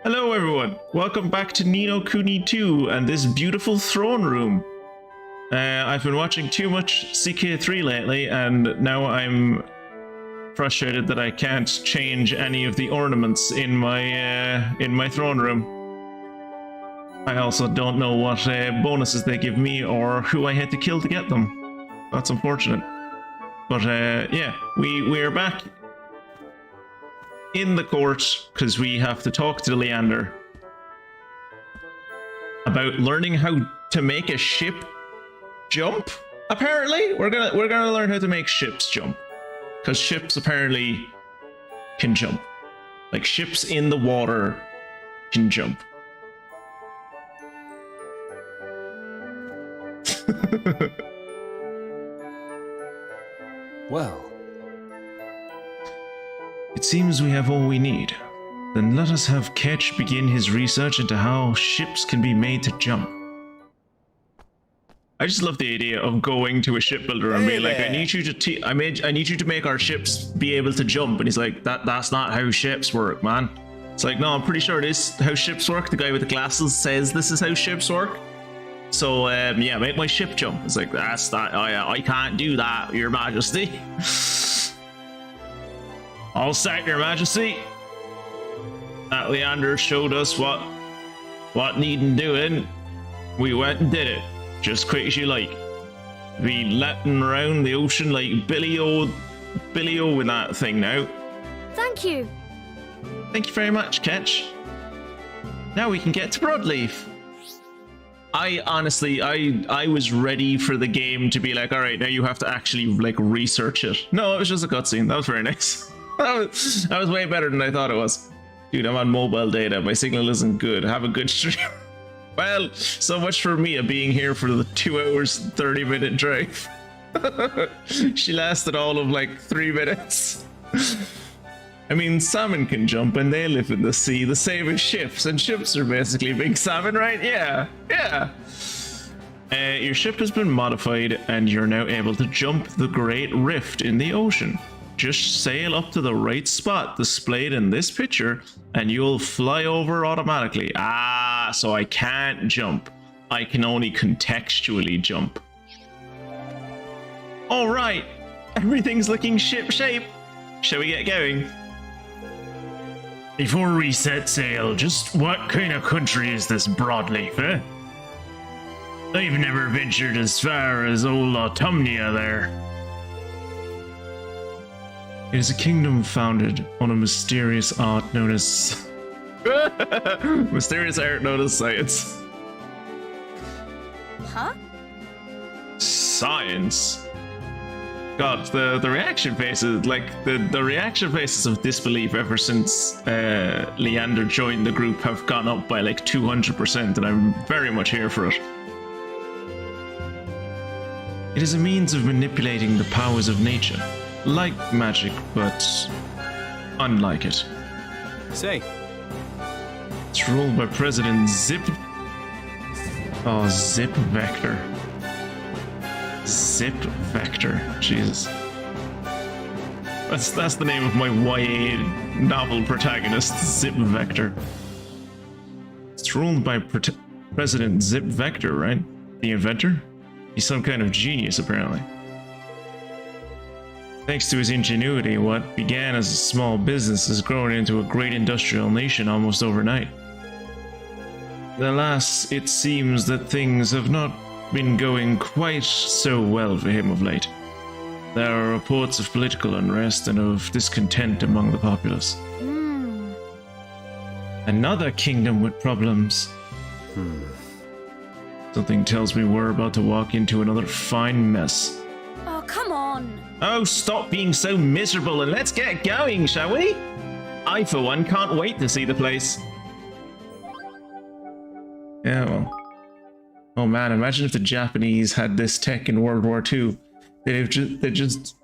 Hello everyone, welcome back to Ni no Kuni 2 and this beautiful throne room. I've been watching too much CK3 lately and now I'm frustrated that I can't change any of the ornaments in my throne room. I also don't know what bonuses they give me or who I had to kill to get them. That's unfortunate. But yeah, we're back in the court because we have to talk to Leander about learning how to make a ship jump. Apparently, we're gonna learn how to make ships jump because ships apparently can jump. Like ships in the water can jump. Well, it seems we have all we need. Then let us have Ketch begin his research into how ships can be made to jump. I just love the idea of going to a shipbuilder and being like, I need you to make our ships be able to jump, and he's like, that's not how ships work, man. It's like, no, I'm pretty sure it is how ships work. The guy with the glasses says this is how ships work. So yeah, make my ship jump. It's like, that's not, I can't do that, Your Majesty. All set, Your Majesty. That Leander showed us what needing doing. We went and did it, just quick as you like. Be letting around the ocean like Billy-O with that thing now. Thank you. Thank you very much, Ketch. Now we can get to Broadleaf. I honestly, I was ready for the game to be like, all right, now you have to actually like research it. No, it was just a cutscene. That was very nice. that was way better than I thought it was. Dude, I'm on mobile data. My signal isn't good. Have a good stream. Well, so much for Mia being here for the 2 hours, 30-minute drive. She lasted all of like 3 minutes. I mean, salmon can jump and they live in the sea, the same as ships, and ships are basically big salmon, right? Yeah. Your ship has been modified and you're now able to jump the Great Rift in the ocean. Just sail up to the right spot displayed in this picture and you'll fly over automatically. Ah, so I can't jump. I can only contextually jump. All right, everything's looking ship shape. Shall we get going? Before we set sail, just what kind of country is this Broadleaf, eh? I've never ventured as far as old Autumnia there. It is a kingdom founded on a mysterious art known as... mysterious art known as science. Huh? Science? God, the reaction faces, like the reaction faces of disbelief ever since Leander joined the group have gone up by like 200%, and I'm very much here for it. It is a means of manipulating the powers of nature, like magic, but unlike it. say, It's ruled by President Zip Vector. Zip Vector. Jesus. That's the name of my YA novel protagonist, Zip Vector. It's ruled by President Zip Vector, right? The inventor? He's some kind of genius, apparently. Thanks to his ingenuity, what began as a small business has grown into a great industrial nation almost overnight. Alas, it seems that things have not been going quite so well for him of late. There are reports of political unrest and of discontent among the populace. Another kingdom with problems. Something tells me we're about to walk into another fine mess. Oh, come on. Oh, stop being so miserable and let's get going, shall we? I, for one, can't wait to see the place. Yeah, well. Oh man, imagine if the Japanese had this tech in World War II. They'd just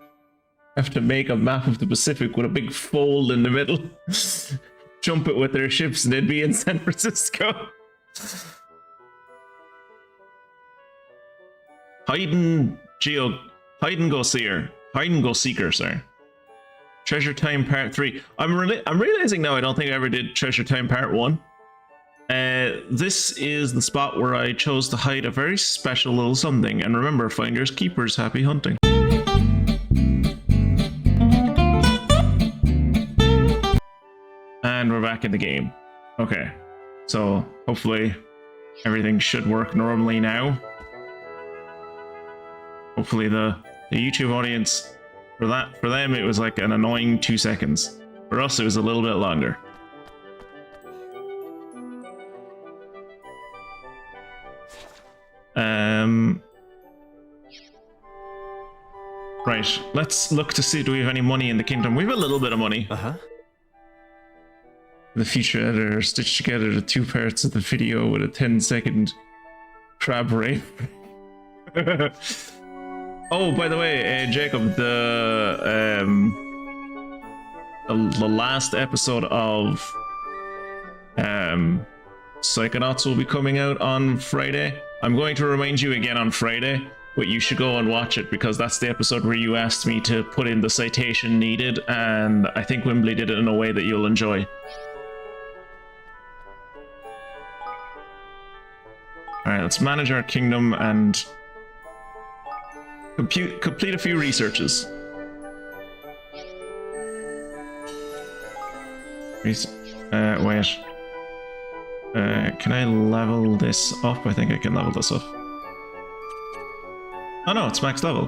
have to make a map of the Pacific with a big fold in the middle. Jump it with their ships and they'd be in San Francisco. Hide and go seeker, sorry. Treasure Time Part 3. I'm realizing now I don't think I ever did Treasure Time Part 1. This is the spot where I chose to hide a very special little something. And remember, finders keepers, happy hunting. And we're back in the game. Okay, so hopefully everything should work normally now. Hopefully the YouTube audience, for them it was like an annoying 2 seconds. For us it was a little bit longer. Right, let's look to see, do we have any money in the kingdom? We have a little bit of money. The feature editor stitched together the 2 parts of the video with a 10-second crab rape. Oh, by the way, Jacob, the last episode of Psychonauts will be coming out on Friday. I'm going to remind you again on Friday, but you should go and watch it because that's the episode where you asked me to put in the citation needed, and I think Wimbley did it in a way that you'll enjoy. Alright, let's manage our kingdom and complete a few researches. Wait. Can I level this up? I think I can level this up. Oh no, it's max level.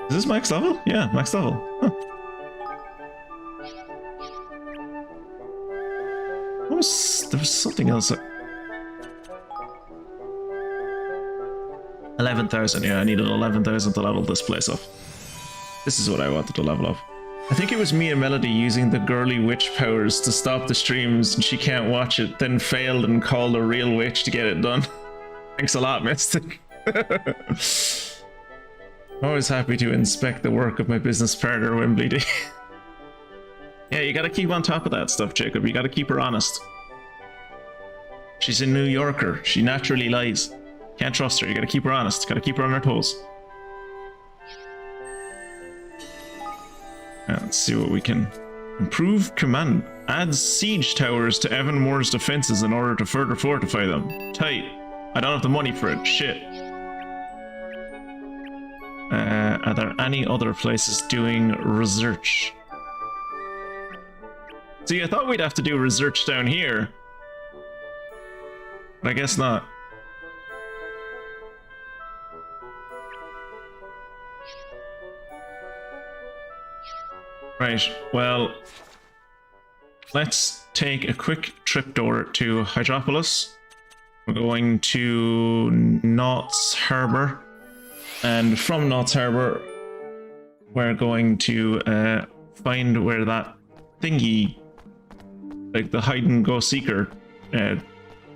Is this max level? Yeah, max level. Huh. There was something else. 11,000, yeah, I needed 11,000 to level this place up. This is what I wanted to level up. I think it was me and Melody using the girly witch powers to stop the streams and she can't watch it, then failed and called a real witch to get it done. Thanks a lot, Mystic. Always happy to inspect the work of my business partner, Wimbley D. Yeah, you gotta keep on top of that stuff, Jacob. You gotta keep her honest. She's a New Yorker. She naturally lies. Can't trust her. You gotta keep her honest. Gotta keep her on her toes. Let's see what we can improve. Command. Add siege towers to Evan Moore's defenses in order to further fortify them. Tight. I don't have the money for it. Shit. Are there any other places doing research? See, I thought we'd have to do research down here. But I guess not. Right, well, let's take a quick trip door to Hydropolis. We're going to Knott's Harbor, and from Knott's Harbor, we're going to find where that thingy, like the hide and go seeker,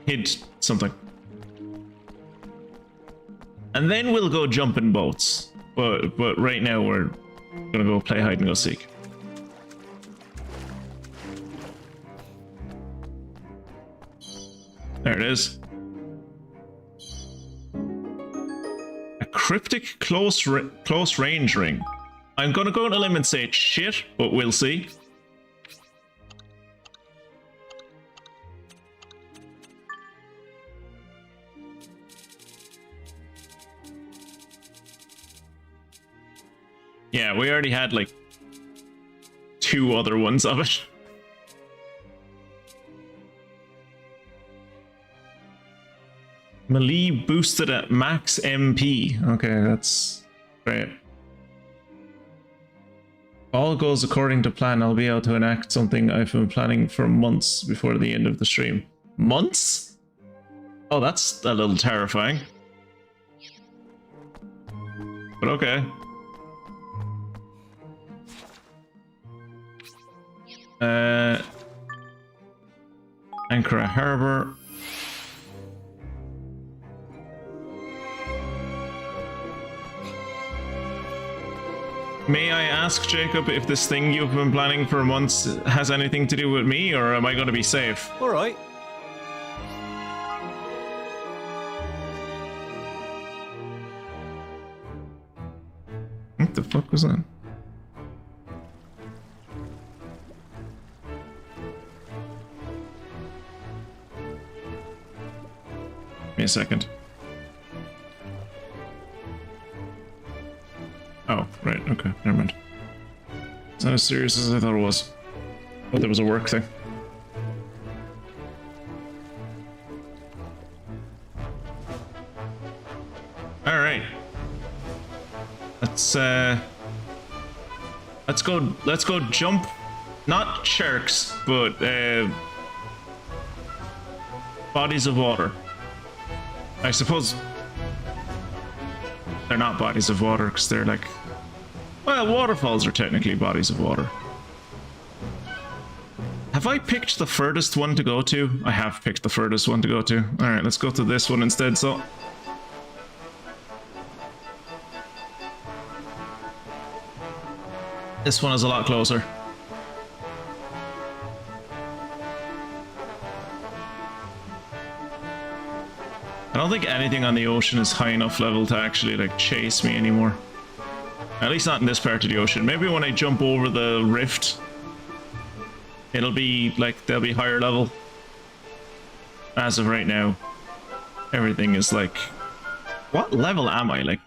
hid something. And then we'll go jumping boats, but right now we're gonna go play hide and go seek. There it is. A cryptic close range ring. I'm gonna go on a limb and say it's shit, but we'll see. Yeah, we already had like 2 other ones of it. Melee boosted at max MP. Okay, that's great. All goes according to plan. I'll be able to enact something I've been planning for months before the end of the stream. Months? Oh, that's a little terrifying. But okay. Ankara Harbor. May I ask, Jacob, if this thing you've been planning for months has anything to do with me, or am I going to be safe? All right. What the fuck was that? a second. Oh, right, okay, never mind. It's not as serious as I thought it was. But there was a work thing. Alright. Let's go jump, not sharks, but bodies of water. I suppose they're not bodies of water because they're like, well, waterfalls are technically bodies of water. Have I picked the furthest one to go to? I have picked the furthest one to go to. Alright, let's go to this one instead, so. This one is a lot closer. I don't think anything on the ocean is high enough level to actually like chase me anymore. At least not in this part of the ocean. Maybe when I jump over the rift, it'll be like they'll be higher level. As of right now, everything is like, what level am I? Like,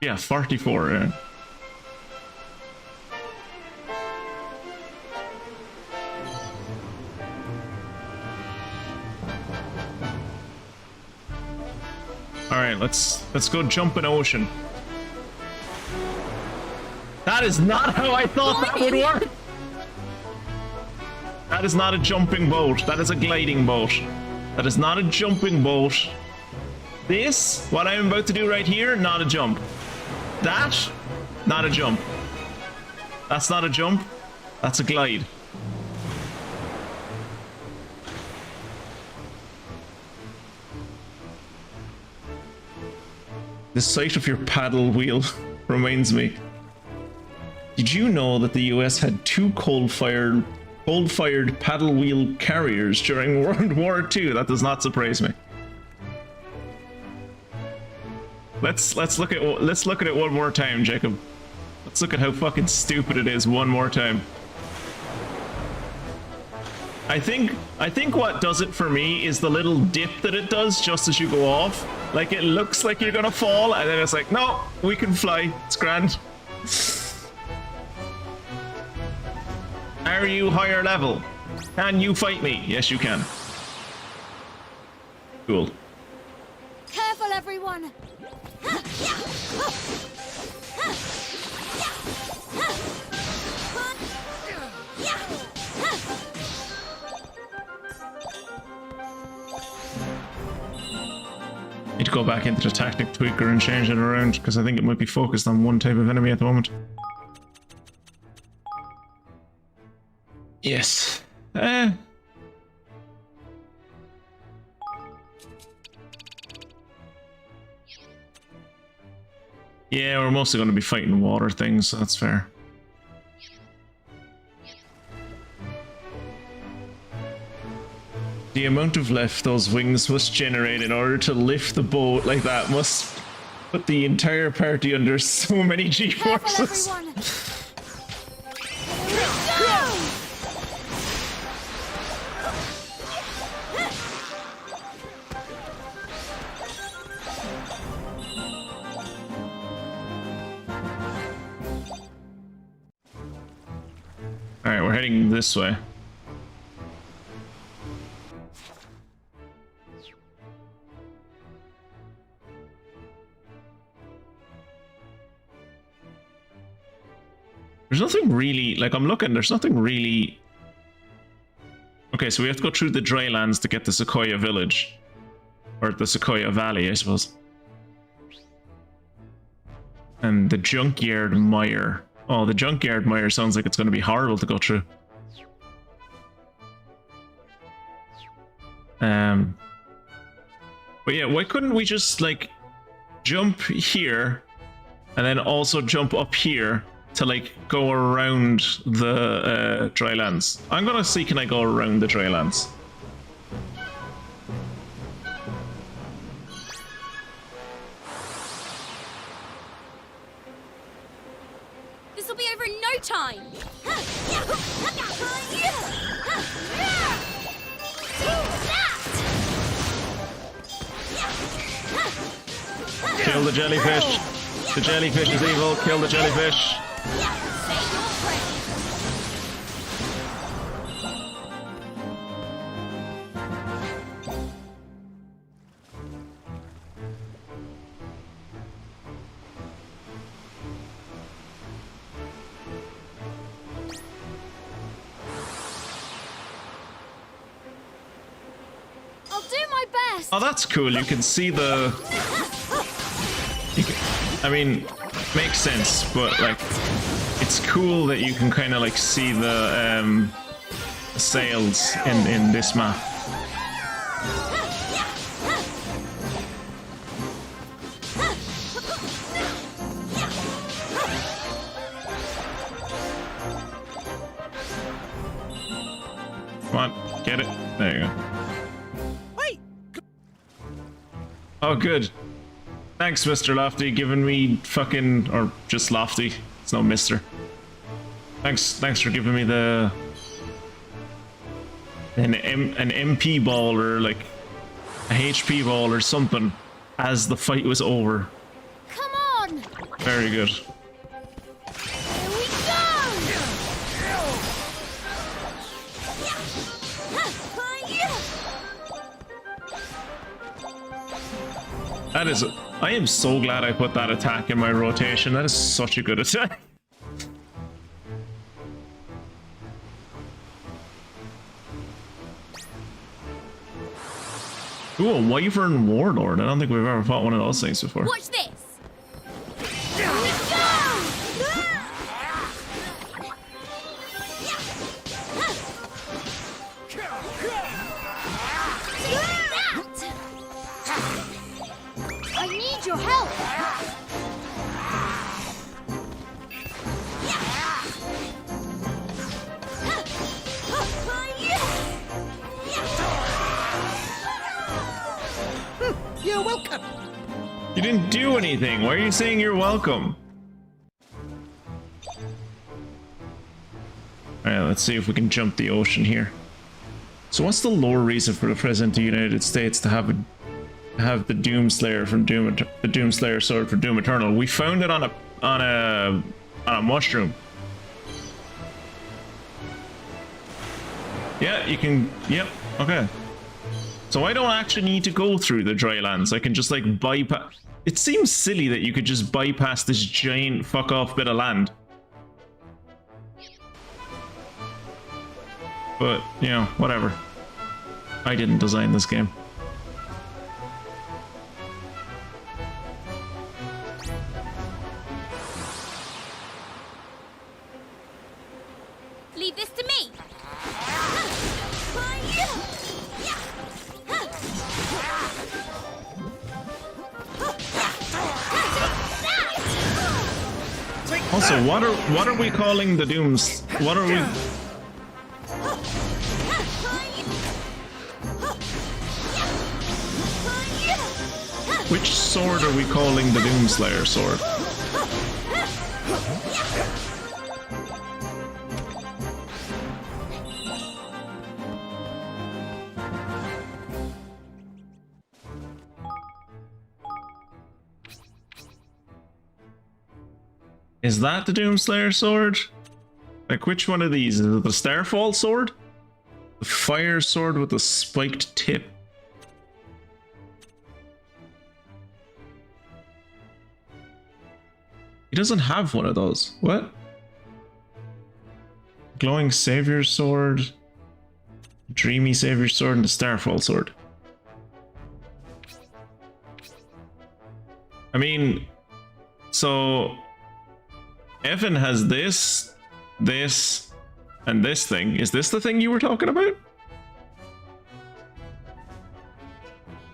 yeah, 44. Yeah. Alright, let's go jump in ocean. That is not how I thought that would work! That is not a jumping boat. That is a gliding boat. That is not a jumping boat. This, what I'm about to do right here, not a jump. That, not a jump. That's not a jump. That's a glide. The sight of your paddle wheel reminds me. Did you know that the US had 2 coal-fired paddle wheel carriers during World War II? That does not surprise me. Let's look at it one more time, Jacob. Let's look at how fucking stupid it is one more time. I think what does it for me is the little dip that it does just as you go off. Like, it looks like you're gonna fall, and then it's like, no, we can fly. It's grand. Are you higher level? Can you fight me? Yes, you can. Cool. Careful, everyone! Need to go back into the tactic tweaker and change it around because I think it might be focused on one type of enemy at the moment. Yes. Yeah, we're mostly going to be fighting water things, so that's fair. The amount of lift those wings must generate in order to lift the boat like that must put the entire party under so many G-forces. Alright, we're heading this way. There's nothing really, like, I'm looking, there's nothing really... Okay, so we have to go through the dry lands to get the Sequoia Village. Or the Sequoia Valley, I suppose. And the Junkyard Mire. Oh, the Junkyard Mire sounds like it's going to be horrible to go through. But yeah, why couldn't we just, like, jump here, and then also jump up here to, like, go around the dry lands? I'm gonna see, can I go around the dry lands? This'll be over in no time! Kill the jellyfish. The jellyfish is evil. Kill the jellyfish. I'll do my best. Oh, that's cool. You can see the... I mean, makes sense, but like, it's cool that you can kind of like see the sails in this map. Come on, get it. There you go. Wait! Oh, good. Thanks, Mr. Lofty, giving me fucking... or just Lofty. It's no Mr. Thanks for giving me the... an MP ball or like a HP ball or something as the fight was over. Come on. Very good. Here we go. That is... I am so glad I put that attack in my rotation. That is such a good attack. Ooh, a Wyvern Warlord. I don't think we've ever fought one of those things before. Watch this. Here we go. I need your help. You're welcome. You didn't do anything. Why are you saying you're welcome? Alright, let's see if we can jump the ocean here. So what's the lore reason for the President of the United States to have the Doomslayer from the Doomslayer sword for Doom Eternal? We found it on a mushroom. Yeah, you can. Yep. Okay. So I don't actually need to go through the dry lands. I can just like bypass. It seems silly that you could just bypass this giant fuck off bit of land. But, you know, whatever. I didn't design this game. Leave this to me. Also, what are we calling the Dooms? What are we? Which sword are we calling the Doomslayer sword? Is that the Doomslayer sword? Like, which one of these? Is it the Starfall sword? The fire sword with the spiked tip? He doesn't have one of those. What? Glowing Savior sword, Dreamy Savior sword, and the Starfall sword. I mean, so Evan has this, and this thing. Is this the thing you were talking about?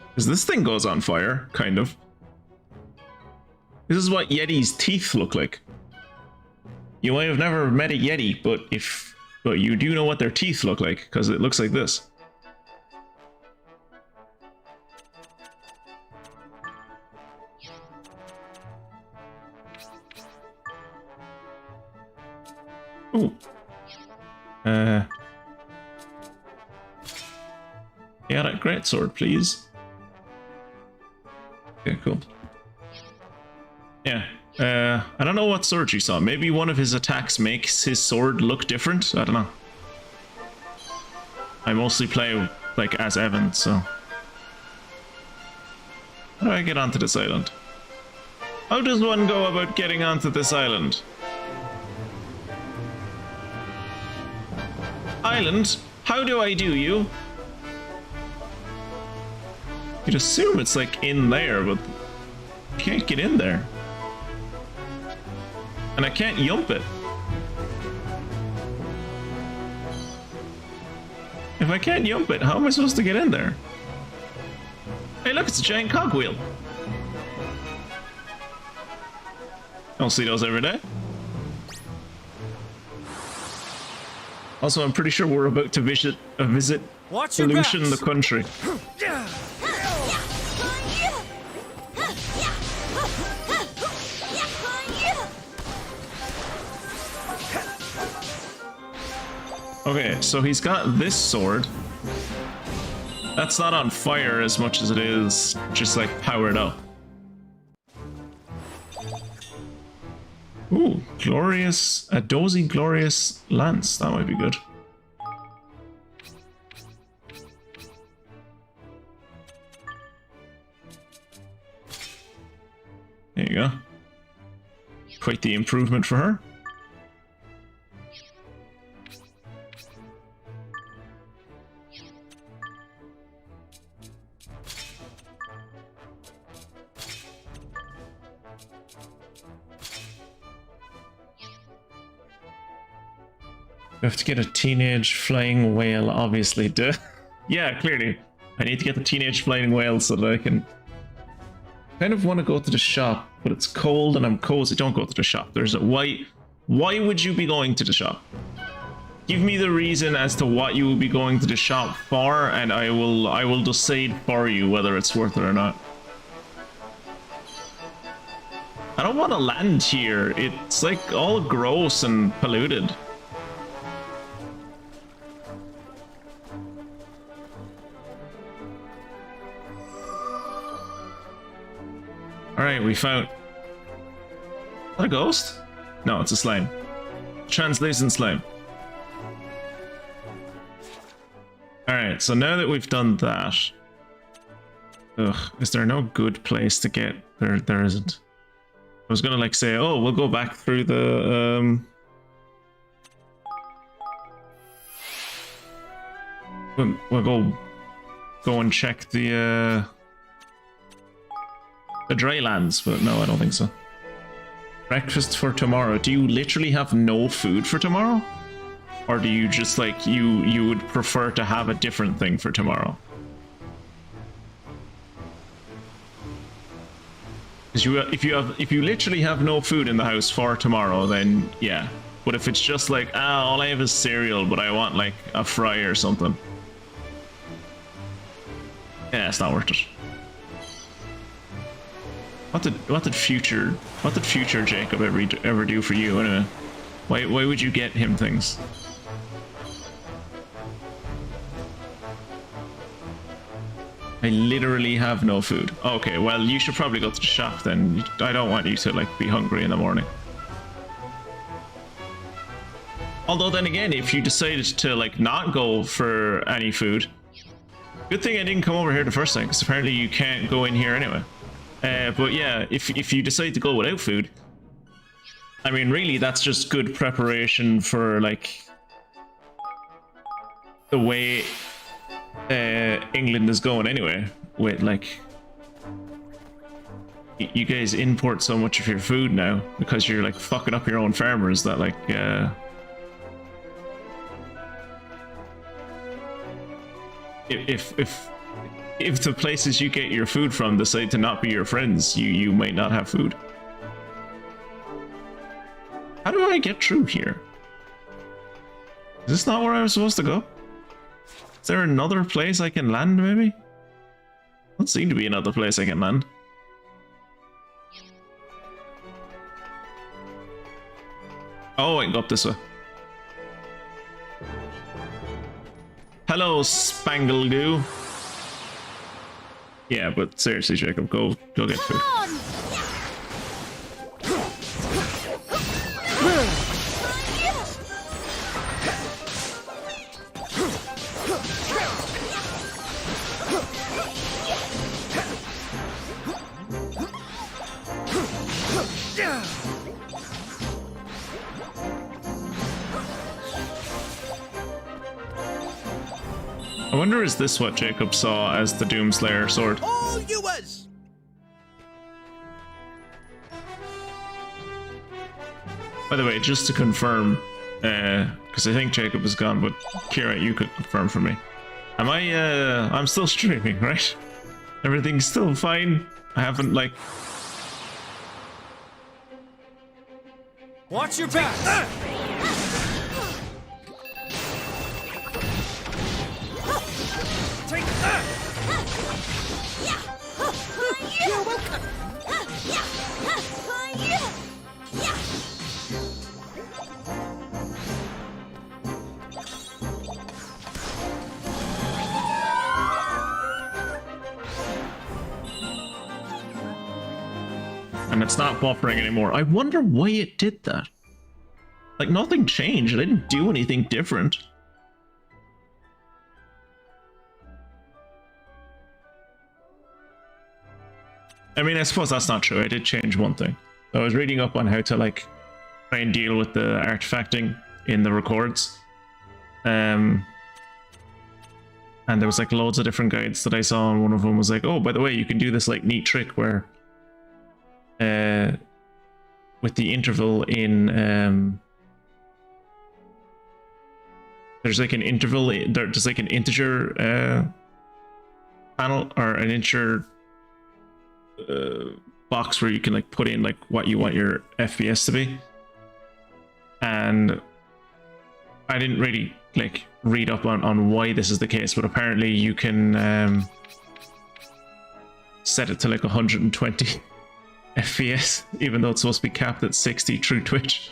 Because this thing goes on fire, kind of. This is what Yeti's teeth look like. You might have never met a Yeti, but you do know what their teeth look like, because it looks like this. Ooh. Yeah, that greatsword, please. Okay, cool. Yeah. I don't know what sword you saw. Maybe one of his attacks makes his sword look different. I don't know. I mostly play like as Evan, so. How do I get onto this island? How does one go about getting onto this island? Island? How do I do you? You'd assume it's like in there, but you can't get in there. And I can't yump it. If I can't yump it, how am I supposed to get in there? Hey look, it's a giant cogwheel. Don't see those every day. Also, I'm pretty sure we're about to visit Pollution the country. Okay, so he's got this sword. That's not on fire as much as it is just like powered up. Ooh, a dozy glorious lance. That might be good. There you go. Quite the improvement for her. We have to get a teenage flying whale, obviously. Duh. Yeah, clearly. I need to get the teenage flying whale so that I can... kind of want to go to the shop, but it's cold and I'm cozy. Don't go to the shop. There's a... Why would you be going to the shop? Give me the reason as to what you will be going to the shop for, and I will decide for you whether it's worth it or not. I don't want to land here. It's like all gross and polluted. Alright, we found... Is that a ghost? No, it's a slime. Translucent slime. Alright, so now that we've done that... Ugh, is there no good place to get... There isn't. I was gonna like say, oh, we'll go back through the... We'll go and check the dry lands, but no, I don't think so. Breakfast for tomorrow. Do you literally have no food for tomorrow? Or do you just like, you would prefer to have a different thing for tomorrow? Because if you literally have no food in the house for tomorrow, then yeah. But if it's just like, all I have is cereal, but I want like a fry or something. Yeah, it's not worth it. What did future Jacob ever do for you anyway? Why would you get him things? I literally have no food. Okay, well you should probably go to the shop then. I don't want you to like be hungry in the morning. Although then again, if you decided to like not go for any food, good thing I didn't come over here the first time, because apparently you can't go in here anyway. But yeah, if you decide to go without food, I mean, really, that's just good preparation for, like, the way England is going anyway. With, like, you guys import so much of your food now because you're, like, fucking up your own farmers that, like, if the places you get your food from decide to not be your friends, you might not have food. How do I get through here? Is this not where I was supposed to go? Is there another place I can land, maybe? Doesn't seem to be another place I can land. Oh, I can go up this way. Hello, Spanglegoo. Yeah, but seriously, Jacob, go get food. I wonder, is this what Jacob saw as the Doomslayer sword? All yours. By the way, just to confirm, because I think Jacob is gone, but Kira, you could confirm for me. Am I, I'm still streaming, right? Everything's still fine? I haven't, like... Watch your back! Take that! You're welcome. And it's not buffering anymore. I wonder why it did that. Like, nothing changed. I didn't do anything different. I mean, I suppose that's not true. I did change one thing. I was reading up on how to, like, try and deal with the artifacting in the records. And there was, like, loads of different guides that I saw, and one of them was like, oh, by the way, you can do this, like, neat trick where... with the interval in... there's like an interval, there's like an integer panel, or an integer box where you can like put in like what you want your FPS to be. And I didn't really like read up on why this is the case, but apparently you can set it to like 120 FPS, even though it's supposed to be capped at 60 through Twitch.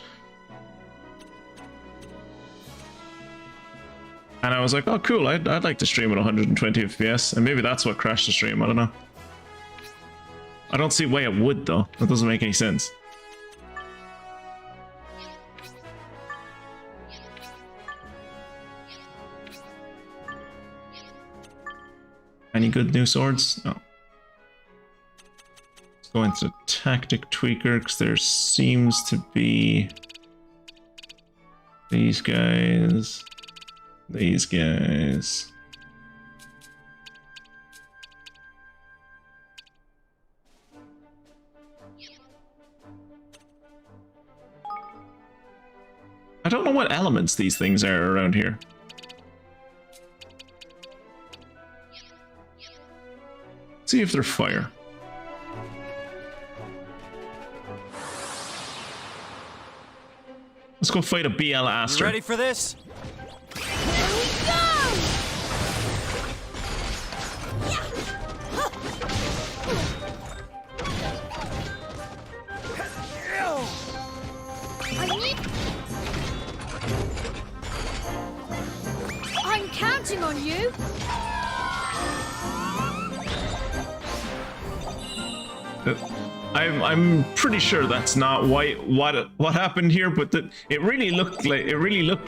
And I was like, oh cool, I'd like to stream at 120 FPS, and maybe that's what crashed the stream, I don't know. I don't see why it would though, that doesn't make any sense. Any good new swords? No. Let's go into tactic tweaker, because there seems to be these guys. These guys. I don't know what elements these things are around here. Let's see if they're fire. Let's go fight a BL Aster. You ready for this? I'm counting on you. I'm pretty sure that's not what happened here, but that it really looked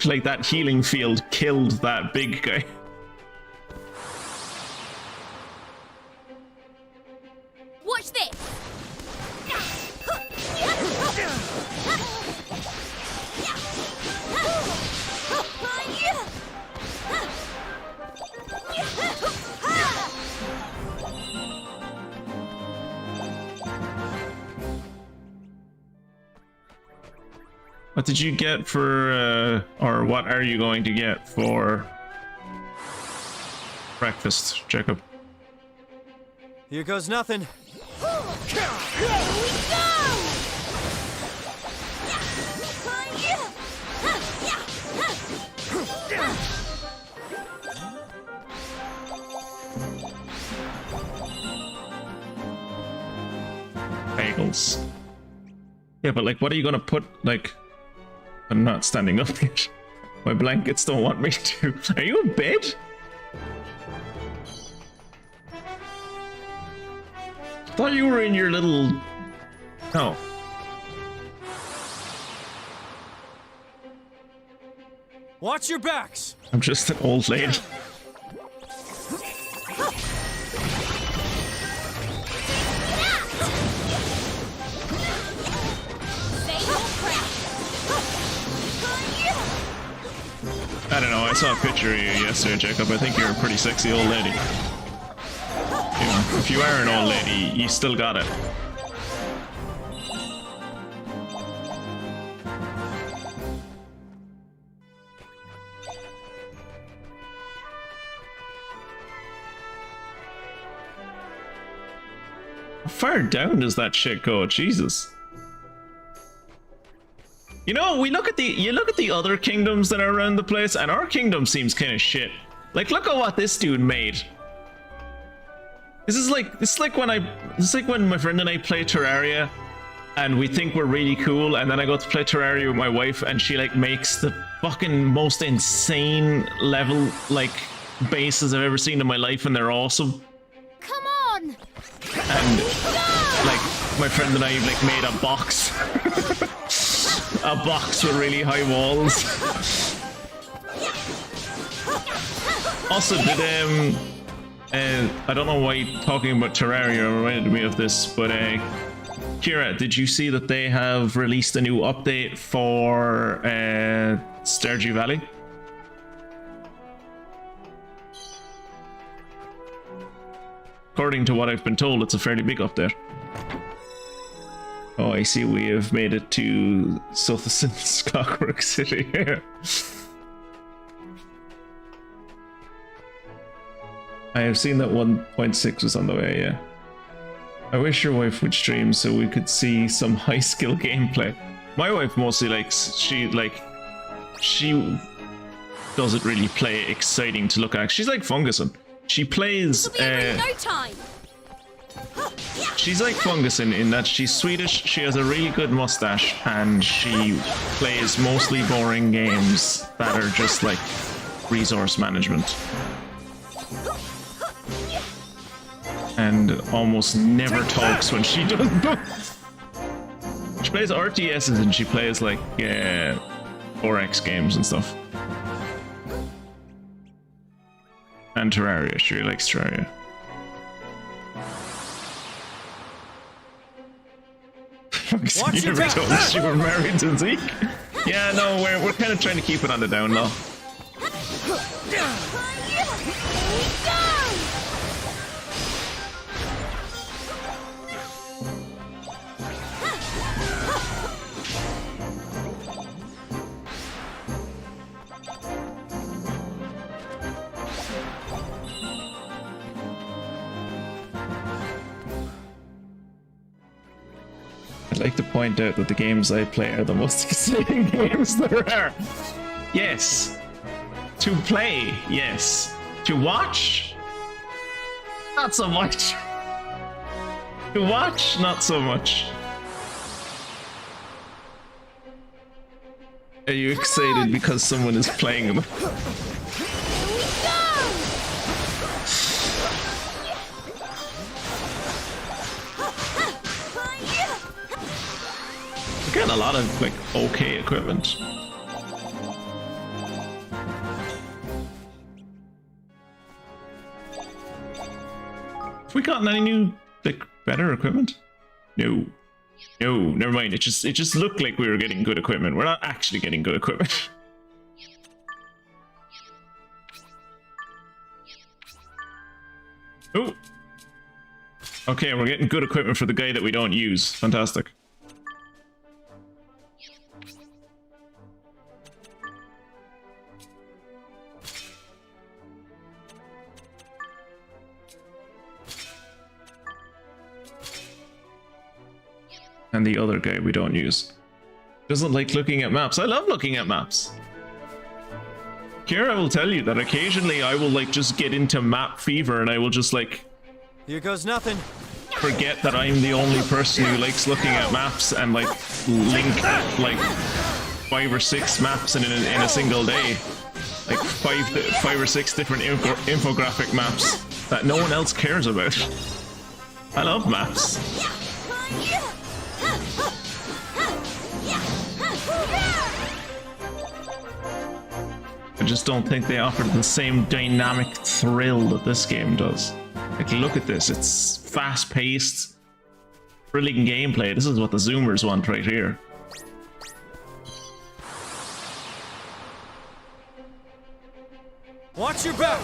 like that healing field killed that big guy. Watch this. What did you get for, or what are you going to get for breakfast, Jacob? Here goes nothing. Here we go! Bagels. Yeah, but like, what are you gonna put, like... I'm not standing up yet. My blankets don't want me to. Are you in bed? I thought you were in your little... Oh. Watch your backs. I'm just an old lady. I don't know, I saw a picture of you yesterday, Jacob. I think you're a pretty sexy old lady. You know, if you are an old lady, you still got it. How far down does that shit go? Jesus. You know, you look at the other kingdoms that are around the place, and our kingdom seems kind of shit. Like, look at what this dude made. This is like when my friend and I play Terraria, and we think we're really cool, and then I go to play Terraria with my wife, and she like makes the fucking most insane level like bases I've ever seen in my life, and they're awesome. Come on! And like my friend and I like made a box. A box with really high walls. Also, did I don't know why talking about Terraria reminded me of this, but Kira, did you see that they have released a new update for Stardew Valley? According to what I've been told, it's a fairly big update. Oh, I see we have made it to Southison's Clockwork City here. I have seen that 1.6 was on the way, yeah. I wish your wife would stream so we could see some high skill gameplay. My wife mostly likes, she doesn't really play exciting to look at. She's like Funguson. She plays, no time. she's like Funguson in that she's Swedish, she has a really good mustache, and she plays mostly boring games that are just like resource management. And almost never talks when she does them. She plays RTSs and she plays like 4X games and stuff. And Terraria, she really likes Terraria. Watch You your never back. told us you were married to Zeke? Yeah, no, we're kind of trying to keep it on the down low. I'd like to point out that the games I play are the most exciting games there are. Yes. To play, yes. To watch? Not so much. To watch? Not so much. Are you excited because someone is playing them? We're getting a lot of like okay equipment. Have we gotten any new like better equipment? No. No, never mind. It just looked like we were getting good equipment. We're not actually getting good equipment. Oh. Okay, we're getting good equipment for the guy that we don't use. Fantastic. And the other guy we don't use. Doesn't like looking at maps. I love looking at maps. Kira will tell you that occasionally I will like just get into map fever and I will just like Here goes nothing. forget that I'm the only person who likes looking at maps and like link like 5 or 6 maps in a single day. Like 5 or 6 different infographic maps that no one else cares about. I love maps. I just don't think they offer the same dynamic thrill that this game does. Like, look at this. It's fast-paced, thrilling gameplay. This is what the Zoomers want right here. Watch your back!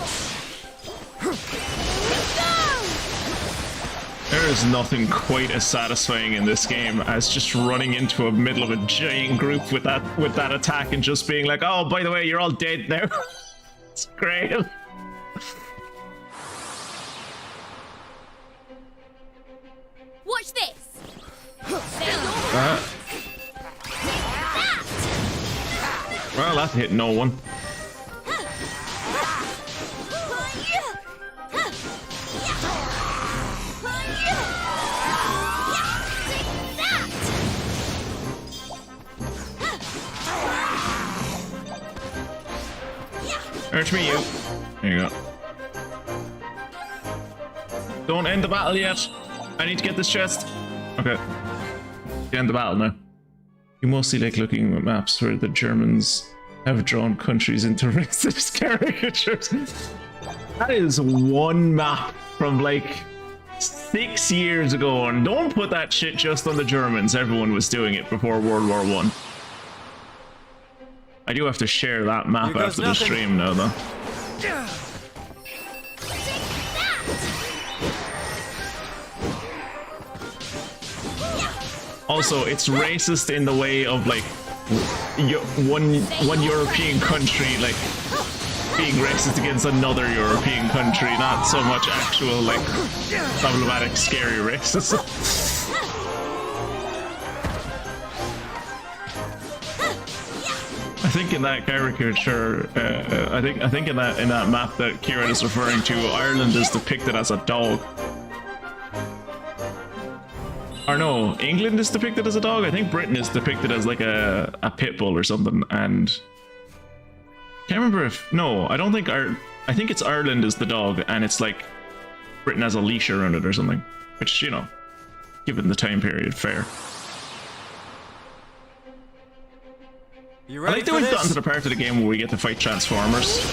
There is nothing quite as satisfying in this game as just running into a middle of a giant group with that attack and just being like, oh, by the way, you're all dead now. It's great. Watch this. Well, that hit no one. Hurt me, you. There you go. Don't end the battle yet. I need to get this chest. Okay. End the battle now. You mostly like looking at maps where the Germans have drawn countries into racist caricatures. That is one map from like 6 years ago, and don't put that shit just on the Germans. Everyone was doing it before World War I. I do have to share that map after the stream now, though. Also, it's racist in the way of like one European country like being racist against another European country, not so much actual like problematic, scary racism. I think in that caricature, I think in that map that Kieran is referring to, Ireland is depicted as a dog. Or no, England is depicted as a dog. I think Britain is depicted as like a pit bull or something. And can't remember if no, I don't think I think it's Ireland is the dog, and it's like Britain has a leash around it or something. Which, you know, given the time period, fair. You I ready like that for we've this? gotten to the part of the game where we get to fight Transformers.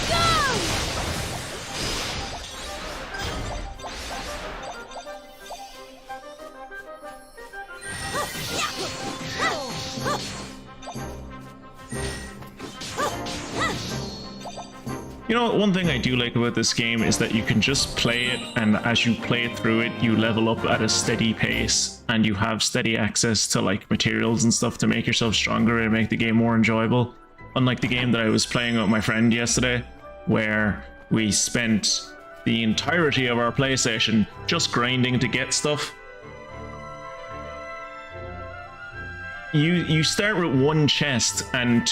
You know, one thing I do like about this game is that you can just play it, and as you play through it, you level up at a steady pace, and you have steady access to like materials and stuff to make yourself stronger and make the game more enjoyable. Unlike the game that I was playing with my friend yesterday, where we spent the entirety of our play session just grinding to get stuff. You start with one chest, and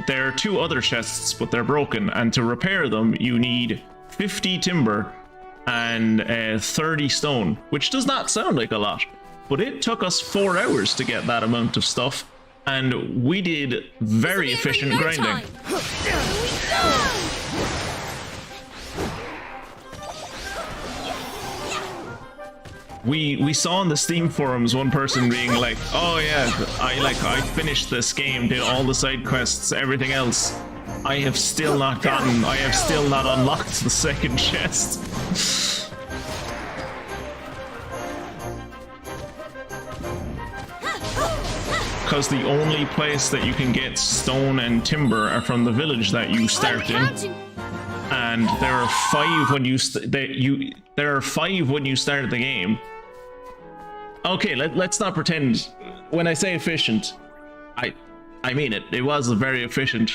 there are two other chests, but they're broken, and to repair them you need 50 timber and 30 stone, which does not sound like a lot, but it took us 4 hours to get that amount of stuff, and we did very efficient grinding. We saw on the Steam forums one person being like, oh yeah, I finished this game, did all the side quests, everything else. I have still not unlocked the second chest. Because the only place that you can get stone and timber are from the village that you start in. And there are 5 when you start the game. Okay, let's not pretend. When I say efficient, I mean it. It was a very efficient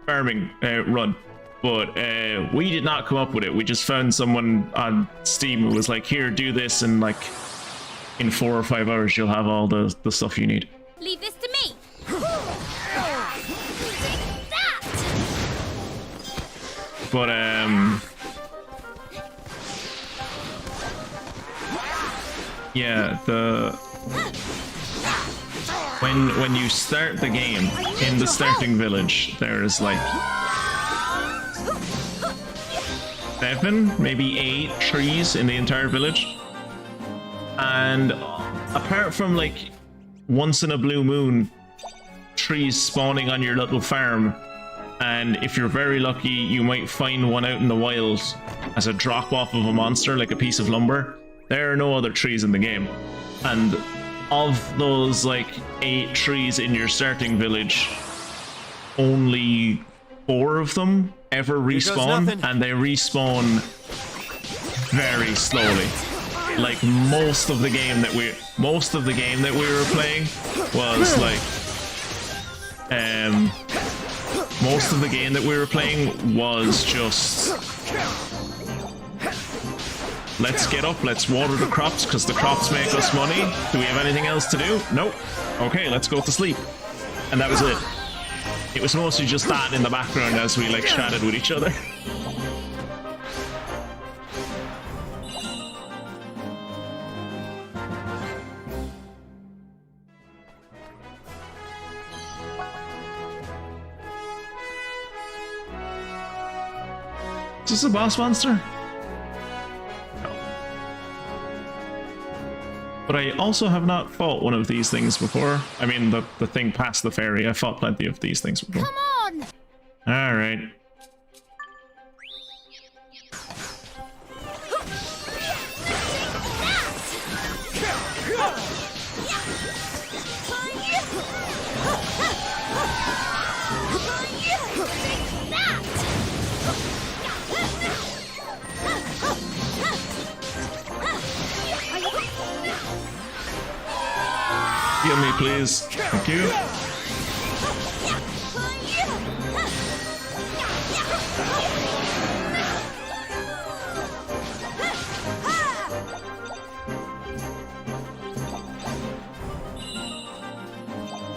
farming run, but we did not come up with it. We just found someone on Steam who was like, "Here, do this," and like in 4 or 5 hours, you'll have all the stuff you need. Leave this to me. But yeah, when you start the game in the starting village, there's like 7, maybe 8 trees in the entire village, and apart from like once in a blue moon trees spawning on your little farm, and if you're very lucky you might find one out in the wild as a drop off of a monster, like a piece of lumber. There are no other trees in the game, and of those like 8 trees in your starting village, only 4 of them ever goes respawn, nothing. and they respawn very slowly. Like most of the game that we were playing was like most of the game that we were playing was just let's get up, let's water the crops because the crops make us money. Do we have anything else to do? Nope. Okay, let's go to sleep. And that was it. It was mostly just that in the background as we like chatted with each other. Is this a boss monster? No. But I also have not fought one of these things before. I mean, the thing past the ferry. I fought plenty of these things before. Come on! Alright. Heal me, please. Thank you.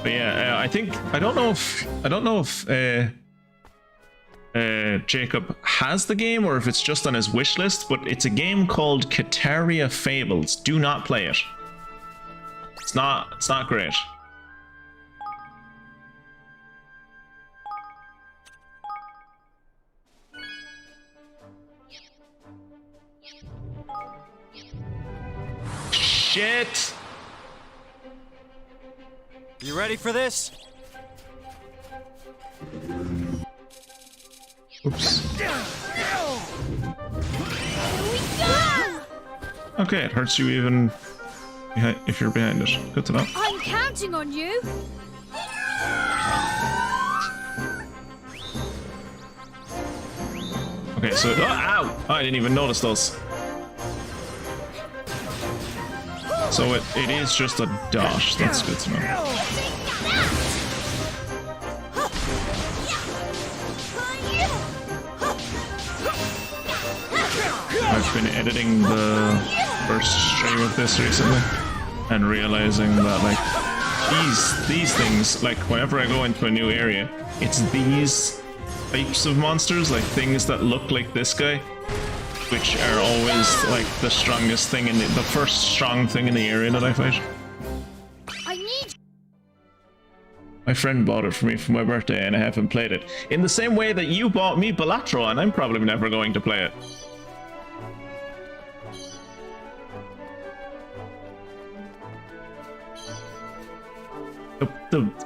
But yeah, I don't know if Jacob has the game or if it's just on his wish list, but it's a game called Kataria Fables. Do not play it. It's not great. Shit! You ready for this? Oops. Here we go! Okay, it hurts you even if you're behind it. Good to know. I'm counting on you. Okay, so ow! Oh, I didn't even notice those. So it is just a dash. That's good to know. I've been editing the first stream of this recently and realizing that like these things, like whenever I go into a new area, it's these types of monsters, like things that look like this guy, which are always like the strongest thing in the first strong thing in the area that I fight. I need. My friend bought it for me for my birthday and I haven't played it. In the same way that you bought me Balatro and I'm probably never going to play it.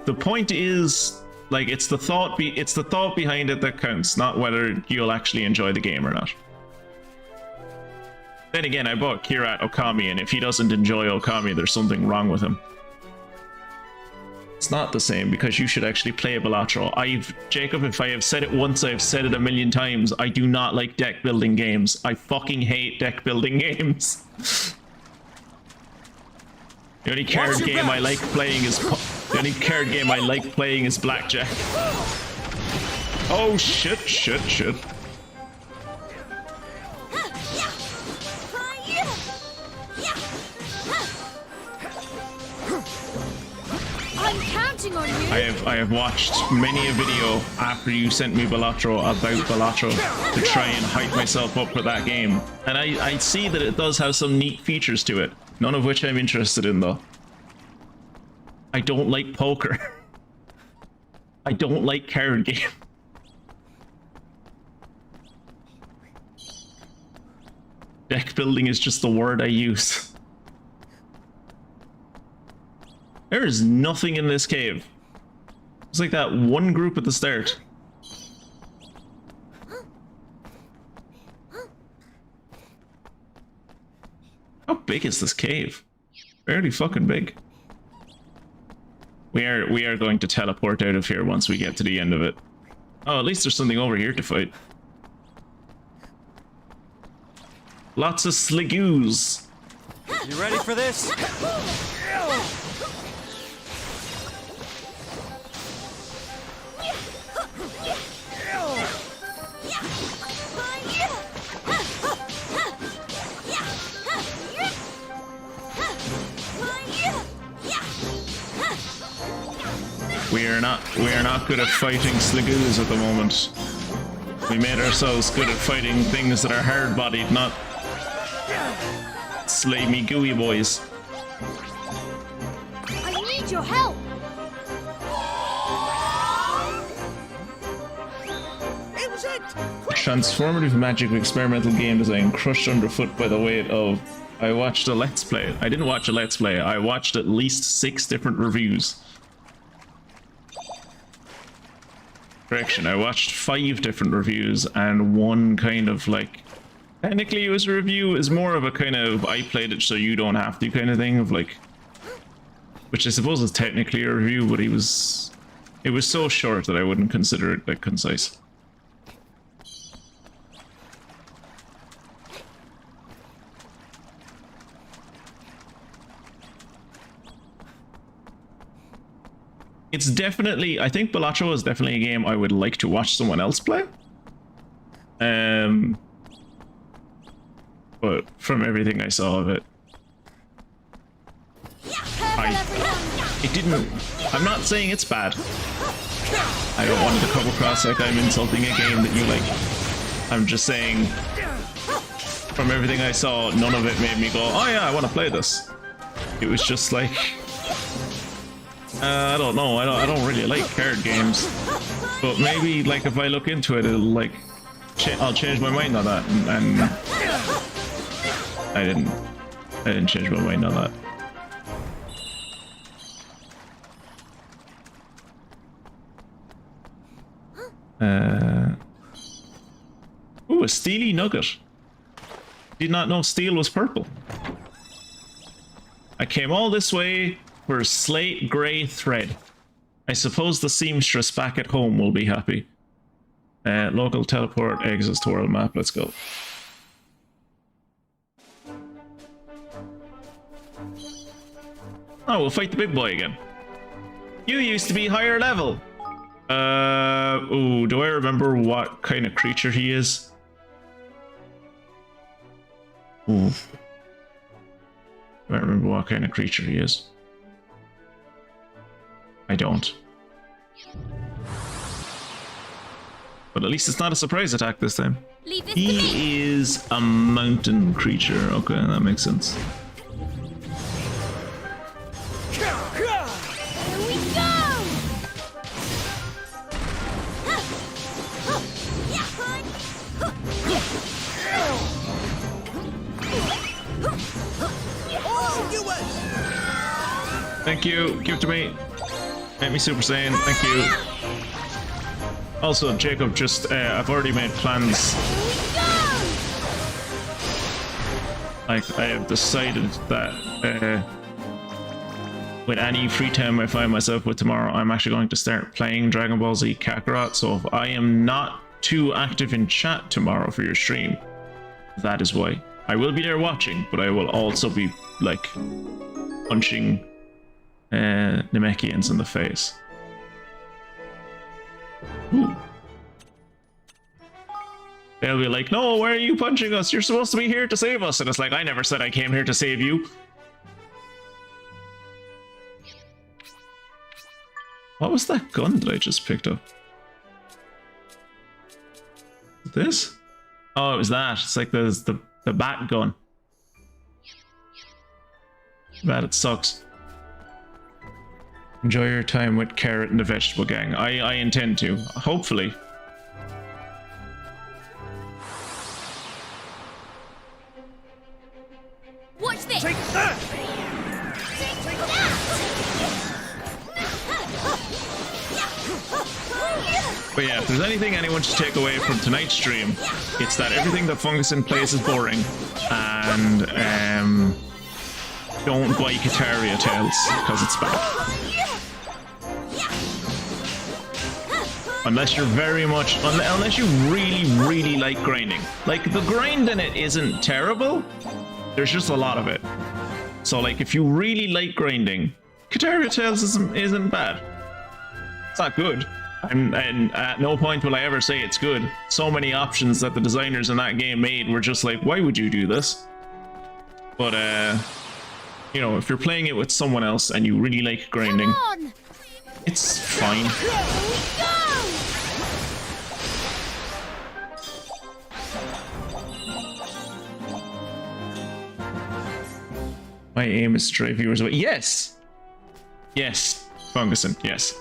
The point is, like, it's the thought behind it that counts, not whether you'll actually enjoy the game or not. Then again, I bought Kirat Okami, and if he doesn't enjoy Okami, there's something wrong with him. It's not the same, because you should actually play Balatro. Jacob, if I have said it once, I've said it a million times. I do not like deck building games. I fucking hate deck building games. The only card game I like playing is blackjack. Oh shit! I'm counting on you. I have watched many a video after you sent me Balatro about Balatro to try and hype myself up for that game, and I see that it does have some neat features to it. None of which I'm interested in, though. I don't like poker. I don't like card game. Deck building is just the word I use. There is nothing in this cave. It's like that one group at the start. How big is this cave? Fairly fucking big. We are going to teleport out of here once we get to the end of it. Oh, at least there's something over here to fight. Lots of sligoos. You ready for this? We are not good at fighting sligoos at the moment. We made ourselves good at fighting things that are hard-bodied, not slimy gooey boys. I need your help. It was it. Transformative magic of experimental game design crushed underfoot by the weight of... I watched a Let's Play. I didn't watch a Let's Play. I watched at least 6 different reviews. Correction, I watched 5 different reviews and one kind of like... Technically it was a review, is more of a kind of I played it so you don't have to kind of thing of like... Which I suppose is technically a review, but it was so short that I wouldn't consider it like concise. It's definitely, I think Balatro is definitely a game I would like to watch someone else play. But from everything I saw of it, I'm not saying it's bad. I don't want it to come across like I'm insulting a game that you like. I'm just saying, from everything I saw, none of it made me go, oh yeah, I want to play this. It was just like, I don't know, I don't really like card games. But maybe, like, if I look into it, it'll, like, I'll change my mind on that, and I didn't change my mind on that. Ooh, a steely nugget. Did not know steel was purple. I came all this way for a slate grey thread. I suppose the seamstress back at home will be happy. Local teleport exits to world map. Let's go. Oh, we'll fight the big boy again. You used to be higher level. Ooh, do I remember what kind of creature he is? Ooh. Do I remember what kind of creature he is? I don't. But at least it's not a surprise attack this time. Leave this to me. He is a mountain creature. Okay, that makes sense. Here we go. Oh, you was. Thank you. Give it to me. Make me Super Saiyan. Thank you. Also, Jacob, just I've already made plans. Like, I have decided that with any free time I find myself with tomorrow, I'm actually going to start playing Dragon Ball Z Kakarot. So if I am not too active in chat tomorrow for your stream, that is why. I will be there watching, but I will also be like punching Namekians in the face. Ooh. They'll be like, no, why are you punching us? You're supposed to be here to save us. And it's like, I never said I came here to save you. What was that gun that I just picked up? This? Oh, it was that. It's like the bat gun. Bad, it sucks. Enjoy your time with Carrot and the Vegetable Gang. I intend to. Hopefully. Watch this. Take that. Take that. But yeah, if there's anything anyone should take away from tonight's stream, it's that everything that Fungusin plays is boring. And don't buy Kataria Tales, because it's bad. Unless you're very much, unless you really, really like grinding. Like, the grind in it isn't terrible. There's just a lot of it. So, like, if you really like grinding, Kataria Tales isn't bad. It's not good. And at no point will I ever say it's good. So many options that the designers in that game made were just like, why would you do this? But, you know, if you're playing it with someone else and you really like grinding, Come on! it's fine. Here we go! My aim is to drive viewers away. Yes! Yes, Funguson, yes.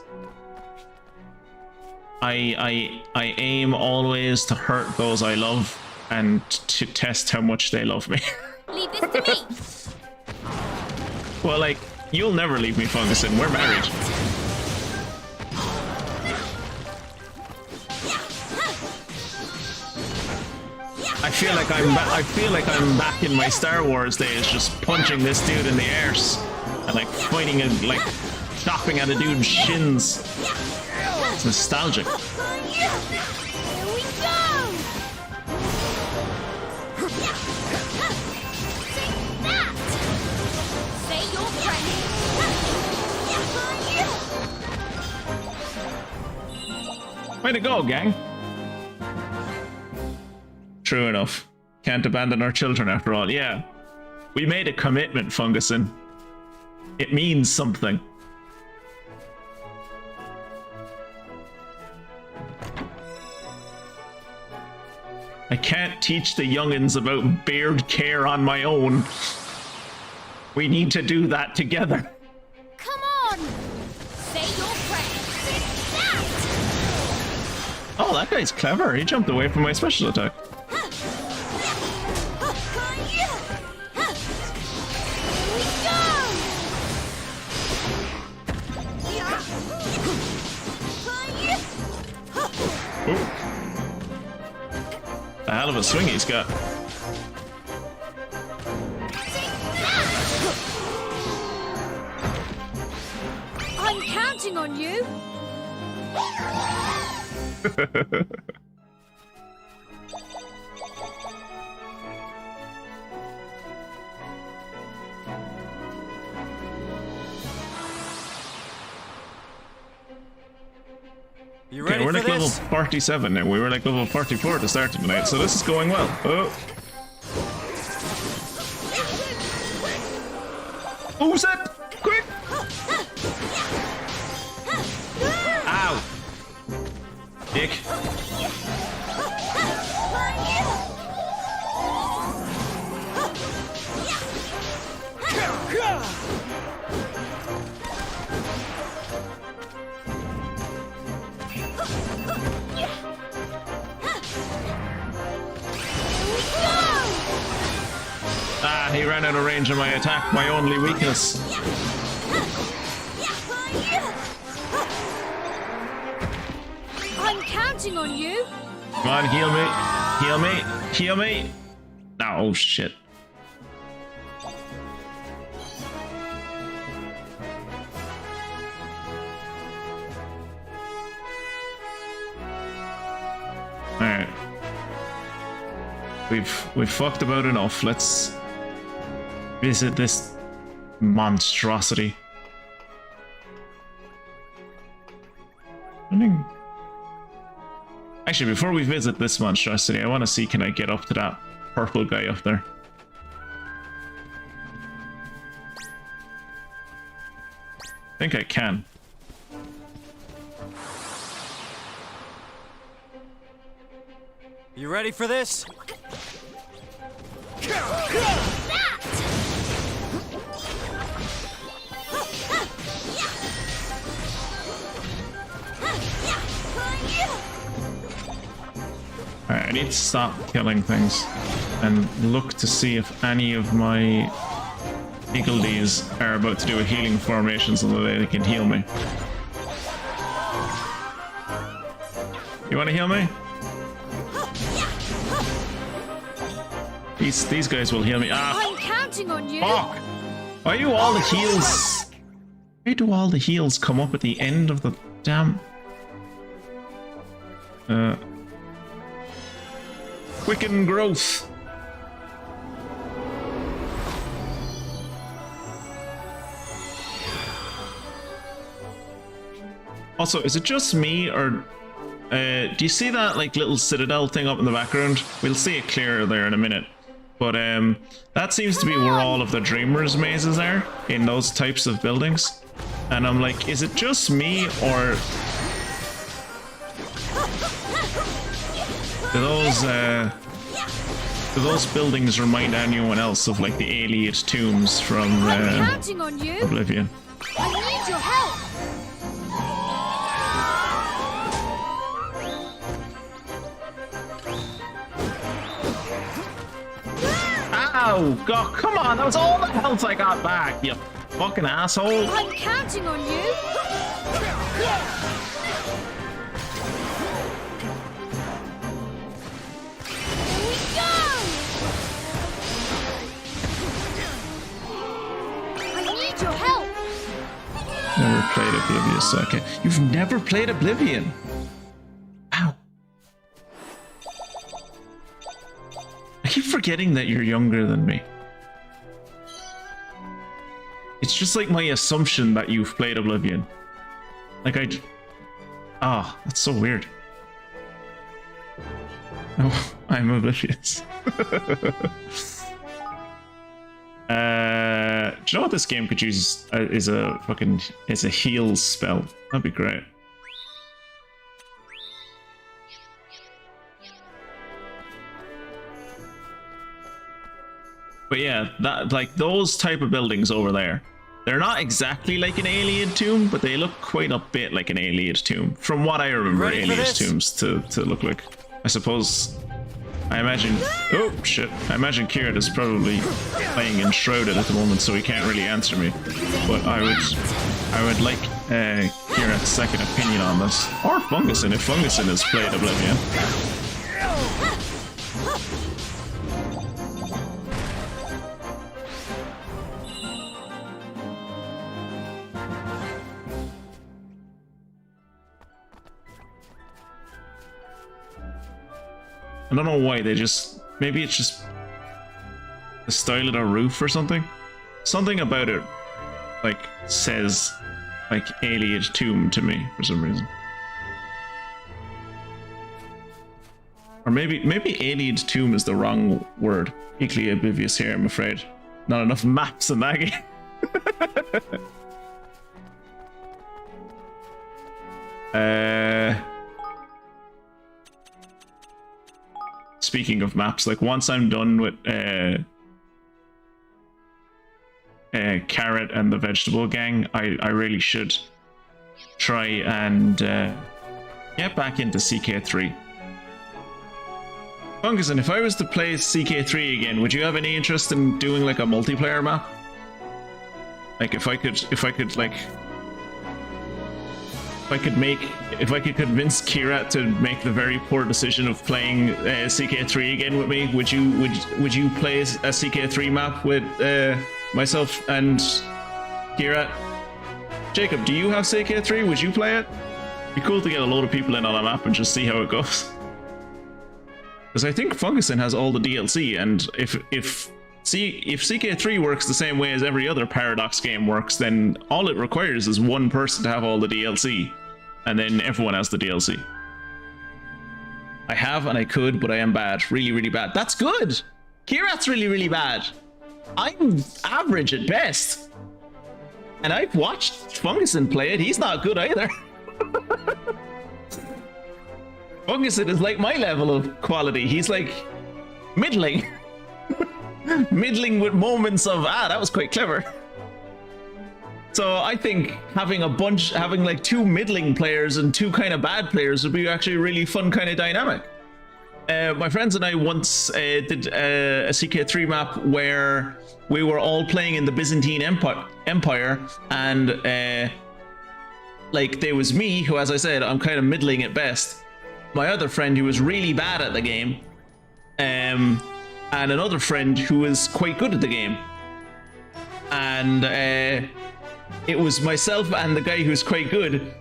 I aim always to hurt those I love and to test how much they love me. Leave this to me! Well, like, you'll never leave me, Funguson. We're married. I feel like I'm back in my Star Wars days, just punching this dude in the arse and like fighting and like chopping at a dude's shins. It's nostalgic. Here we go! Take that! Say your prayer! Way to go, gang. True enough. Can't abandon our children after all. Yeah. We made a commitment, Funguson. It means something. I can't teach the youngins about beard care on my own. We need to do that together. Come on! Say your prayer! Take that! Oh, that guy's clever. He jumped away from my special attack. Ooh. A hell of a swing he's got. I'm counting on you. You Okay, ready we're for like level this? 47 now. We were like level 44 to start tonight, so this is going well. Oh. Who's it? Quick! Ow! Dick. Ah, he ran out of range of my attack, my only weakness. I'm counting on you. Come on, heal me. Heal me. Heal me. Oh, shit. Alright. We've fucked about enough. Let's visit this monstrosity. Actually, before we visit this monstrosity, I want to see, can I get up to that purple guy up there? I think I can. You ready for this? Alright, I need to stop killing things and look to see if any of my Eagledees are about to do a healing formation so that they can heal me. You want to heal me? These guys will heal me. Ah, I'm counting on you. fuck! Why do all the heals... Why do all the heals come up at the end of the damn... Quicken growth. Also, is it just me, or do you see that like little citadel thing up in the background? We'll see it clearer there in a minute. But that seems to be where all of the Dreamers mazes are, in those types of buildings. And I'm like, is it just me, or do those buildings remind anyone else of like the Alien tombs from I'm counting on you. Oblivion? I need your help. Ow! God, come on! That was all the health I got back, you fucking asshole! I'm counting on you. Here we go. I need your help. Never played Oblivion, so okay. You've never played Oblivion? Ow. I keep forgetting that you're younger than me. It's just like my assumption that you've played Oblivion. Like ah, that's so weird. Oh, I'm oblivious. Do you know what this game could use is a heal spell? That'd be great. But yeah, that like those type of buildings over there, they're not exactly like an Alien tomb, but they look quite a bit like an Alien tomb, from what I remember Alien tombs to look like. I suppose. I imagine. Oh shit! I imagine Kieran is probably playing Enshrouded at the moment, so he can't really answer me. But I would like Kieran's second opinion on this, or Fungusin if Fungusin has played Oblivion. I don't know why they just... Maybe it's just the style of the roof or something. Something about it, like, says, like, Alien Tomb to me for some reason. Or maybe Alien Tomb is the wrong word. Equally oblivious here, I'm afraid. Not enough maps in that game. Speaking of maps, like once I'm done with Carrot and the Vegetable Gang, I really should try and get back into CK3. Fungusin, if I was to play CK3 again, would you have any interest in doing like a multiplayer map? Like if I could convince Kira to make the very poor decision of playing CK3 again with me, would you play a CK3 map with myself and Kira? Jacob, do you have CK3? Would you play it? It'd be cool to get a load of people in on a map and just see how it goes. Because I think Fungusin has all the DLC, and if CK3 works the same way as every other Paradox game works, then all it requires is one person to have all the DLC, and then everyone has the DLC. I have and I could, but I am bad. Really, really bad. That's good! Kirat's really, really bad. I'm average at best. And I've watched Fungusin play it. He's not good either. Fungusin is like my level of quality. He's like middling. Middling with moments of, that was quite clever. So I think having like two middling players and two kind of bad players would be actually a really fun kind of dynamic. My friends and I once did a CK3 map where we were all playing in the Byzantine Empire, and like there was me, who, as I said, I'm kind of middling at best. My other friend who was really bad at the game, and another friend who was quite good at the game. And it was myself and the guy who's quite good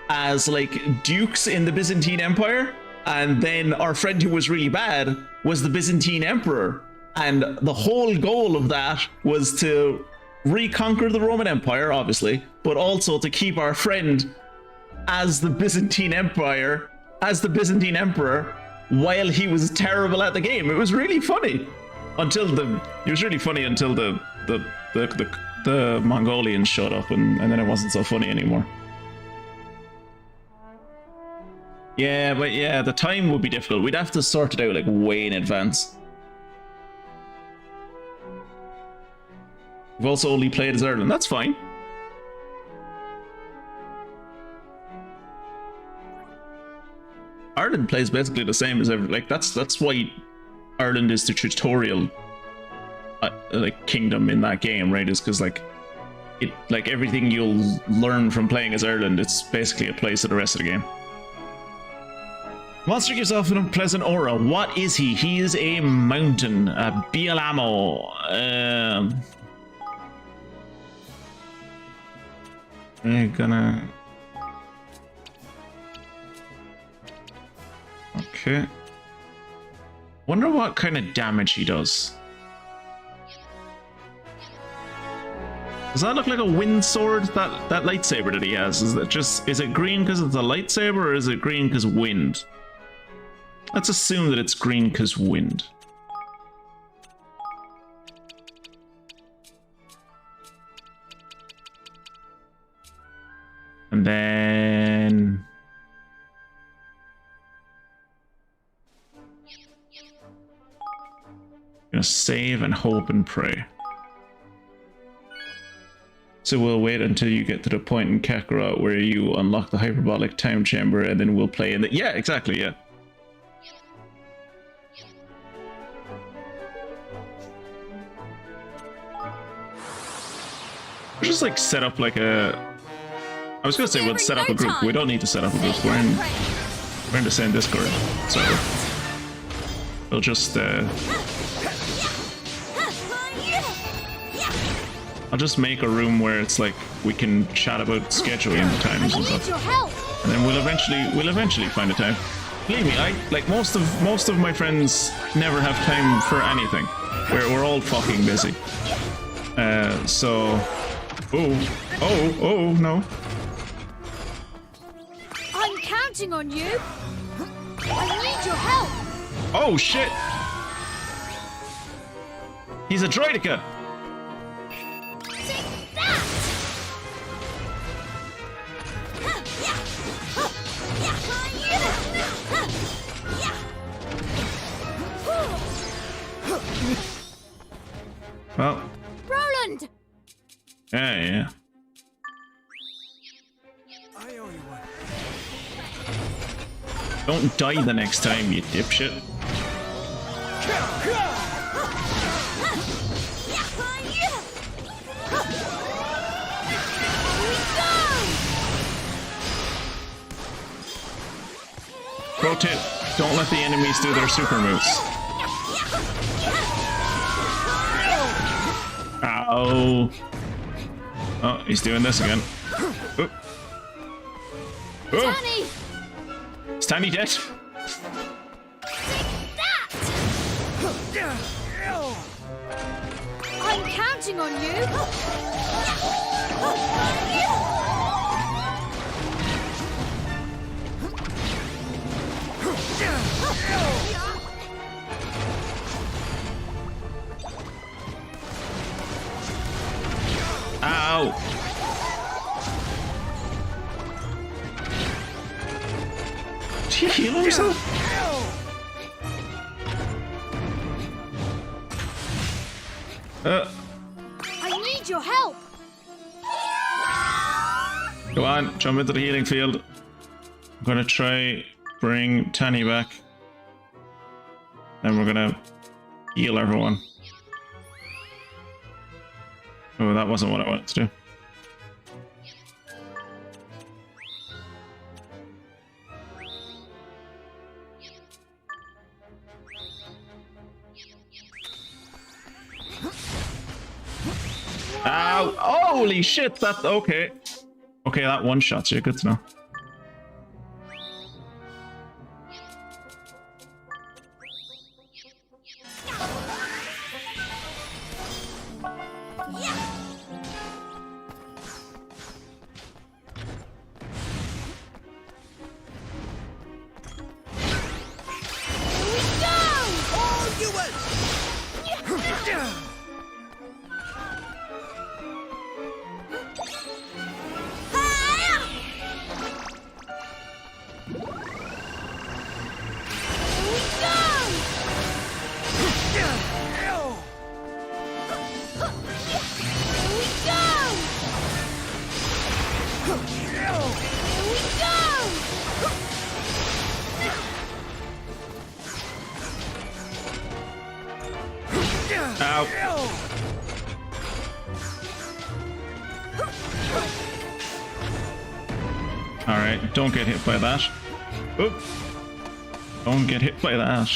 as like dukes in the Byzantine Empire, and then our friend who was really bad was the Byzantine Emperor. And the whole goal of that was to reconquer the Roman Empire, obviously, but also to keep our friend as the Byzantine Empire, as the Byzantine Emperor, while he was terrible at the game. It was really funny until the Mongolians showed up, and then it wasn't so funny anymore. Yeah, but yeah, the time would be difficult. We'd have to sort it out like way in advance. We've also only played as Ireland. That's fine. Ireland plays basically the same as ever. Like that's why Ireland is the tutorial like kingdom in that game, right? Is because like everything you'll learn from playing as Ireland, it's basically applies to the rest of the game. Monster gives off an unpleasant aura. What is he? He is a mountain, a Bialamo. We're gonna... Okay. Wonder what kind of damage he does. Does that look like a wind sword? That lightsaber that he has? Is it green because it's a lightsaber, or is it green because wind? Let's assume that it's green because wind. And then... gonna save and hope and pray. So we'll wait until you get to the point in Kakarot where you unlock the hyperbolic time chamber, and then we'll play in the... Yeah, exactly, yeah. Just like set up like a... I was gonna say we'll set up a group. We don't need to set up a group. We're in the same Discord, so we'll just I'll just make a room where it's like we can chat about scheduling the times and stuff, and then we'll eventually find a time. Believe me, I like most of my friends never have time for anything. We're all fucking busy. So. Oh, no. I'm counting on you. I need your help. Oh, shit. He's a droidica. Take that. Well. Roland. Yeah. I owe you one. Don't die the next time, you dipshit. Pro tip, don't let the enemies do their super moves. Ow. Oh, he's doing this again. Oh. Danny. Is Tiny dead? Take that. I'm counting on you. Ow! Did he heal himself? I need your help. Go on, jump into the healing field. I'm gonna try bring Tanny back. And we're gonna heal everyone. Oh, that wasn't what I wanted to do. Ow! Holy shit! That okay. Okay, that one shots you. Good to know. Ow. Alright, don't get hit by that. Oop. Don't get hit by that.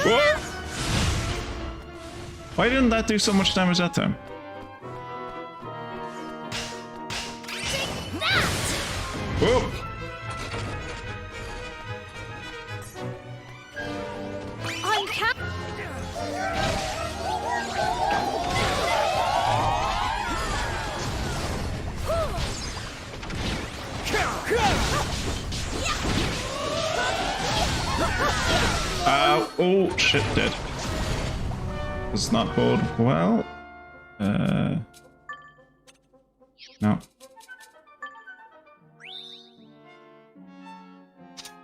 Whoa! Why didn't that do so much damage that time? Whoa! I'm ca- Oh shit, dead. Does not bode well. No.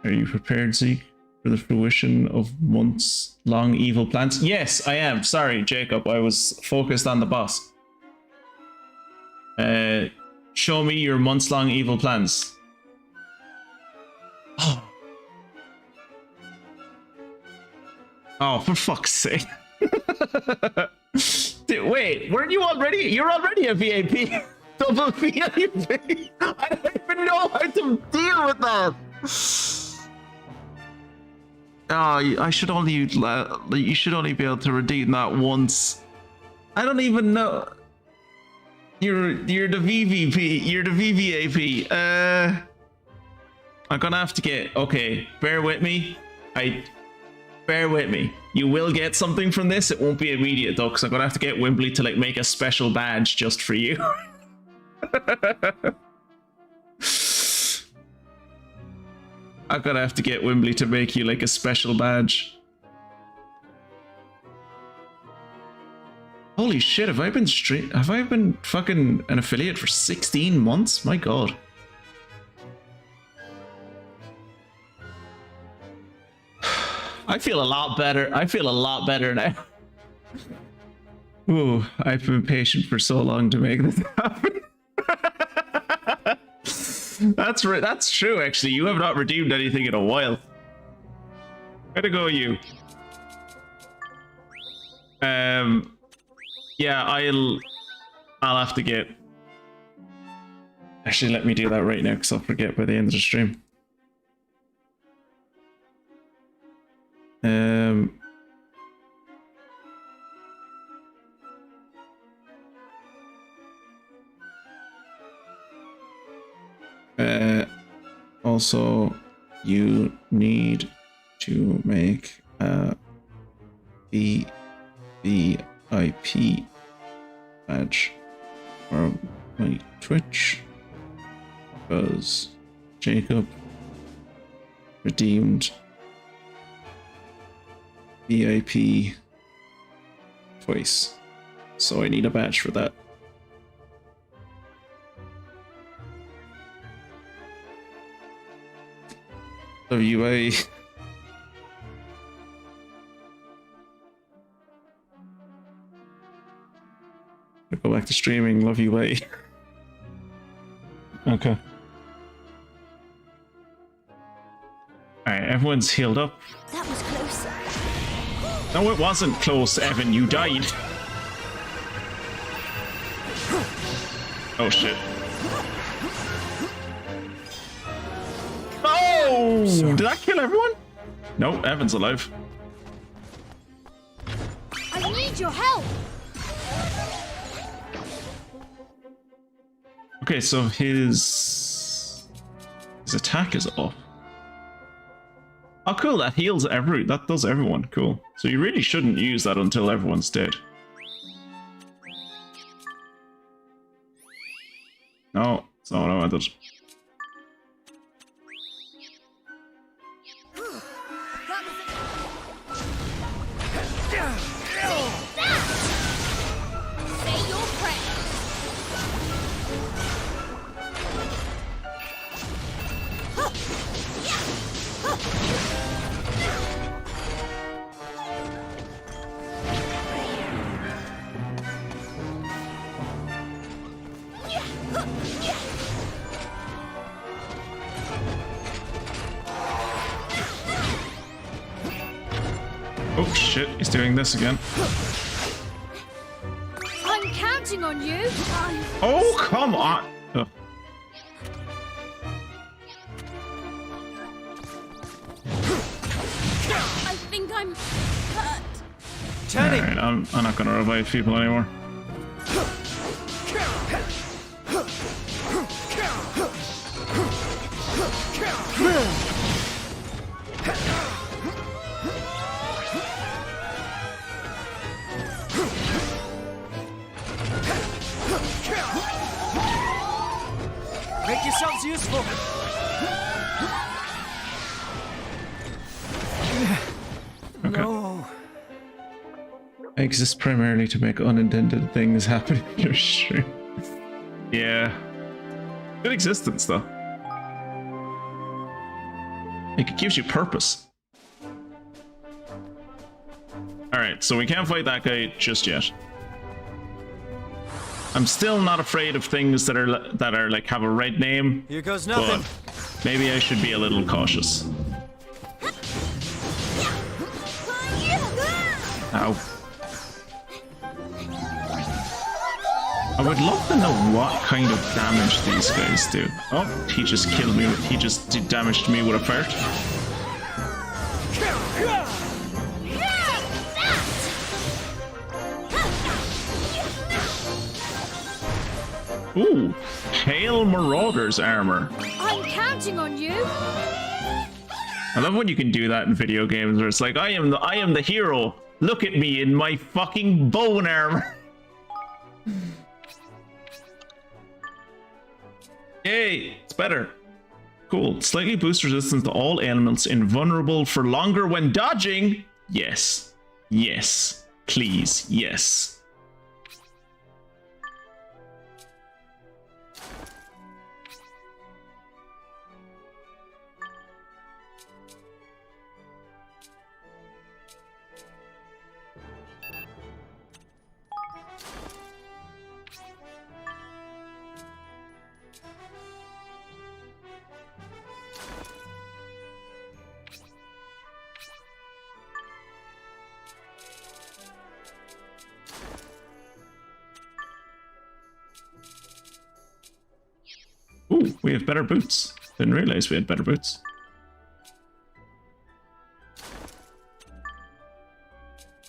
Are you prepared, Zeke, for the fruition of months-long evil plans? Yes, I am. Sorry, Jacob. I was focused on the boss. Show me your months-long evil plans. Oh. Oh, for fuck's sake. Dude, wait, weren't you already? You're already a VIP. Double VIP. I don't even know how to deal with that. Oh, I should only, you should only be able to redeem that once. I don't even know. You're the VVP. You're the VVAP. I'm gonna have to get. Okay, bear with me. Bear with me. You will get something from this. It won't be immediate though, because I'm gonna have to get Wimbley to like make a special badge just for you. I'm gonna have to get Wimbley to make you like a special badge. Holy shit, have I been fucking an affiliate for 16 months? My god. I feel a lot better. I feel a lot better now. Ooh, I've been patient for so long to make this happen. That's right. That's true, actually. You have not redeemed anything in a while. Way to go, you. Yeah, I'll have to get. Actually, let me do that right now, because I'll forget by the end of the stream. Also, you need to make a VIP badge for my Twitch, because Jacob redeemed VIP twice, so I need a badge for that. WA. Go back to streaming. Love you, way. Okay. Alright, everyone's healed up. That was close. No, it wasn't close, Evan. You died. Oh, shit. Oh! Did that kill everyone? No, Evan's alive. I need your help. Okay, so his attack is off. Oh, cool! That heals that does everyone. Cool. So you really shouldn't use that until everyone's dead. No, it's not what I wanted. Say your prayers. Oh shit, he's doing this again. I'm counting on you. Oh, come on. Ugh. I think I'm hurt. Teddy! Alright, I'm not gonna revive people anymore. Make yourselves useful. Okay. No. I exist primarily to make unintended things happen in your stream. Yeah. Good existence, though. Like, it gives you purpose. Alright, so we can't fight that guy just yet. I'm still not afraid of things that are like have a red name. Here goes nothing. But maybe I should be a little cautious. Ow. I would love to know what kind of damage these guys do. Oh, he just killed me. He just did damage to me with a fart. Ooh, Pale Marauder's armor. I'm counting on you. I love when you can do that in video games where it's like, I am the hero. Look at me in my fucking bone armor. Yay, it's better. Cool. Slightly boosts resistance to all ailments, invulnerable for longer when dodging. Yes. Yes. Please. Yes. Ooh, we have better boots. Didn't realize we had better boots.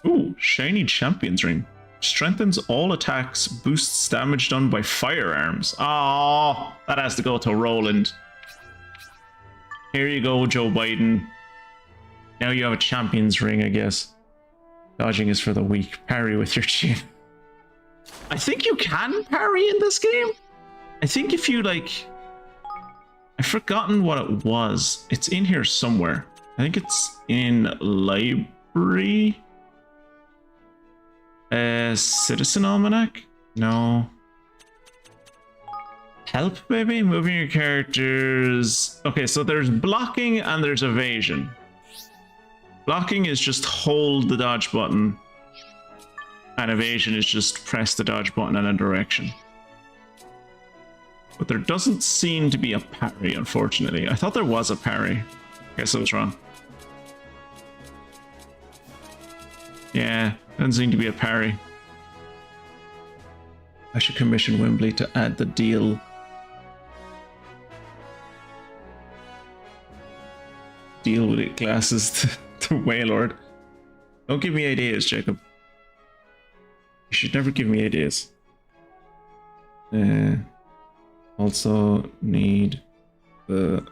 Ooh, shiny champion's ring. Strengthens all attacks, boosts damage done by firearms. Oh, that has to go to Roland. Here you go, Joe Biden. Now you have a champion's ring, I guess. Dodging is for the weak. Parry with your chin. I think you can parry in this game. I think if you like... I've forgotten what it was. It's in here somewhere. I think it's in library. Citizen Almanac? No. Help, maybe? Moving your characters. Okay, so there's blocking and there's evasion. Blocking is just hold the dodge button. And evasion is just press the dodge button in a direction. But there doesn't seem to be a parry, unfortunately. I thought there was a parry. Guess I was wrong. Yeah, doesn't seem to be a parry. I should commission Wembley to add the deal. Deal with it glasses to Waylord. Don't give me ideas, Jacob. You should never give me ideas. Also need the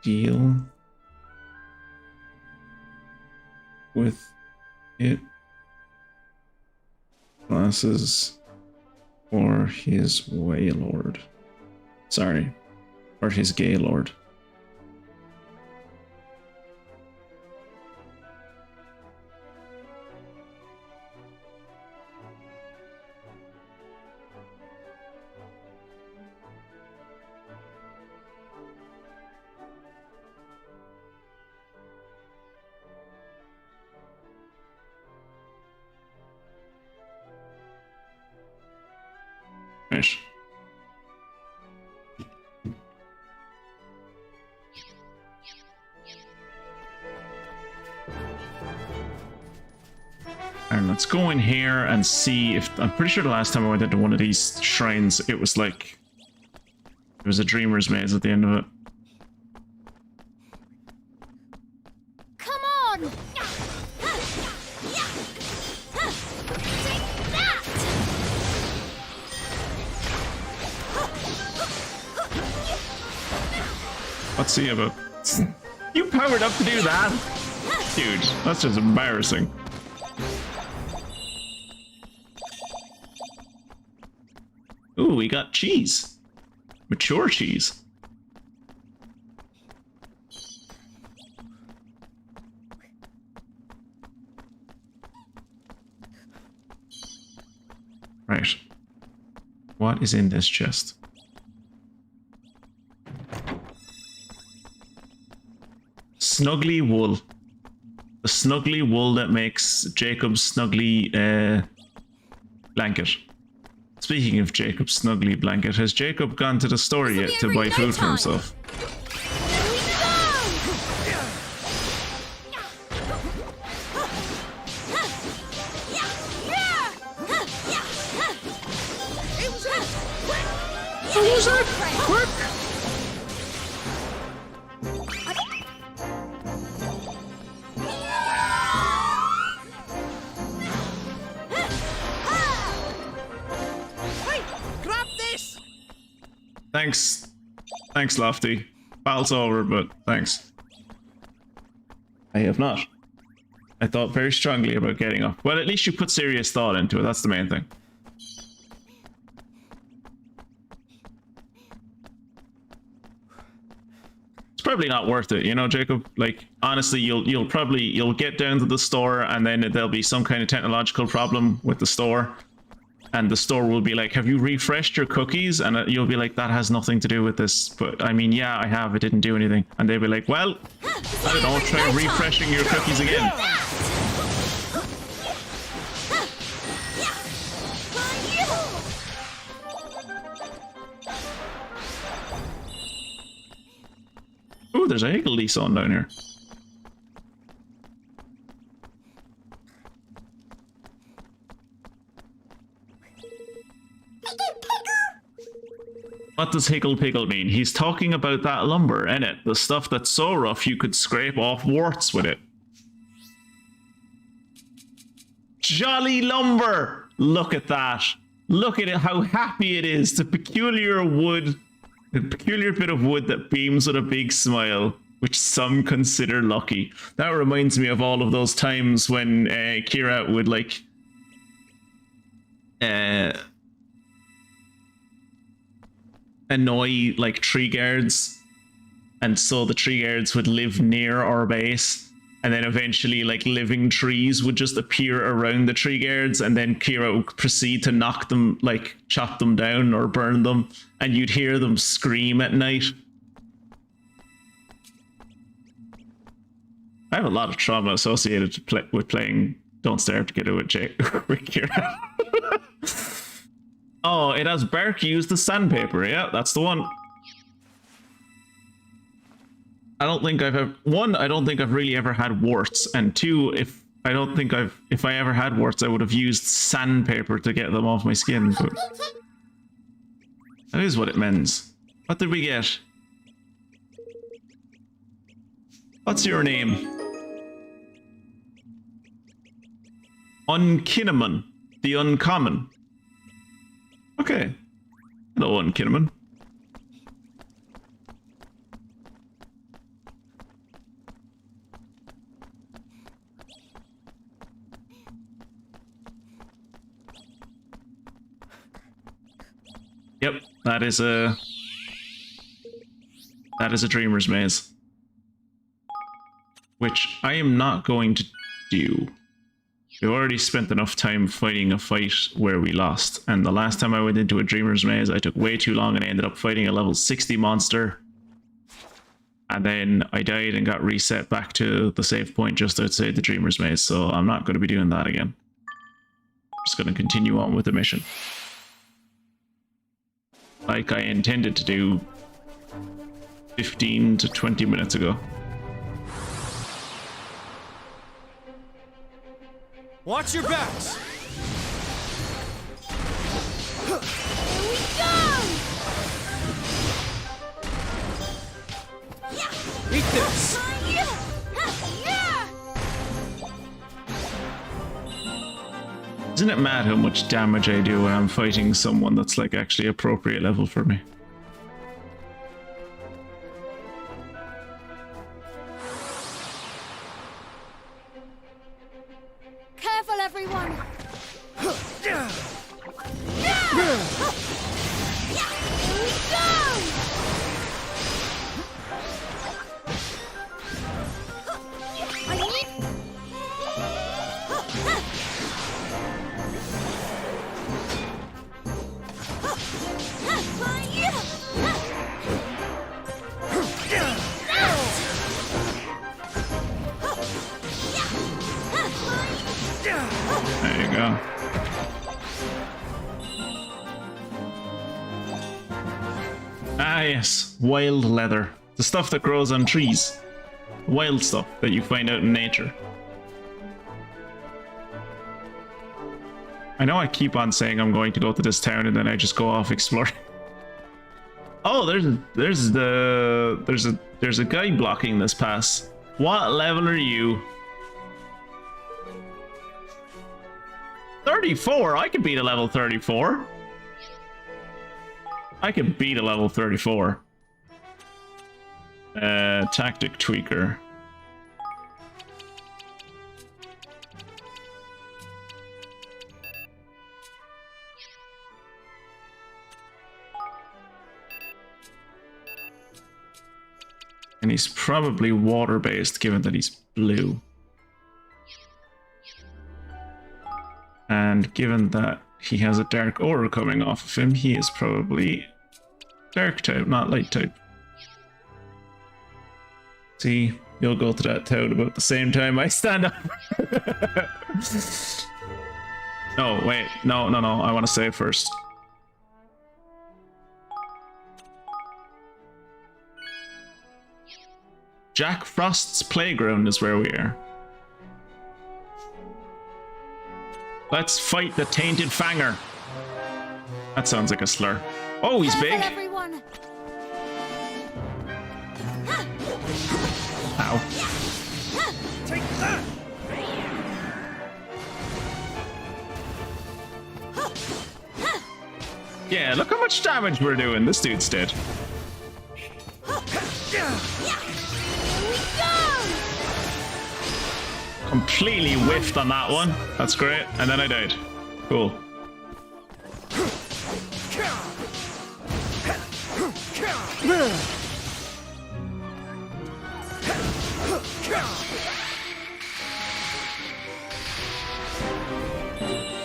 deal with it glasses or his Waylord. Sorry, or his Gaylord. Right. And let's go in here and see if... I'm pretty sure the last time I went into one of these shrines, it was like... There was a dreamer's maze at the end of it. Come on! Take that! What's he about? You powered up to do that? Dude, that's just embarrassing. Ooh, we got cheese. Mature cheese. Right. What is in this chest? Snuggly wool. The snuggly wool that makes Jacob's snuggly blanket. Speaking of Jacob's snuggly blanket, has Jacob gone to the store yet to buy food for himself? Thanks. Thanks, Lofty. Battle's over, but thanks. I have not. I thought very strongly about getting up. Well, at least you put serious thought into it. That's the main thing. It's probably not worth it, you know, Jacob? Like, honestly, you'll get down to the store and then there'll be some kind of technological problem with the store. And the store will be like, have you refreshed your cookies? And you'll be like, that has nothing to do with this. But I mean, yeah, I have. It didn't do anything. And they'll be like, well, I don't know, try refreshing your cookies again. Ooh, there's a higgledy on down here. What does higgle-piggle mean? He's talking about that lumber, innit? The stuff that's so rough you could scrape off warts with it. Jolly lumber! Look at that. Look at it, how happy it is. The peculiar wood, the peculiar bit of wood that beams with a big smile, which some consider lucky. That reminds me of all of those times when Kira would like... annoy like tree guards, and so the tree guards would live near our base, and then eventually like living trees would just appear around the tree guards, and then Kira would proceed to knock them, like chop them down or burn them, and you'd hear them scream at night. I have a lot of trauma associated with playing Don't Starve Together with Kira. Oh, it has bark used as sandpaper. Yeah, that's the one. I don't think I've ever... One, I don't think I've really ever had warts. And two, if I ever had warts, I would have used sandpaper to get them off my skin. But that is what it means. What did we get? What's your name? Unkinnaman. The Uncommon. Okay. Hello, Unkinnaman. Yep, that is a dreamer's maze, which I am not going to do. We already spent enough time fighting a fight where we lost, and the last time I went into a dreamer's maze, I took way too long and I ended up fighting a level 60 monster, and then I died and got reset back to the save point just outside the dreamer's maze, so I'm not going to be doing that again. I'm just going to continue on with the mission, like I intended to do 15 to 20 minutes ago. Watch your backs. Here we go! Eat this. Isn't it mad how much damage I do when I'm fighting someone that's like actually appropriate level for me? Careful, everyone! Here we go! I need... There you go. Ah yes, wild leather. The stuff that grows on trees. Wild stuff that you find out in nature. I know I keep on saying I'm going to go to this town and then I just go off exploring. Oh, there's a guy blocking this pass. What level are you? 34? I could beat a level 34. I could beat a level 34. Tactic tweaker. And he's probably water-based, given that he's blue. And given that he has a dark aura coming off of him, he is probably dark type, not light type. See, you'll go to that town about the same time I stand up. Oh, wait. No. I want to save first. Jack Frost's playground is where we are. Let's fight the tainted fanger. That sounds like a slur. Oh, he's big. Everyone. Ow. Take that! Yeah, look how much damage we're doing. This dude's dead. Here we go! Completely whiffed on that one. That's great. And then I died. Cool.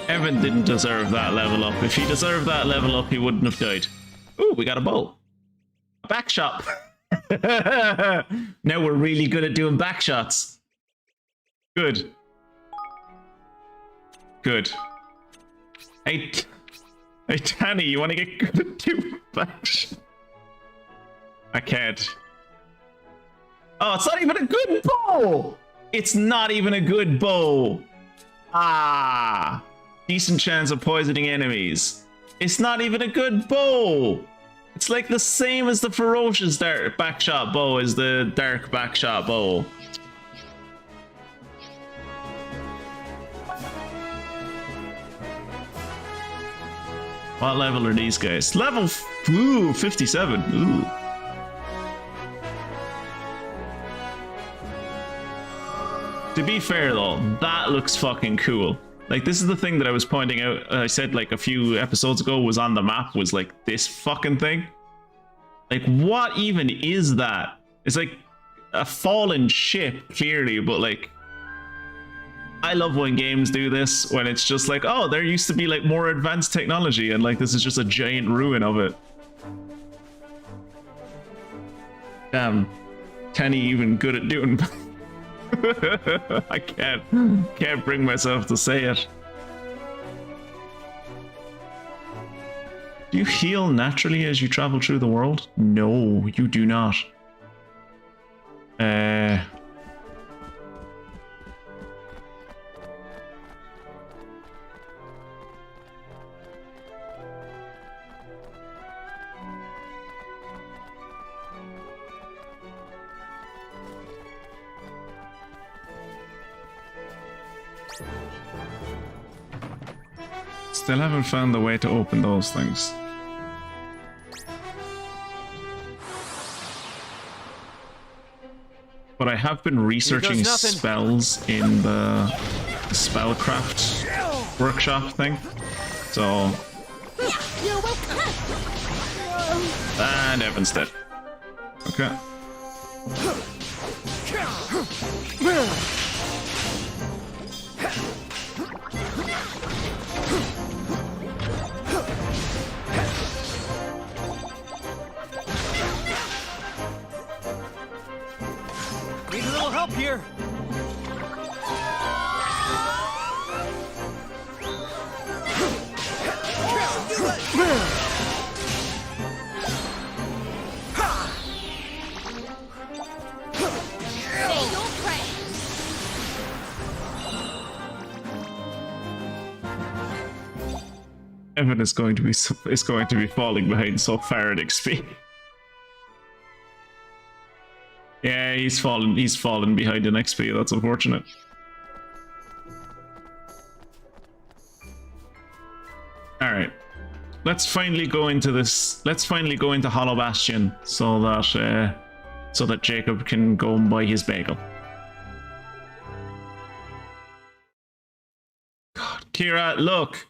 Evan didn't deserve that level up. If he deserved that level up, he wouldn't have died. Ooh, we got a bow. A back shot. Now we're really good at doing back shots. Good. Good. Hey, Danny, you want to get good at doing back shots? I can't. Oh, it's not even a good bow! It's not even a good bow. Ah. Decent chance of poisoning enemies. It's not even a good bow. It's like the same as the ferocious dark backshot bow as the dark backshot bow. What level are these guys? Level 57. Ooh. To be fair though, that looks fucking cool. Like, this is the thing that I was pointing out, I said like a few episodes ago was on the map, was like this fucking thing. Like, what even is that? It's like a fallen ship, clearly, but like, I love when games do this, when it's just like, oh, there used to be like more advanced technology, and like this is just a giant ruin of it. Damn, Kenny even good at doing I can't bring myself to say it. Do you heal naturally as you travel through the world? No, you do not. Still haven't found the way to open those things. But I have been researching spells in the spellcraft workshop thing. So... And Evan's dead. Okay. Need a little help here. Say your prayers. Evan is going to be falling behind so far at XP. Yeah, he's fallen behind in XP. That's unfortunate. All right, let's finally go into this. Let's finally go into Hollow Bastion so that Jacob can go and buy his bagel. God, Kira, look,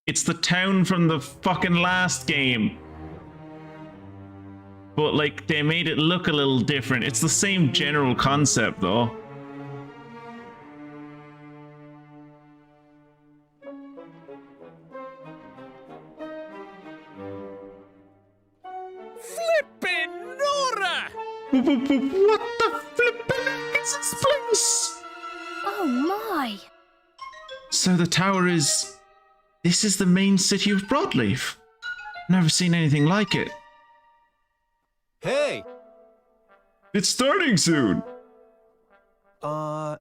it's the town from the fucking last game. But, like, they made it look a little different. It's the same general concept, though. Flippin' Nora! What the flippin' heck is this place? Oh my. So the tower is... This is the main city of Broadleaf. Never seen anything like it. Hey! It's starting soon! Uh...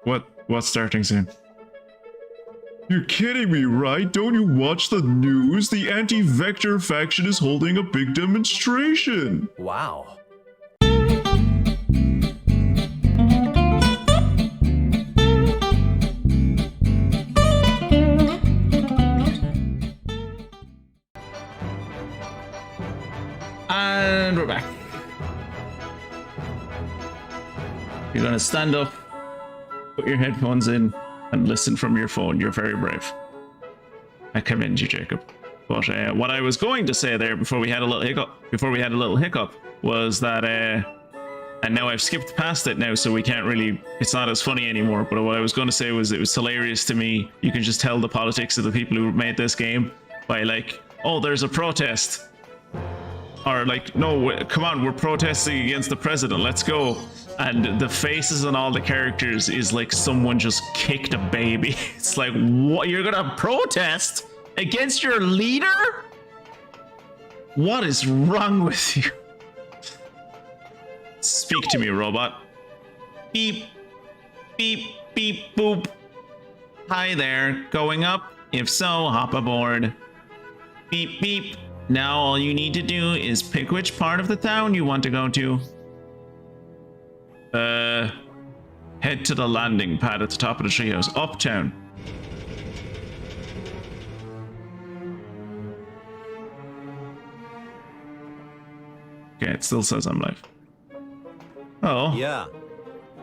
What's starting soon? You're kidding me, right? Don't you watch the news? The anti-Vector faction is holding a big demonstration! Wow. And we're back. You're gonna stand up, put your headphones in, and listen from your phone. You're very brave. I commend you, Jacob. But what I was going to say there before we had a little hiccup, was that, and now I've skipped past it now, so we can't really, it's not as funny anymore. But what I was going to say was it was hilarious to me. You can just tell the politics of the people who made this game by like, oh, there's a protest. Or like, no, come on, we're protesting against the president, let's go. And the faces on all the characters is like someone just kicked a baby. It's like, what, you're gonna protest against your leader? What is wrong with you? Speak to me, robot. Beep, beep, beep, boop. Hi there, going up? If so, hop aboard. Beep, beep. Now all you need to do is pick which part of the town you want to go to. Head to the landing pad at the top of the treehouse. Uptown. Okay, it still says I'm live. Oh. Yeah.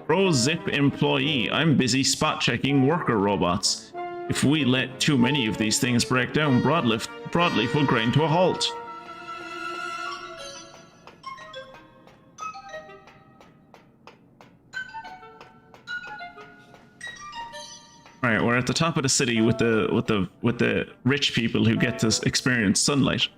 Pro Zip employee. I'm busy spot checking worker robots. If we let too many of these things break down, Broadleaf will grind to a halt. All right, we're at the top of the city with the rich people who get to experience sunlight.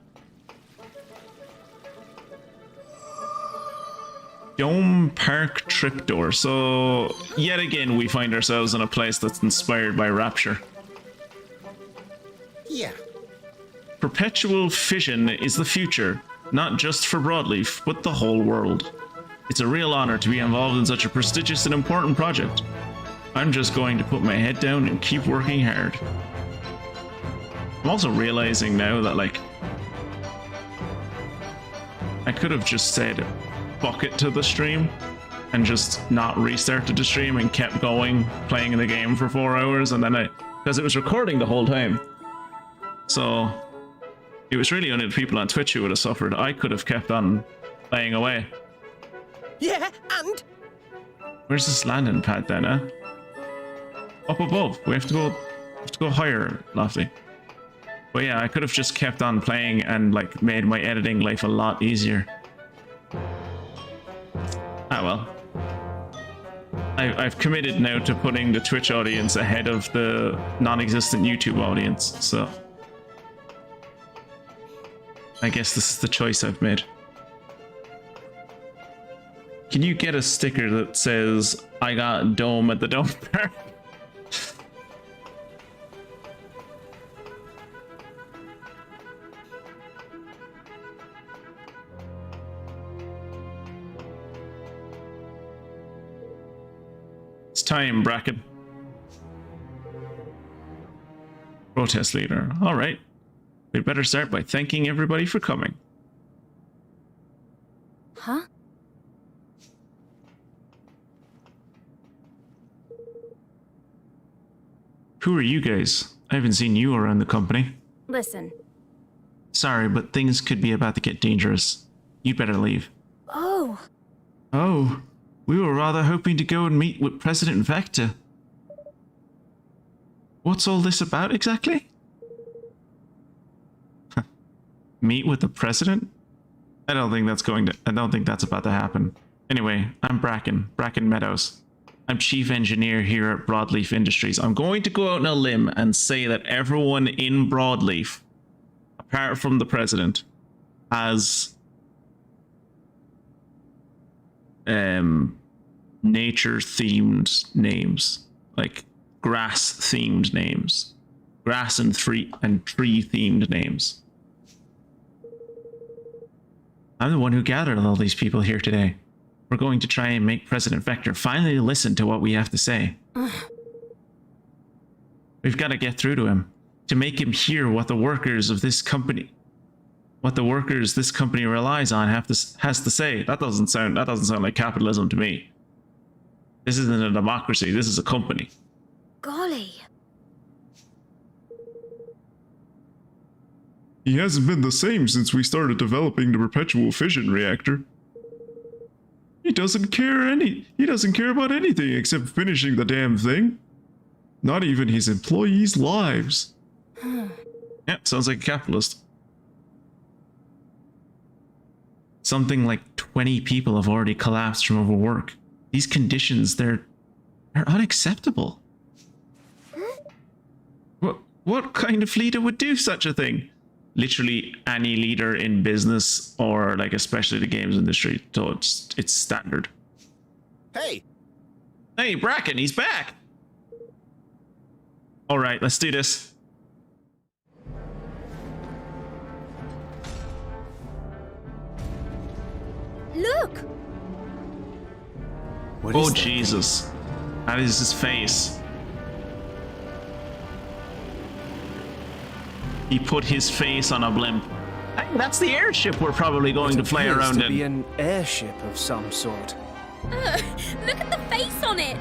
Dome Park Tripdoor. So yet again, we find ourselves in a place that's inspired by Rapture. Yeah. Perpetual fission is the future, not just for Broadleaf, but the whole world. It's a real honor to be involved in such a prestigious and important project. I'm just going to put my head down and keep working hard. I'm also realizing now that, like, I could have just said fuck it to the stream and just not restarted the stream and kept going, playing the game for 4 hours, and then because it was recording the whole time. So it was really only the people on Twitch who would have suffered. I could have kept on playing away. Yeah, and Where's this landing pad then, eh? Up above. We have to go higher, Lofty. But yeah, I could have just kept on playing and like made my editing life a lot easier. Ah well. I've committed now to putting the Twitch audience ahead of the non-existent YouTube audience, so I guess this is the choice I've made. Can you get a sticker that says, I got dome at the dome park? It's time, Bracken. Protest leader. All right. We'd better start by thanking everybody for coming. Huh? Who are you guys? I haven't seen you around the company. Listen. Sorry, but things could be about to get dangerous. You'd better leave. Oh. Oh, we were rather hoping to go and meet with President Vector. What's all this about exactly? Meet with the president? I don't think that's about to happen. Anyway, I'm Bracken Meadows. I'm chief engineer here at Broadleaf Industries. I'm going to go out on a limb and say that everyone in Broadleaf, apart from the president, has nature-themed names, like grass-themed names, grass and tree-themed names. I'm the one who gathered all these people here today. We're going to try and make President Vector finally listen to what we have to say. We've got to get through to him, to make him hear what the workers of this company, this company relies on has to say. That doesn't sound like capitalism to me. This isn't a democracy, this is a company. Golly. He hasn't been the same since we started developing the perpetual fission reactor. He doesn't care about anything except finishing the damn thing. Not even his employees' lives. Yeah, sounds like a capitalist. Something like 20 people have already collapsed from overwork. These conditions, they're unacceptable. What kind of leader would do such a thing? Literally any leader in business or like especially the games industry. So it's standard. hey, Hey, Bracken, he's back. All right, let's do this. Look. what Oh is that? Jesus, that is his face. He put his face on a blimp. Hey, that's the airship we're probably going to fly Appears around to be in. an airship of some sort. Look at the face on it.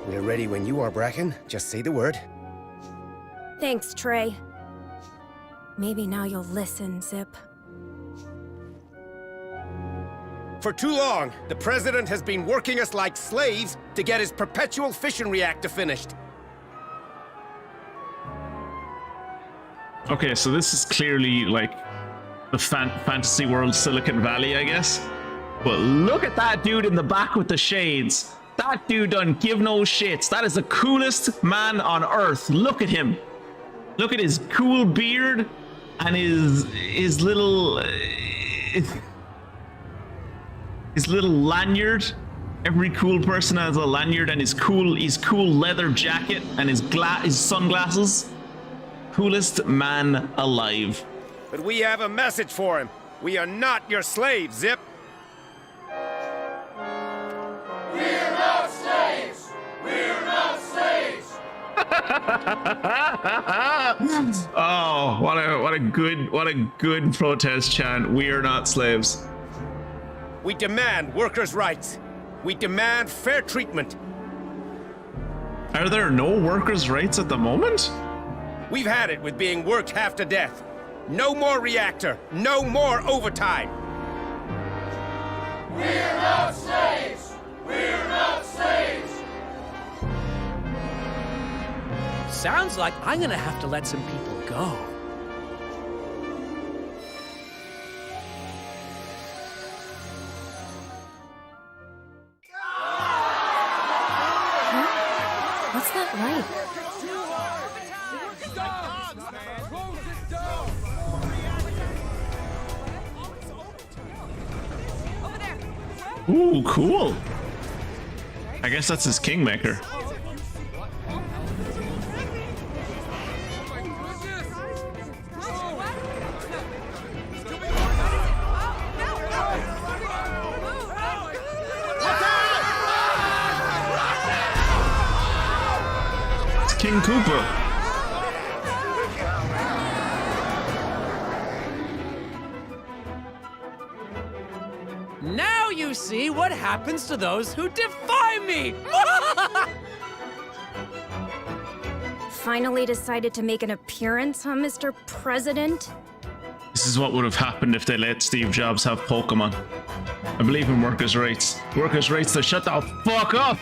We're ready when you are, Bracken. Just say the word. Thanks, Trey. Maybe now you'll listen, Zip. For too long, the President has been working us like slaves to get his perpetual fission reactor finished. Okay, so this is clearly like the fantasy world Silicon Valley, I guess. But look at that dude in the back with the shades. That dude don't give no shits. That is the coolest man on earth. Look at him. Look at his cool beard and his little lanyard. Every cool person has a lanyard, and his cool leather jacket and his sunglasses. Coolest man alive. But we have a message for him. We are not your slaves, Zip. We're not slaves! We're not slaves! Oh, what a good protest chant. We are not slaves. We demand workers' rights. We demand fair treatment. Are there no workers' rights at the moment? We've had it with being worked half to death. No more reactor. No more overtime. We're not slaves! We're not slaves! Sounds like I'm gonna have to let some people go. What's that light? Ooh, cool. I guess that's his kingmaker. It's King Koopa. Now you see what happens to those who defy me! Finally decided to make an appearance, huh, Mr. President? This is what would have happened if they let Steve Jobs have Pokemon. I believe in workers' rights. Workers' rights to shut the fuck up!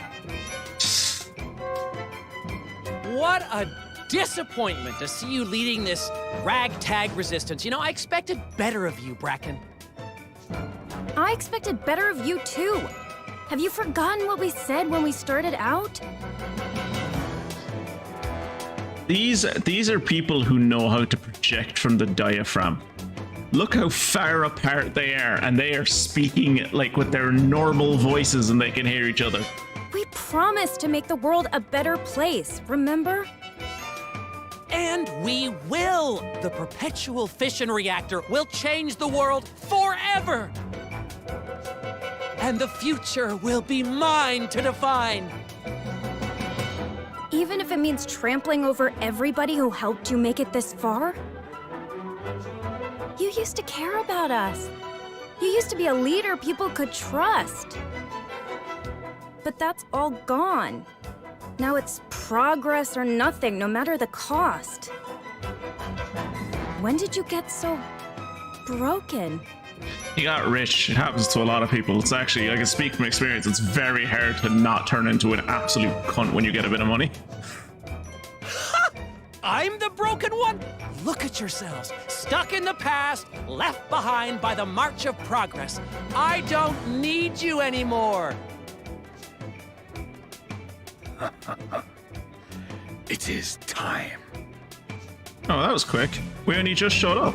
What a disappointment to see you leading this ragtag resistance. You know, I expected better of you, Bracken. I expected better of you, too. Have you forgotten what we said when we started out? These are people who know how to project from the diaphragm. Look how far apart they are, and they are speaking like with their normal voices and they can hear each other. We promised to make the world a better place, remember? And we will! The perpetual fission reactor will change the world forever! And the future will be mine to define! Even if it means trampling over everybody who helped you make it this far? You used to care about us. You used to be a leader people could trust. But that's all gone. Now it's progress or nothing, no matter the cost. When did you get so broken? He got rich. It happens to a lot of people. It's actually, I can speak from experience, it's very hard to not turn into an absolute cunt when you get a bit of money. I'm the broken one? Look at yourselves, stuck in the past, left behind by the march of progress. I don't need you anymore. It is time. Oh, that was quick. We only just showed up.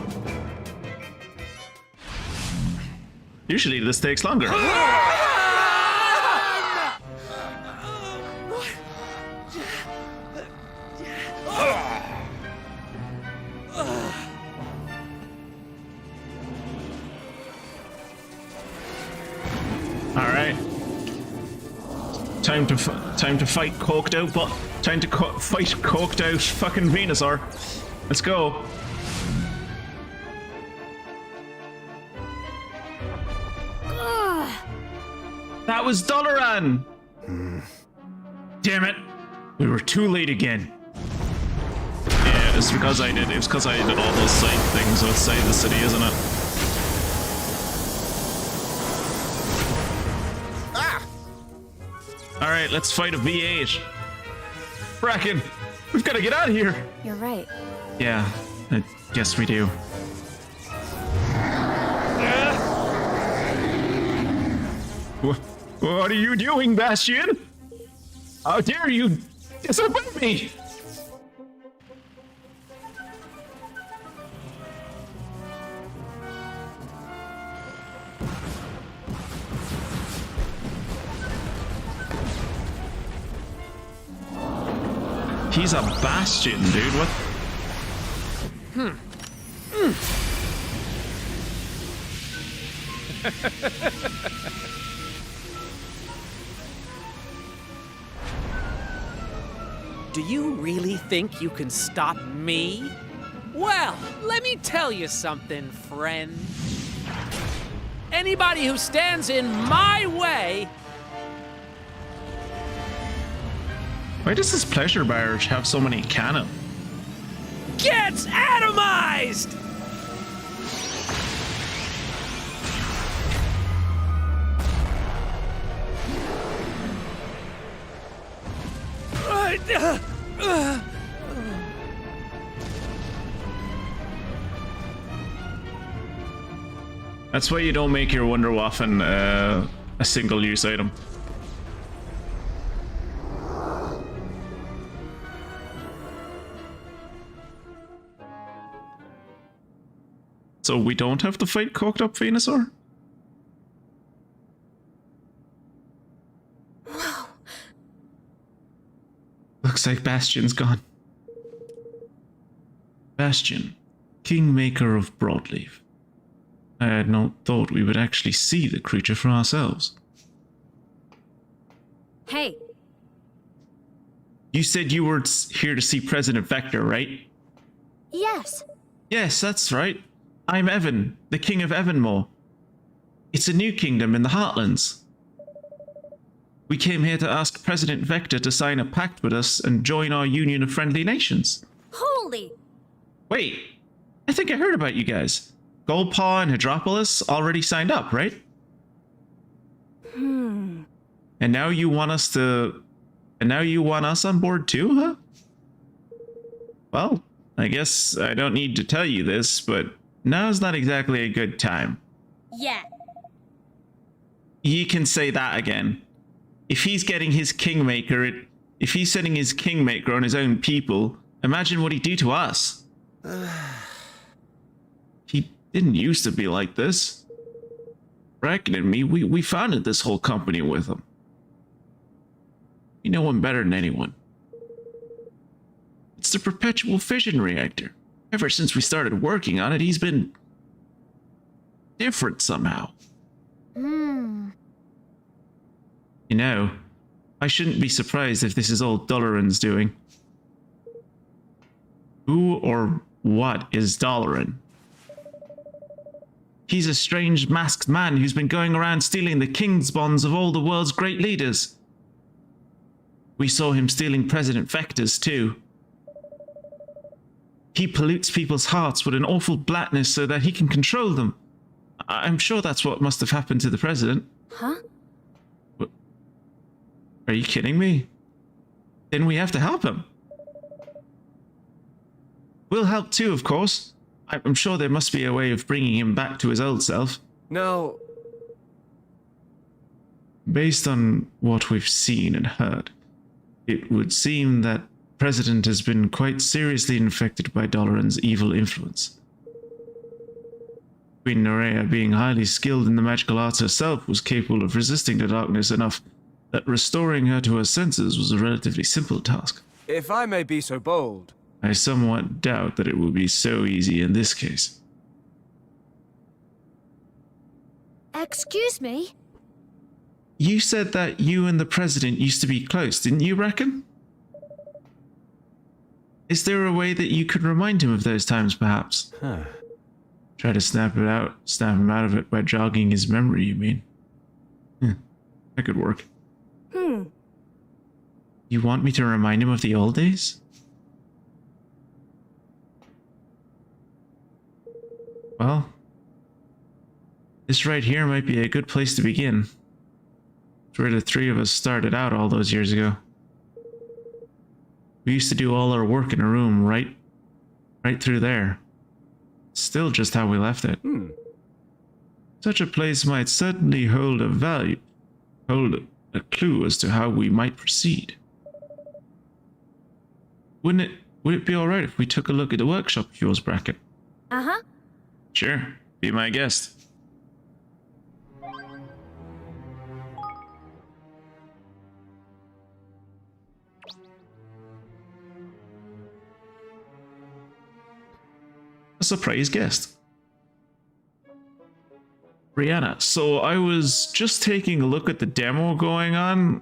Usually this takes longer. Alright. Time to fight coked out, but time to fight coked out fucking Venusaur. Let's go. That was Dolaran! Damn it. We were too late again. Yeah, it's because I did. It was because I did all those side things outside the city, isn't it? Ah! Alright, let's fight a V8. Bracken, we've got to get out of here. You're right. Yeah, I guess we do. What are you doing, Bastion? How dare you disobey me? He's a Bastion, dude. What? Do you really think you can stop me? Well, let me tell you something, friend. Anybody who stands in my way... Why does this pleasure barge have so many cannon? gets atomized! That's why you don't make your Wunderwaffen a single-use item. So we don't have to fight Coked Up Venusaur? Wow. Looks like Bastion's gone. Bastion, Kingmaker of Broadleaf. I had not thought we would actually see the creature for ourselves. Hey. You said you were here to see President Vector, right? Yes. Yes, that's right. I'm Evan, the King of Evanmore. It's a new kingdom in the Heartlands. We came here to ask President Vector to sign a pact with us and join our Union of Friendly Nations. Holy. Wait, I think I heard about you guys. Goldpaw and Hydropolis already signed up, right? And now you want us to... And now you want us on board too, huh? Well, I guess I don't need to tell you this, but now's not exactly a good time. Yeah. You can say that again. If he's getting his Kingmaker, if he's setting his Kingmaker on his own people, imagine what he'd do to us. He didn't used to be like this. Bracken and me, we founded this whole company with him. You know him better than anyone. It's the perpetual fission reactor. Ever since we started working on it, he's been different somehow. You know, I shouldn't be surprised if this is all Doloran's doing. Who or what is Doloran? He's a strange masked man who's been going around stealing the king's bonds of all the world's great leaders. We saw him stealing President Vector's too. He pollutes people's hearts with an awful blackness so that he can control them. I'm sure that's what must have happened to the president. Huh? What? Are you kidding me? Then we have to help him. We'll help too, of course. I'm sure there must be a way of bringing him back to his old self. No. Based on what we've seen and heard, it would seem that President has been quite seriously infected by Doloran's evil influence. Queen Nerea, being highly skilled in the magical arts herself, was capable of resisting the darkness enough that restoring her to her senses was a relatively simple task. If I may be so bold. I somewhat doubt that it will be so easy in this case. Excuse me? You said that you and the President used to be close, didn't you, reckon? Is there a way that you could remind him of those times, perhaps? Try to snap him out of it by jogging his memory, you mean? That could work. You want me to remind him of the old days? Well, this right here might be a good place to begin. It's where the three of us started out all those years ago. We used to do all our work in a room right through there. Still just how we left it. Such a place might certainly hold a clue as to how we might proceed. Would it be alright if we took a look at the workshop of yours, Bracken? Uh-huh. Sure, be my guest. A surprise guest. Brianna, so I was just taking a look at the demo going on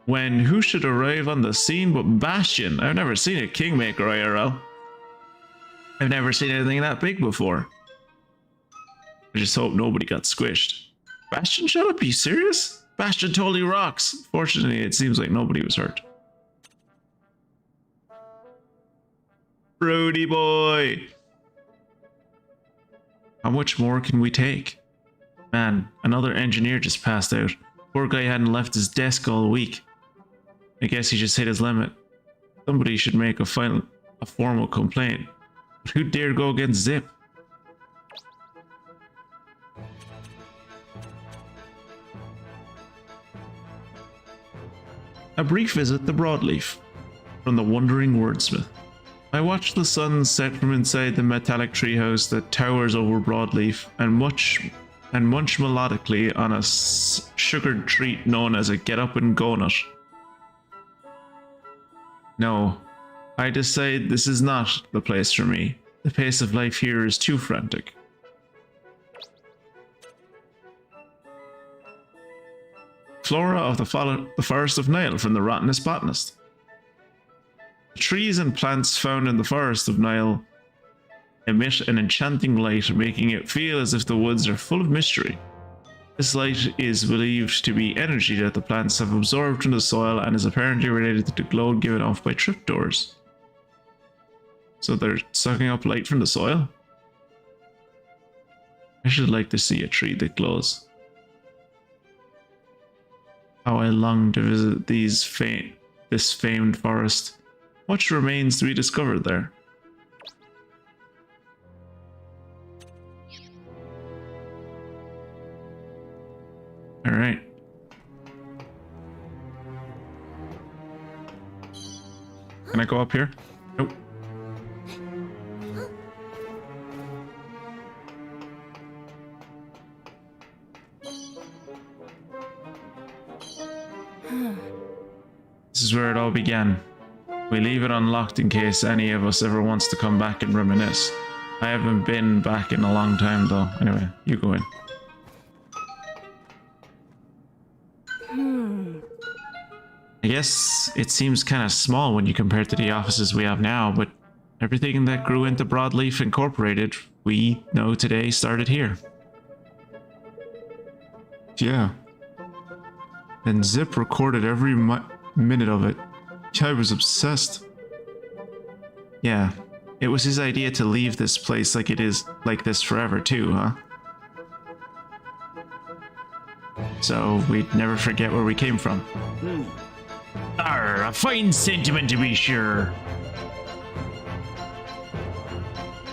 when who should arrive on the scene but Bastion. I've never seen a Kingmaker IRL. I've never seen anything that big before. I just hope nobody got squished. Bastion, shut up, are you serious? Bastion totally rocks. Fortunately, it seems like nobody was hurt. Brody boy! How much more can we take? Man, another engineer just passed out. Poor guy hadn't left his desk all week. I guess he just hit his limit. Somebody should make a formal complaint. But who dare go against Zip? A brief visit to Broadleaf from the Wandering Wordsmith. I watched the sun set from inside the metallic treehouse that towers over Broadleaf and munch melodically on a sugared treat known as a get up and go nut. No, I decide this is not the place for me. The pace of life here is too frantic. Flora of the Forest of Nile from the Rottenest Botanist. The trees and plants found in the Forest of Nile emit an enchanting light, making it feel as if the woods are full of mystery. This light is believed to be energy that the plants have absorbed from the soil and is apparently related to the glow given off by trapdoors. So they're sucking up light from the soil? I should like to see a tree that glows. How I long to visit this famed forest. Much remains to be discovered there. Alright. Can I go up here? Nope. This is where it all began. We leave it unlocked in case any of us ever wants to come back and reminisce. I haven't been back in a long time though. Anyway, you go in. I guess it seems kind of small when you compare it to the offices we have now, but everything that grew into Broadleaf Incorporated we know today started here. Yeah. And Zip recorded every minute of it. I was obsessed. Yeah, it was his idea to leave this place like it is like this forever too, huh? So we'd never forget where we came from. Arr, a fine sentiment to be sure.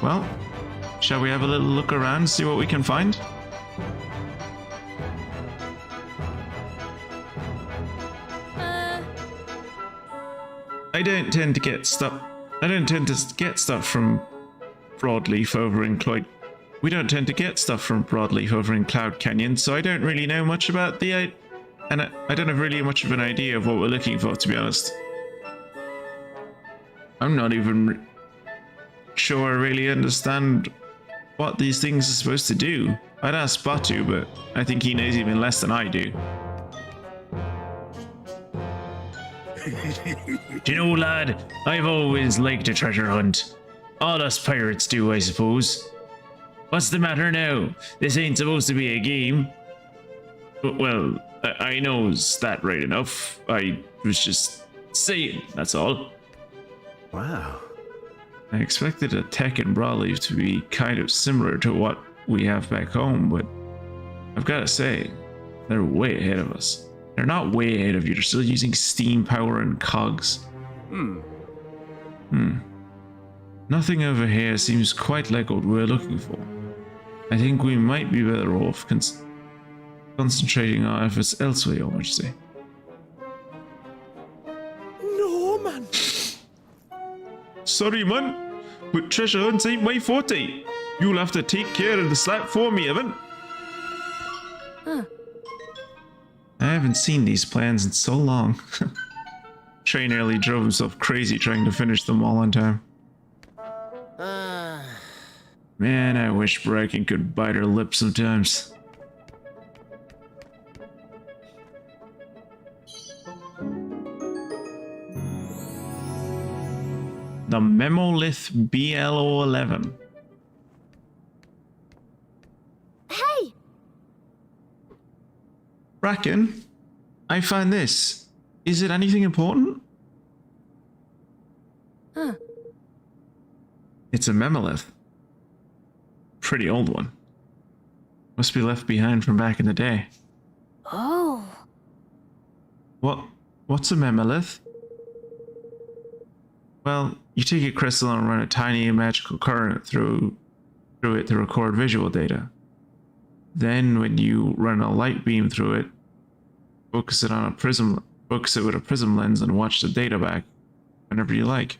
Well, shall we have a little look around, see what we can find? I don't tend to get stuff from Broadleaf over in Cloyd. We don't tend to get stuff from Broadleaf over in Cloud Canyon, so I don't really know much about I don't have really much of an idea of what we're looking for, to be honest. I'm not even sure I really understand what these things are supposed to do. I'd ask Batu, but I think he knows even less than I do. Do you know, lad, I've always liked a treasure hunt. All us pirates do, I suppose. What's the matter now? This ain't supposed to be a game. Well, I knows that right enough. I was just saying, that's all. Wow. I expected a tech in Broadleaf to be kind of similar to what we have back home, but I've got to say, they're way ahead of us. They're not way ahead of you, they're still using steam power and cogs. Nothing over here seems quite like what we're looking for. I think we might be better off concentrating our efforts elsewhere, Your Majesty. No, man. Sorry, man, but treasure hunts ain't my forte. You'll have to take care of the slap for me, Evan. I haven't seen these plans in so long. Trey nearly drove himself crazy trying to finish them all on time. Man, I wish Bracken could bite her lip sometimes. The Memolith BLO11. Hey, Bracken, I find this. Is it anything important? Huh. It's a memolith. Pretty old one. Must be left behind from back in the day. Oh. What's a memolith? Well, you take a crystal and run a tiny magical current through it to record visual data. Then when you run a light beam through it, focus it with a prism lens and watch the data back whenever you like.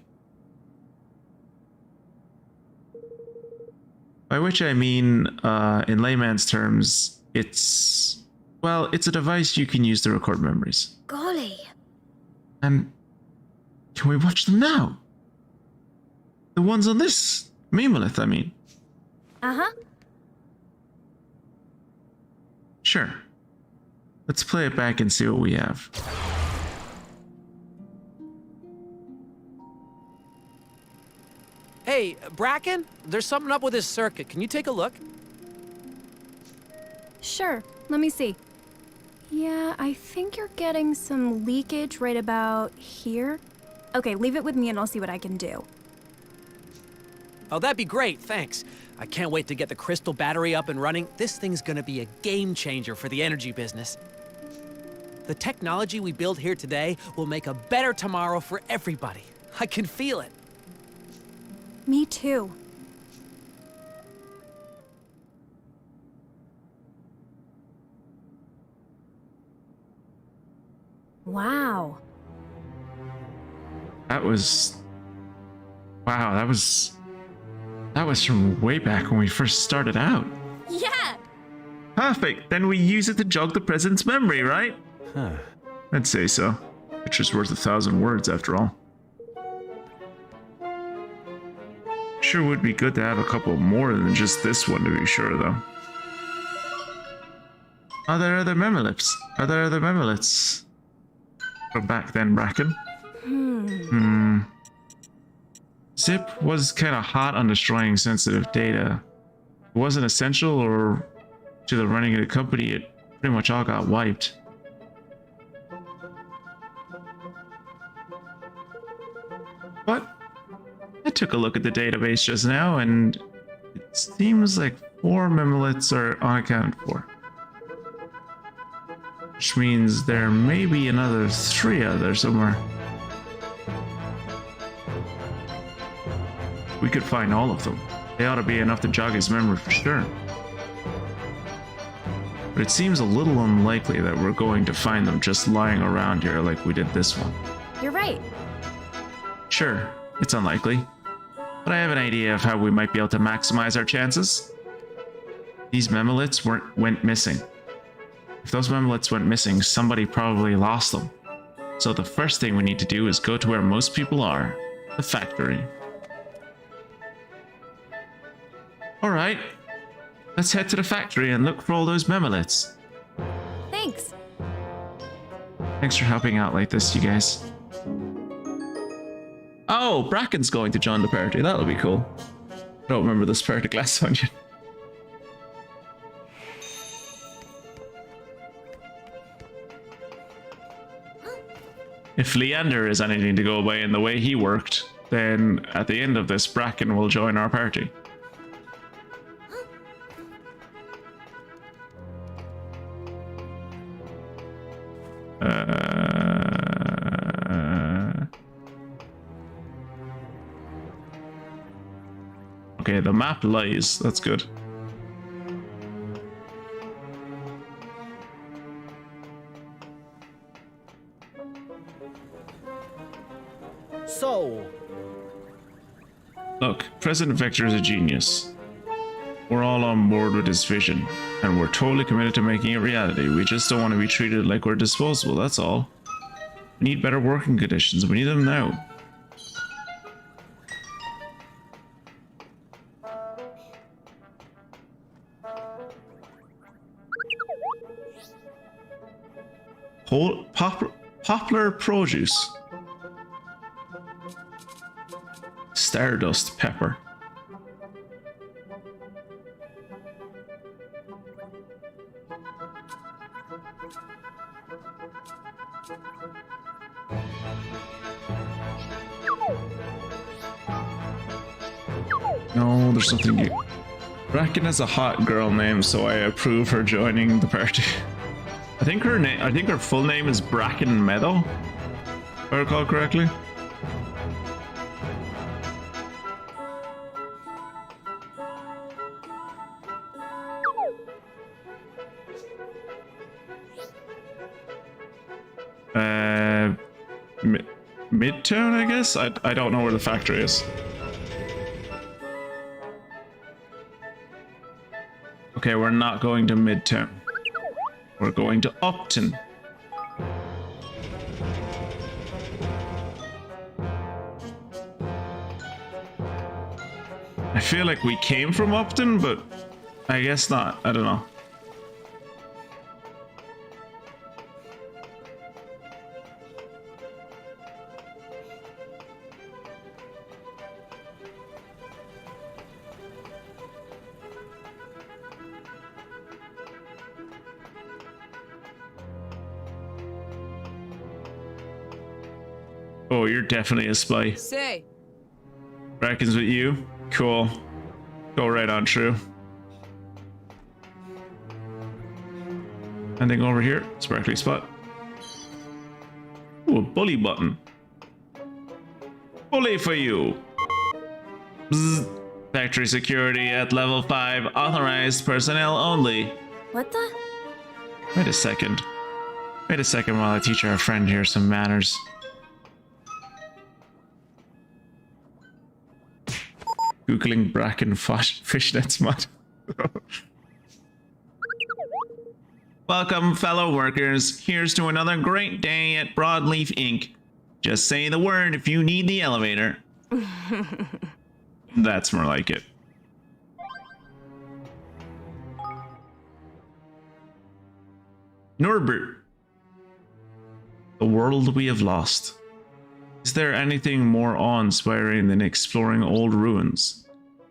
By which I mean, in layman's terms, it's a device you can use to record memories. Golly. And can we watch them now? The ones on this memolith, I mean. Uh-huh. Sure. Let's play it back and see what we have. Hey, Bracken, there's something up with this circuit. Can you take a look? Sure. Let me see. Yeah, I think you're getting some leakage right about here. Okay, leave it with me and I'll see what I can do. Oh, that'd be great, thanks. I can't wait to get the crystal battery up and running. This thing's gonna be a game changer for the energy business. The technology we build here today will make a better tomorrow for everybody. I can feel it. Me too. Wow. Wow, that was from way back when we first started out. Yeah! Perfect. Then we use it to jog the president's memory, right? Huh. I'd say so. Picture's worth 1,000 words after all. Sure would be good to have a couple more than just this one to be sure, though. Are there other memoliths? From back then, Bracken? Zip was kind of hot on destroying sensitive data. It wasn't essential or to the running of the company, it pretty much all got wiped. But I took a look at the database just now and it seems like 4 memoliths are unaccounted for. Which means there may be another 3 out there somewhere. We could find all of them. They ought to be enough to jog his memory for sure. But it seems a little unlikely that we're going to find them just lying around here like we did this one. You're right. Sure, it's unlikely. But I have an idea of how we might be able to maximize our chances. These memoliths went missing. If those memoliths went missing, somebody probably lost them. So the first thing we need to do is go to where most people are, the factory. Alright, let's head to the factory and look for all those memoliths. Thanks. Thanks for helping out like this, you guys. Oh, Bracken's going to join the party. That'll be cool. I don't remember this part of Glass Onion. If Leander is anything to go by in the way he worked, then at the end of this, Bracken will join our party. Okay, the map lies. That's good. So, Look, President Vector is a genius. We're all on board with his vision, and we're totally committed to making it reality. We just don't want to be treated like we're disposable, that's all. We need better working conditions. We need them now. Poplar produce. Stardust pepper. No, there's something new. Bracken has a hot girl name, so I approve her joining the party. I think her full name is Bracken Meadow, if I recall correctly. Midtown, I guess? I don't know where the factory is. Okay, we're not going to Midtown. We're going to Upton. I feel like we came from Upton, but I guess not. I don't know. Oh, you're definitely a spy. Say. Bracken's with you? Cool. Go right on, true. Anything over here? Sparkly spot. Ooh, a bully button. Bully for you. Bzz. Factory security at level 5. Authorized personnel only. What the? Wait a second. Wait a second while I teach our friend here some manners. Googling Bracken fishnets mod. Welcome, fellow workers. Here's to another great day at Broadleaf Inc. Just say the word if you need the elevator. That's more like it. Norbert. The world we have lost. Is there anything more awe-inspiring than exploring old ruins?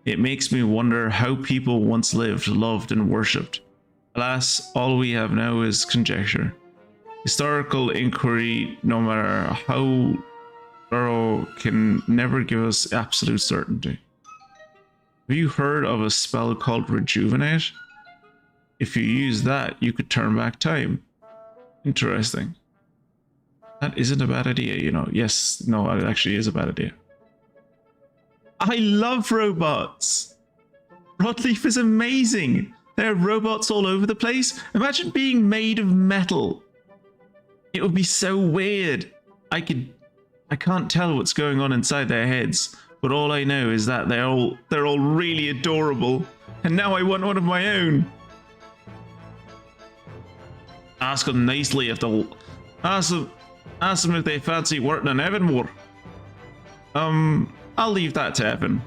It makes me wonder how people once lived, loved, and worshipped. Alas, all we have now is conjecture. Historical inquiry, no matter how thorough, can never give us absolute certainty. Have you heard of a spell called Rejuvenate? If you use that, you could turn back time. Interesting. That isn't a bad idea, you know. Yes, no, it actually is a bad idea. I love robots. Broadleaf is amazing. There are robots all over the place. Imagine being made of metal. It would be so weird. I can't tell what's going on inside their heads, but all I know is that they're all really adorable. And now I want one of my own. Ask them nicely if they'll Ask them if they fancy working on Evan more. I'll leave that to Evan.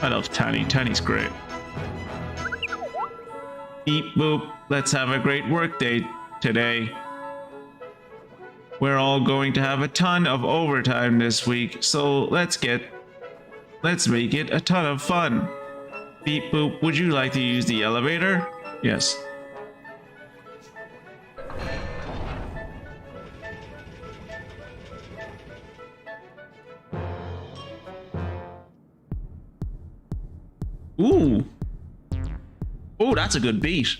I love Tanny. Tanny's great. Beep boop. Let's have a great work day today. We're all going to have a ton of overtime this week, so let's make it a ton of fun. Beep boop. Would you like to use the elevator? Yes. Ooh. Oh, that's a good beat.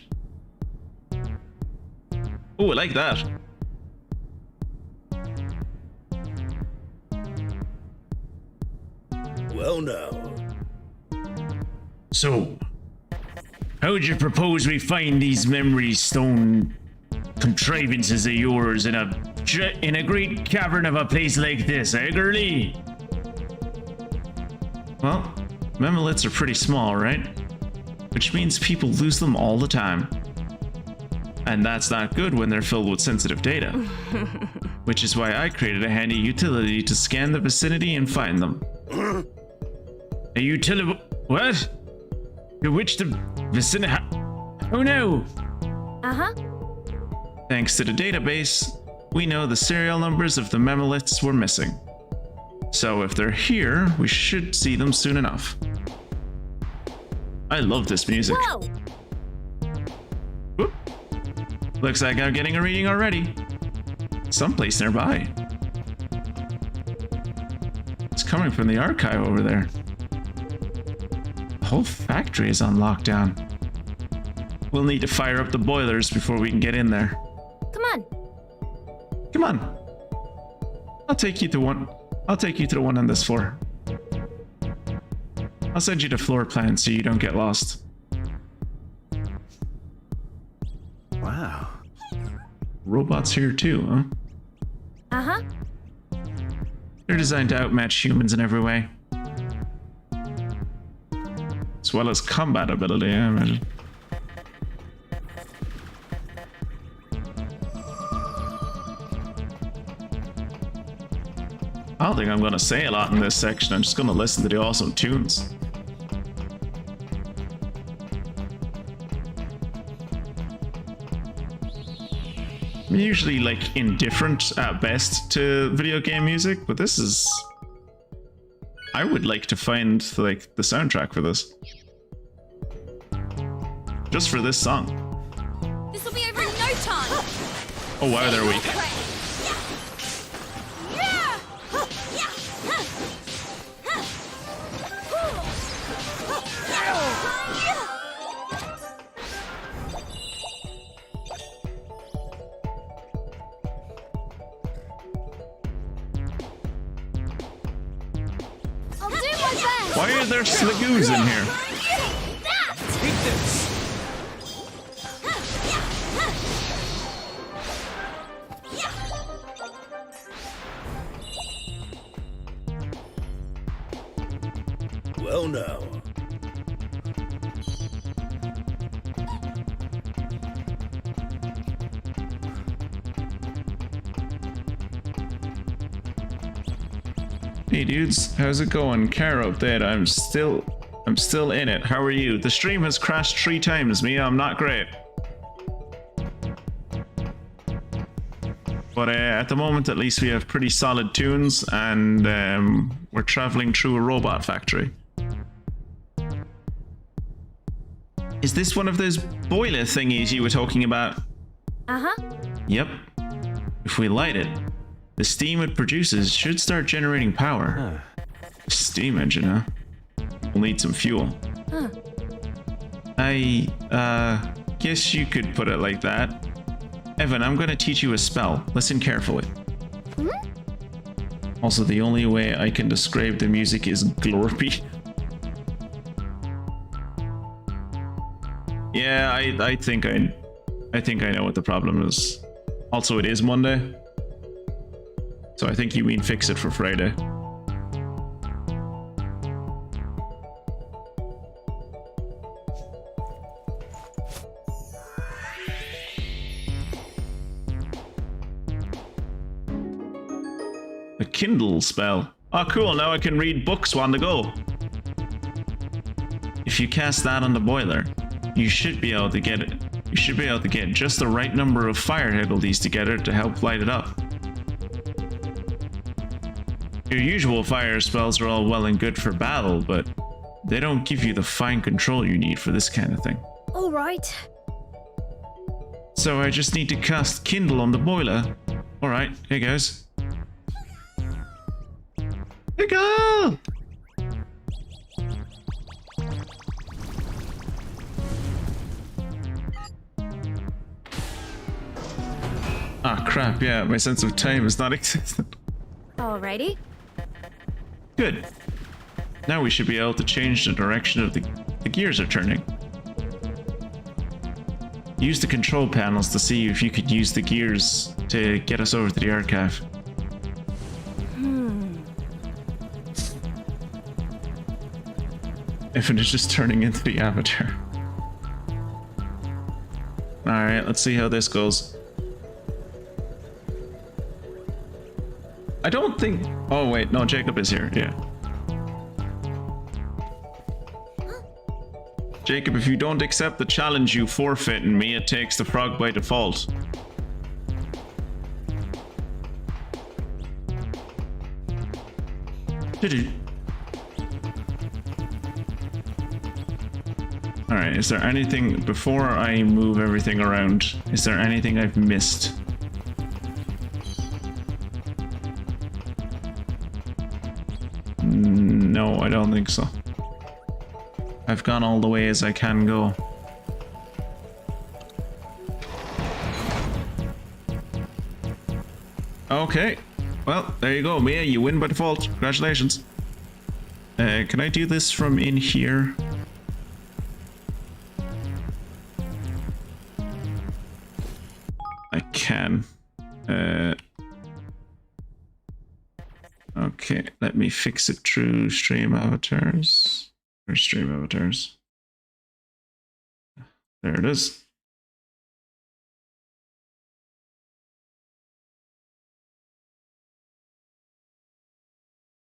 Oh, I like that. Well now. So, how would you propose we find these memory stone contrivances of yours in a great cavern of a place like this, eh, girlie? Well, memoliths are pretty small, right? Which means people lose them all the time. And that's not good when they're filled with sensitive data. Which is why I created a handy utility to scan the vicinity and find them. A utility? What? To which the vicinity? Oh no! Uh-huh. Thanks to the database, we know the serial numbers of the memoliths we're missing. So if they're here, we should see them soon enough. I love this music. Whoa! Whoop. Looks like I'm getting a reading already. Someplace nearby. It's coming from the archive over there. The whole factory is on lockdown. We'll need to fire up the boilers before we can get in there. Come on. Come on. I'll take you to one. I'll take you to the one on this floor. I'll send you the floor plan so you don't get lost. Wow. Robots here too, huh? Uh-huh. They're designed to outmatch humans in every way. As well as combat ability, I imagine. I don't think I'm going to say a lot in this section. I'm just going to listen to the awesome tunes. I'm usually like indifferent at best to video game music, but this is... I would like to find like the soundtrack for this. Just for this song. This will be over in no time. Oh wow, they're weak. I'll do my best. Why are there slagoos in here? Take this! Well, now. Hey dudes, how's it going? Caro, dead. I'm still in it. How are you? The stream has crashed 3 times. Mia, I'm not great. But at the moment, at least, we have pretty solid tunes, and we're traveling through a robot factory. Is this one of those boiler thingies you were talking about? Uh-huh. Yep. If we light it, the steam it produces should start generating power. Steam engine, huh? We'll need some fuel. Huh. I guess you could put it like that. Evan, I'm gonna teach you a spell. Listen carefully. Also, the only way I can describe the music is glorpy. Yeah, I think I know what the problem is. Also, it is Monday. So I think you mean fix it for Friday. A Kindle spell. Oh cool, now I can read books on the go. If you cast that on the boiler, you should be able to get it. You should be able to get just the right number of fire higgledies together to help light it up. Your usual fire spells are all well and good for battle, but they don't give you the fine control you need for this kind of thing. All right. So I just need to cast Kindle on the boiler. Alright, here goes. Here go! Ah crap, yeah, my sense of time is not existent. Alrighty. Good. Now we should be able to change the direction of the gears are turning. Use the control panels to see if you could use the gears to get us over to the archive. If it is just turning into the avatar. Alright, let's see how this goes. I don't think... Oh wait, no, Jacob is here, yeah. Jacob, if you don't accept the challenge, you forfeit, and Mia takes the frog by default. Alright, is there anything, before I move everything around, is there anything I've missed? No, I don't think so. I've gone all the way as I can go. Okay, well, there you go, Mia, you win by default. Congratulations. Can I do this from in here? I can. Okay, let me fix it through stream avatars. Or stream avatars. There it is.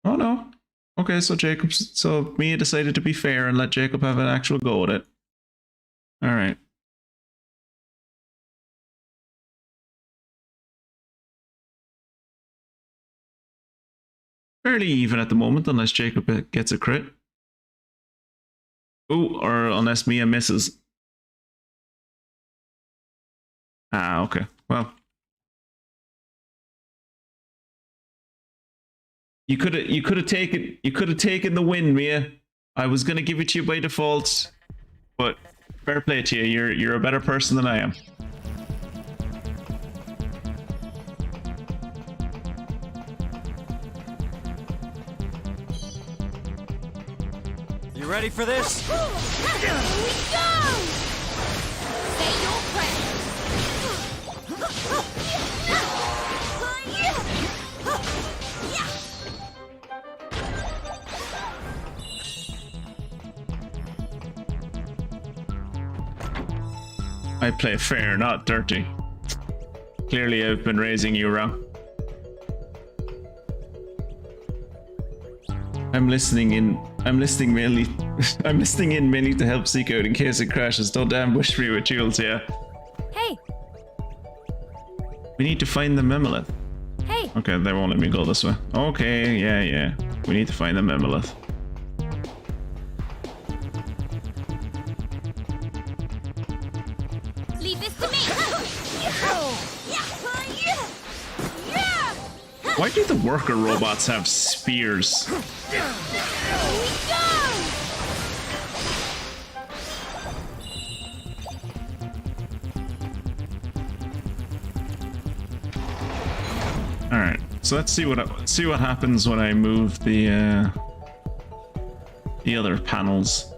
Oh no. Okay, so so Mia decided to be fair and let Jacob have an actual go at it. Alright. Fairly even at the moment, unless Jacob gets a crit. Ooh, or unless Mia misses. Ah, okay. Well. You could have taken the win, Mia. I was gonna give it to you by default, but fair play to you. You're a better person than I am. You ready for this? Here we go! Say your prayers. I play fair, not dirty. Clearly I've been raising you wrong. I'm listening in mainly to help Seek out in case it crashes. Don't ambush me with tools, yeah. Hey, We need to find the Memelith. hey, Okay, they won't let me go this way. Okay, yeah. We need to find the Memelith. leave this to me. Why do the worker robots have spears? Here we go! Alright, so let's see what happens when I move the other panels.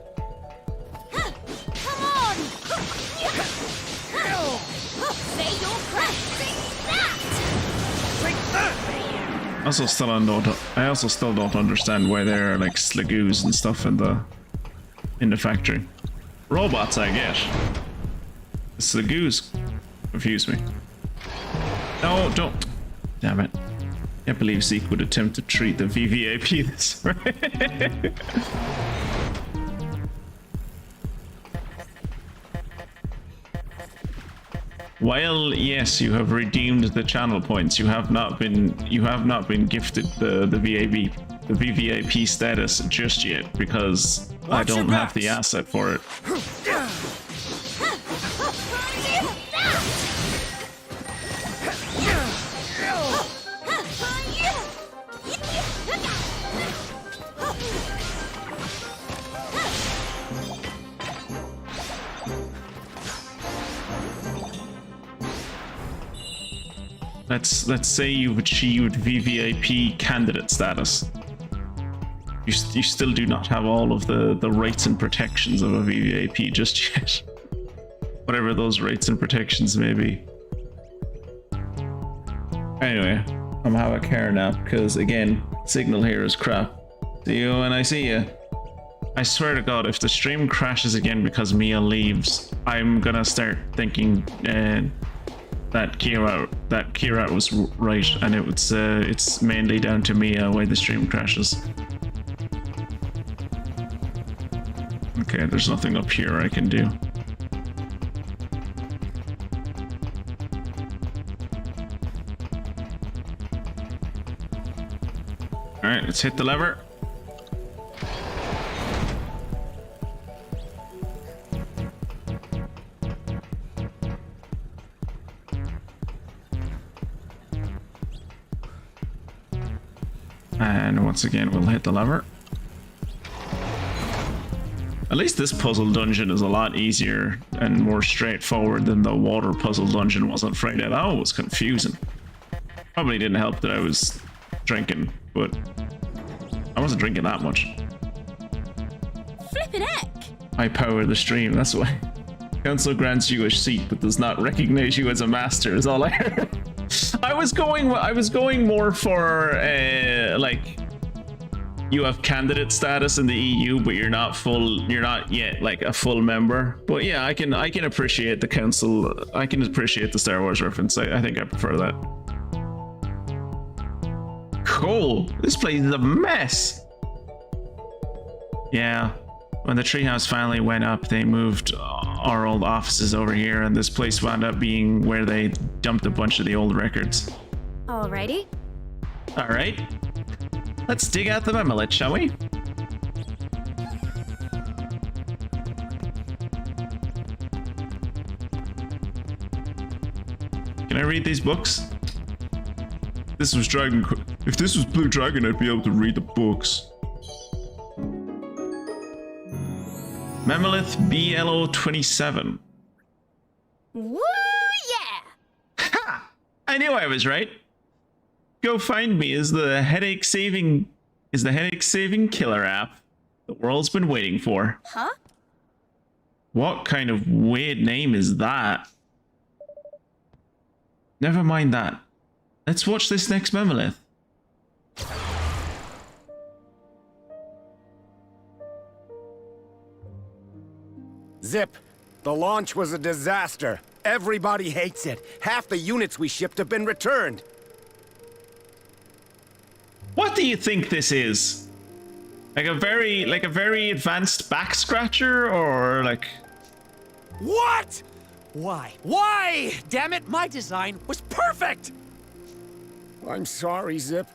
Come on! Say your prayers. Take that! I also still don't understand why there are like slagoos and stuff in the factory. Robots I get. The slagoos confuse me. No, don't. Damn it. Can't believe Zeke would attempt to treat the VVIP this way. While yes, you have redeemed the channel points, you have not been gifted the VVIP status just yet because I don't have the asset for it. Let's say you've achieved VVIP candidate status. You still do not have all of the rights and protections of a VVIP just yet. Whatever those rights and protections may be. Anyway, I'm gonna have a care nap because again, signal here is crap. See you when I see you. I swear to God, if the stream crashes again because Mia leaves, I'm gonna start thinking that Kira was right, and it's mainly down to Mia why the stream crashes. Okay, there's nothing up here I can do. Alright, let's hit the lever. And once again, we'll hit the lever. At least this puzzle dungeon is a lot easier and more straightforward than the water puzzle dungeon was on Friday. That one was confusing. Probably didn't help that I was drinking, but I wasn't drinking that much. Flippin' heck! I power the stream, that's why. Council grants you a seat but does not recognize you as a master is all I heard. I was going more for like, you have candidate status in the EU, but you're not yet like a full member. But yeah, I can appreciate the council. I can appreciate the Star Wars reference. I think I prefer that. Cool. This place is a mess. Yeah. When the treehouse finally went up, they moved our old offices over here, and this place wound up being where they dumped a bunch of the old records. Alrighty. All right. Let's dig out the memolet, shall we? Can I read these books? This was Dragon. If this was Blue Dragon, I'd be able to read the books. Memolith BLO 27. Woo yeah! Ha! I knew I was right. Go Find Me is the headache saving killer app the world's been waiting for. Huh? What kind of weird name is that? Never mind that. Let's watch this next Memolith. Zip, the launch was a disaster. Everybody hates it. Half the units we shipped have been returned. What do you think this is? Like a very advanced back scratcher, or like... What? Why? Why? Damn it, my design was perfect! I'm sorry, Zip.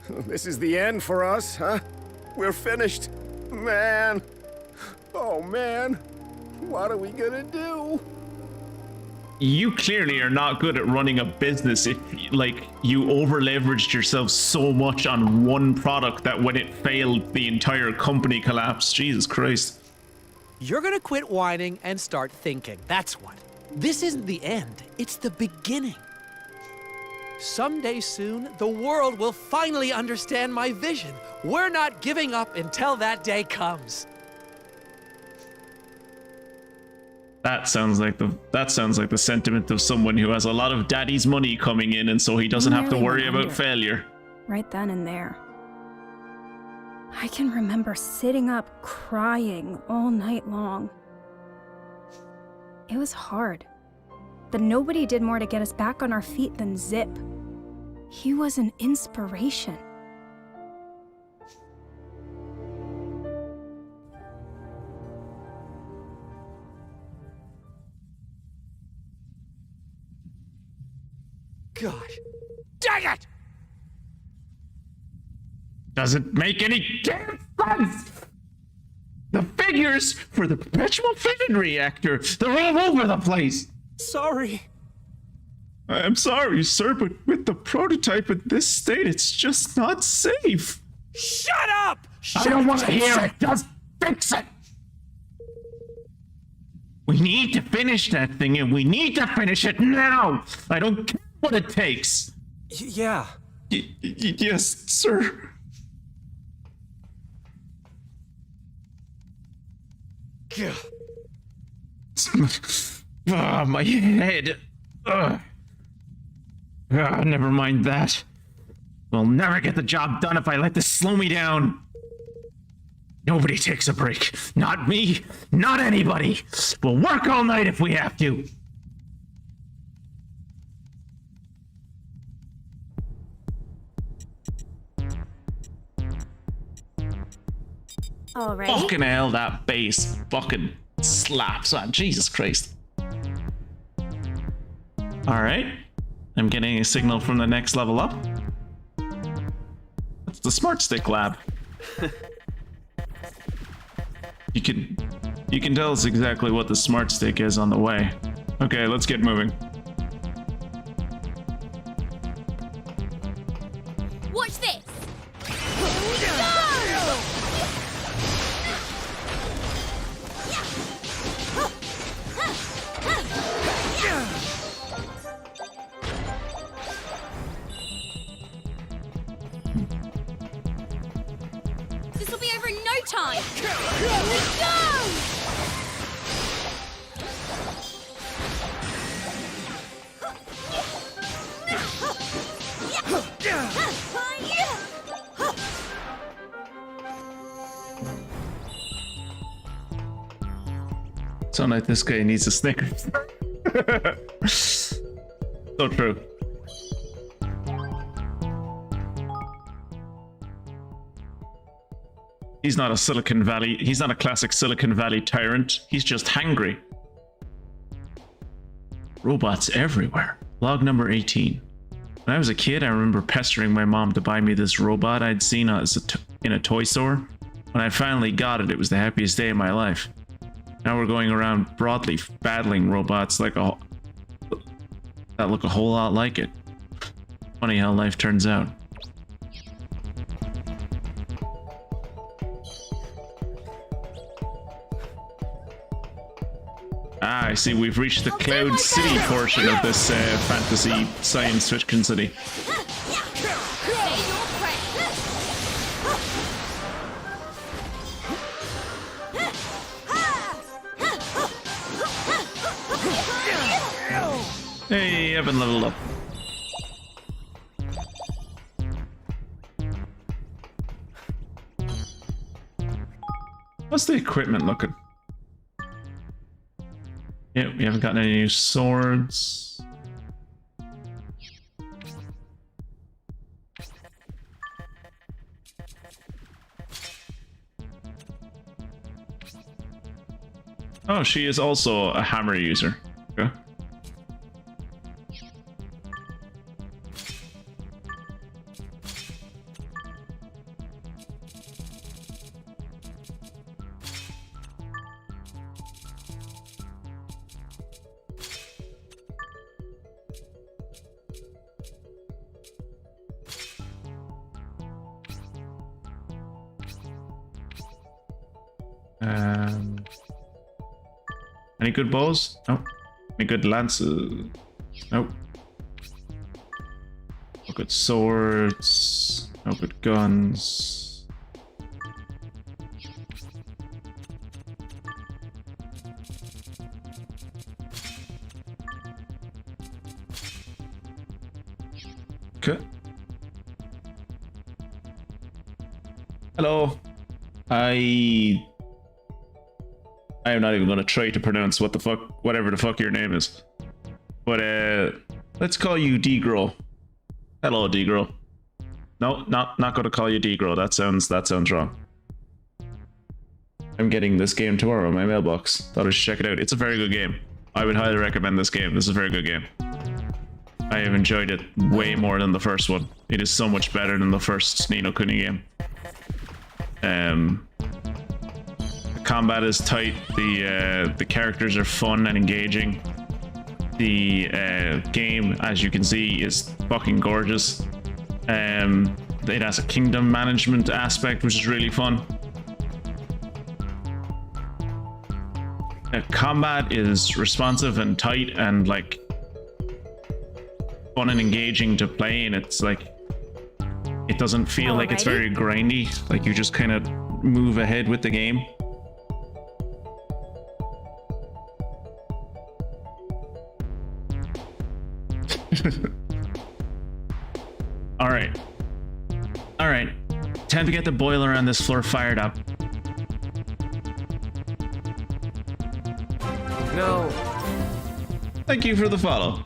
This is the end for us, huh? We're finished. Man. Oh, man. What are we gonna do? You clearly are not good at running a business if, like, you over-leveraged yourself so much on one product that when it failed, the entire company collapsed. Jesus Christ. You're gonna quit whining and start thinking. That's what. This isn't the end, it's the beginning. Someday soon, the world will finally understand my vision. We're not giving up until that day comes. That sounds like the sentiment of someone who has a lot of daddy's money coming in, and so he doesn't have to worry about failure. Right then and there. I can remember sitting up crying all night long. It was hard. But nobody did more to get us back on our feet than Zip. He was an inspiration. Gosh. Dang it! Doesn't make any damn sense! The figures for the perpetual fission reactor, they're all over the place! Sorry. I'm sorry, sir, but with the prototype at this state, it's just not safe. Shut up! I don't want to hear it! Just fix it! We need to finish that thing, and we need to finish it now! I don't care what it takes! Yeah. Yes, sir. Gah. Oh, my head. Ugh. Never mind that. We'll never get the job done if I let this slow me down. Nobody takes a break. Not me. Not anybody. We'll work all night if we have to. Alrighty. Fucking hell, that bass fucking slaps, man. Jesus Christ. Alright. I'm getting a signal from the next level up. That's the Smart Stick Lab. You can tell us exactly what the Smart Stick is on the way. Okay, let's get moving. Watch this! Don't like this guy needs a Snickers. So true. He's not a Silicon Valley, he's not a classic Silicon Valley tyrant. He's just hangry. Robots everywhere. Log number 18. When I was a kid, I remember pestering my mom to buy me this robot I'd seen in a toy store. When I finally got it, it was the happiest day of my life. Now we're going around Broadleaf battling robots that look a whole lot like it. Funny how life turns out. Ah, I see. We've reached the Cloud City portion of this fantasy science fiction city. Hey, I've been leveled up. What's the equipment looking? Yeah, we haven't gotten any new swords. Oh, she is also a hammer user. Okay. Any good bows? Nope. Any good lances? Nope. No good swords. No good guns. Okay. Hello. I am not even going to try to pronounce whatever the fuck your name is. But let's call you D-Grow. Hello, D-Grow. No, not going to call you D-Grow. That sounds wrong. I'm getting this game tomorrow in my mailbox. Thought I should check it out. It's a very good game. I would highly recommend this game. This is a very good game. I have enjoyed it way more than the first one. It is so much better than the first Ni no Kuni game. Combat is tight. The characters are fun and engaging. The game, as you can see, is fucking gorgeous. It has a kingdom management aspect, which is really fun. Combat is responsive and tight and like fun and engaging to play, and it's like it doesn't feel like it's very grindy. Like you just kind of move ahead with the game. All right. Time to get the boiler on this floor fired up. No. Thank you for the follow.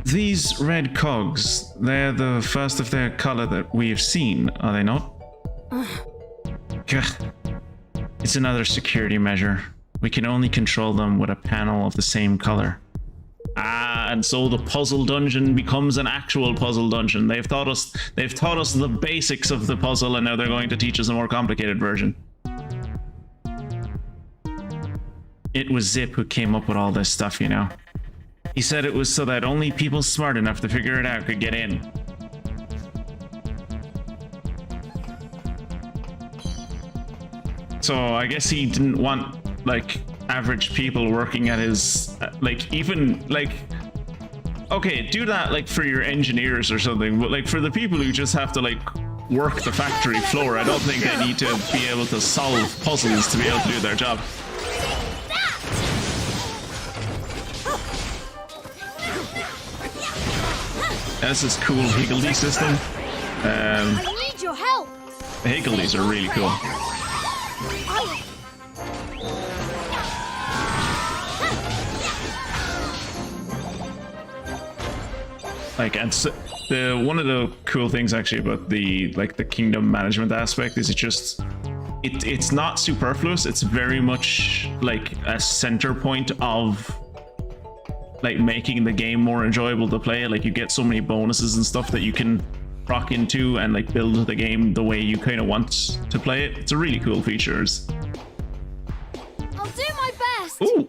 These red cogs, they're the first of their color that we've seen, are they not? Gah. It's another security measure. We can only control them with a panel of the same color. Ah, and so the puzzle dungeon becomes an actual puzzle dungeon. They've taught us the basics of the puzzle, and now they're going to teach us a more complicated version. It was Zip who came up with all this stuff, you know. He said it was so that only people smart enough to figure it out could get in. So I guess he didn't want like average people working at his okay, do that like for your engineers or something, but like for the people who just have to like work the factory floor, I don't think they need to be able to solve puzzles to be able to do their job. This is cool higgledy system. The higgledies are really cool. Like, and so, one of the cool things actually about the kingdom management aspect is it's not superfluous. It's very much like a center point of like making the game more enjoyable to play. Like, you get so many bonuses and stuff that you can rock into and like build the game the way you kind of want to play it. It's a really cool feature. I'll do my best. Ooh.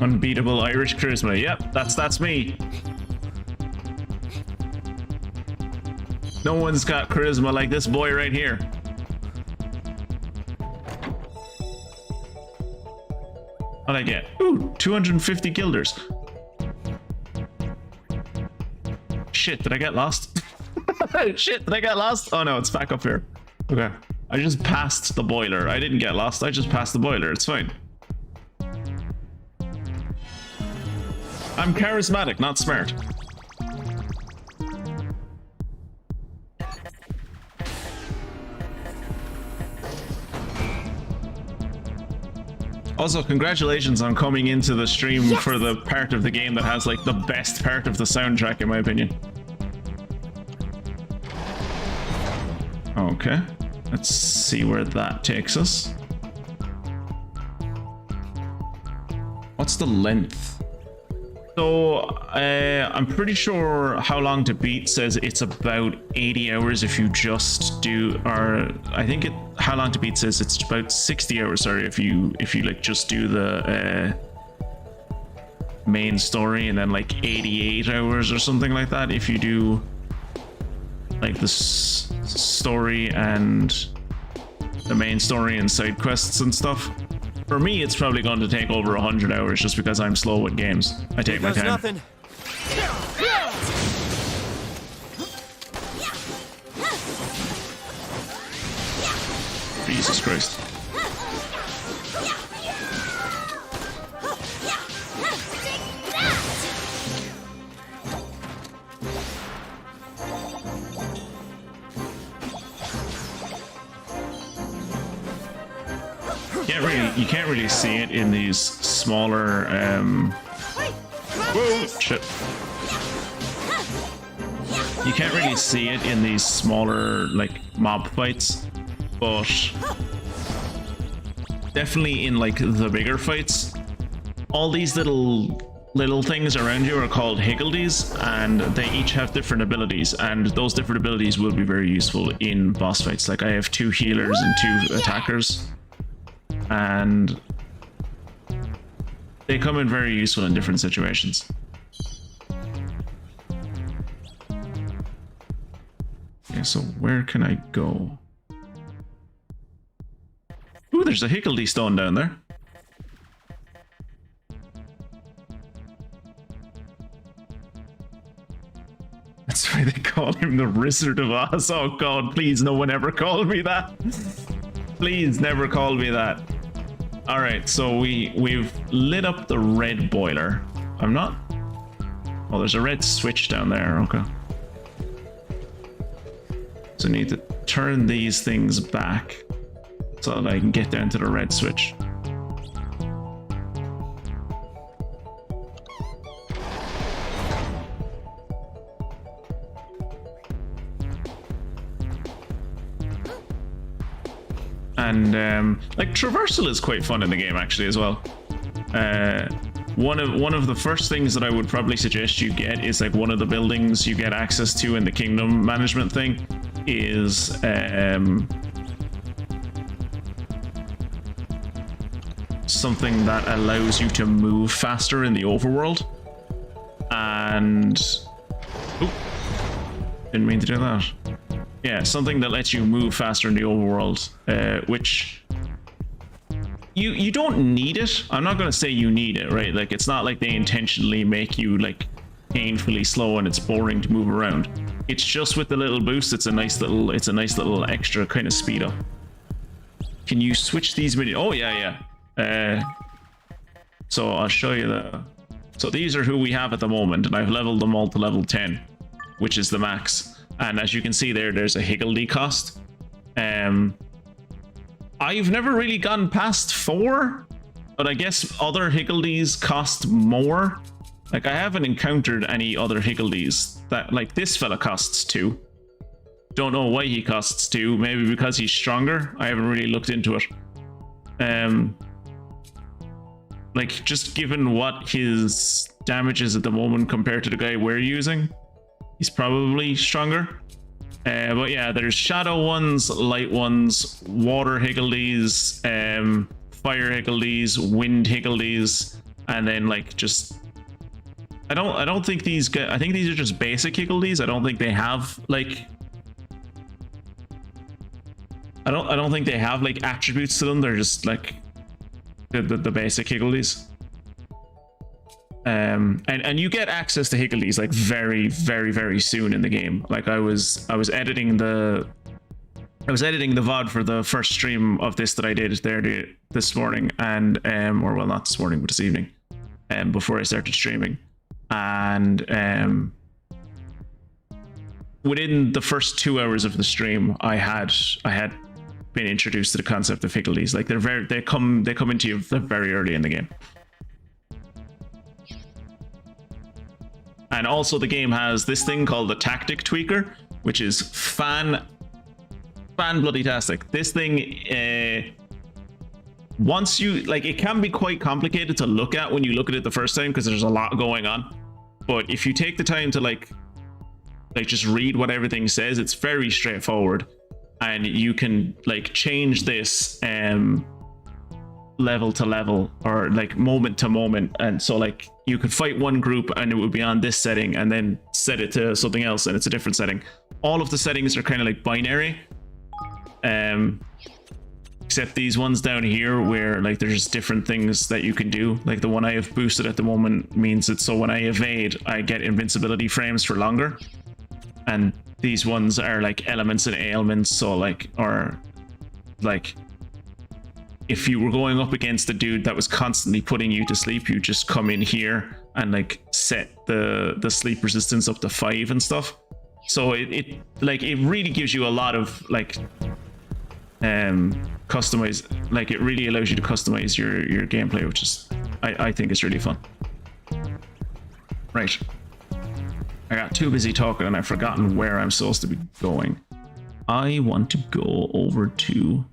Unbeatable Irish charisma. Yep, that's me. No one's got charisma like this boy right here. What'd I get? Ooh, 250 guilders. Shit, did I get lost? Shit, did I get lost? Oh no, it's back up here. Okay. I just passed the boiler. I didn't get lost, I just passed the boiler. It's fine. I'm charismatic, not smart. Also, congratulations on coming into the stream for the part of the game that has like the best part of the soundtrack, in my opinion. Okay, let's see where that takes us. What's the length? So, I'm pretty sure How Long to Beat says it's about 80 hours if you just do, or I think How Long to Beat says it's about 60 hours, sorry, if you like just do the main story, and then like 88 hours or something like that if you do like the story and the main story and side quests and stuff. For me, it's probably going to take over 100 hours just because I'm slow with games. I take my time. Nothing. Jesus Christ. You can't really see it in these smaller whoa, shit. You can't really see it in these smaller like mob fights, but definitely in like the bigger fights, all these little things around you are called higgledies, and they each have different abilities, and those different abilities will be very useful in boss fights. Like, I have 2 healers and 2 attackers, and they come in very useful in different situations. Okay, so where can I go? Ooh, there's a higgledy stone down there. That's why they call him the Wizard of Oz. Oh god, please, no one ever call me that. Please, never call me that. All right, so we've lit up the red boiler. I'm not... Oh, there's a red switch down there. Okay. So I need to turn these things back so that I can get down to the red switch. And like, traversal is quite fun in the game actually as well. One of the first things that I would probably suggest you get is like one of the buildings you get access to in the kingdom management thing is something that allows you to move faster in the overworld. And oop, didn't mean to do that. Yeah, something that lets you move faster in the overworld, which you don't need it. I'm not going to say you need it, right? Like, it's not like they intentionally make you like painfully slow and it's boring to move around. It's just with the little boost, it's a nice little extra kind of speed up. Can you switch these mini? Oh yeah. So I'll show you the. So these are who we have at the moment, and I've leveled them all to level 10, which is the max. And as you can see there's a higgledy cost. I've never really gone past 4, but I guess other higgledies cost more. Like, I haven't encountered any other higgledies that, like, this fella costs 2. Don't know why he costs 2. Maybe because he's stronger. I haven't really looked into it. Like, just given what his damage is at the moment compared to the guy we're using, he's probably stronger. But yeah, there's shadow ones, light ones, water higgledies, fire higgledies, wind higgledies, and then like just I don't think these I think these are just basic higgledies. I don't think they have like I don't think they have like attributes to them. They're just like the basic higgledies. And you get access to higgledies like very soon in the game. Like I was editing the VoD for the first stream of this that I did there this morning, and or well, not this morning but this evening, before I started streaming, and within the first 2 hours of the stream I had been introduced to the concept of higgledies. Like they come into you very early in the game. And also the game has this thing called the tactic tweaker, which is fan bloody tastic. This thing, once you like, it can be quite complicated to look at when you look at it the first time because there's a lot going on. But if you take the time to like just read what everything says, it's very straightforward, and you can like change this level to level or like moment to moment. And so like you could fight one group and it would be on this setting, and then set it to something else and it's a different setting. All of the settings are kind of like binary, except these ones down here where like there's different things that you can do. Like the one I have boosted at the moment means that so when I evade I get invincibility frames for longer, and these ones are like elements and ailments. So like, or like if you were going up against a dude that was constantly putting you to sleep, you just come in here and like set the sleep resistance up to 5 and stuff. So it really gives you a lot of like customize, like it really allows you to customize your gameplay, which is I think is really fun. Right, I got too busy talking and I've forgotten where I'm supposed to be going. I want to go over to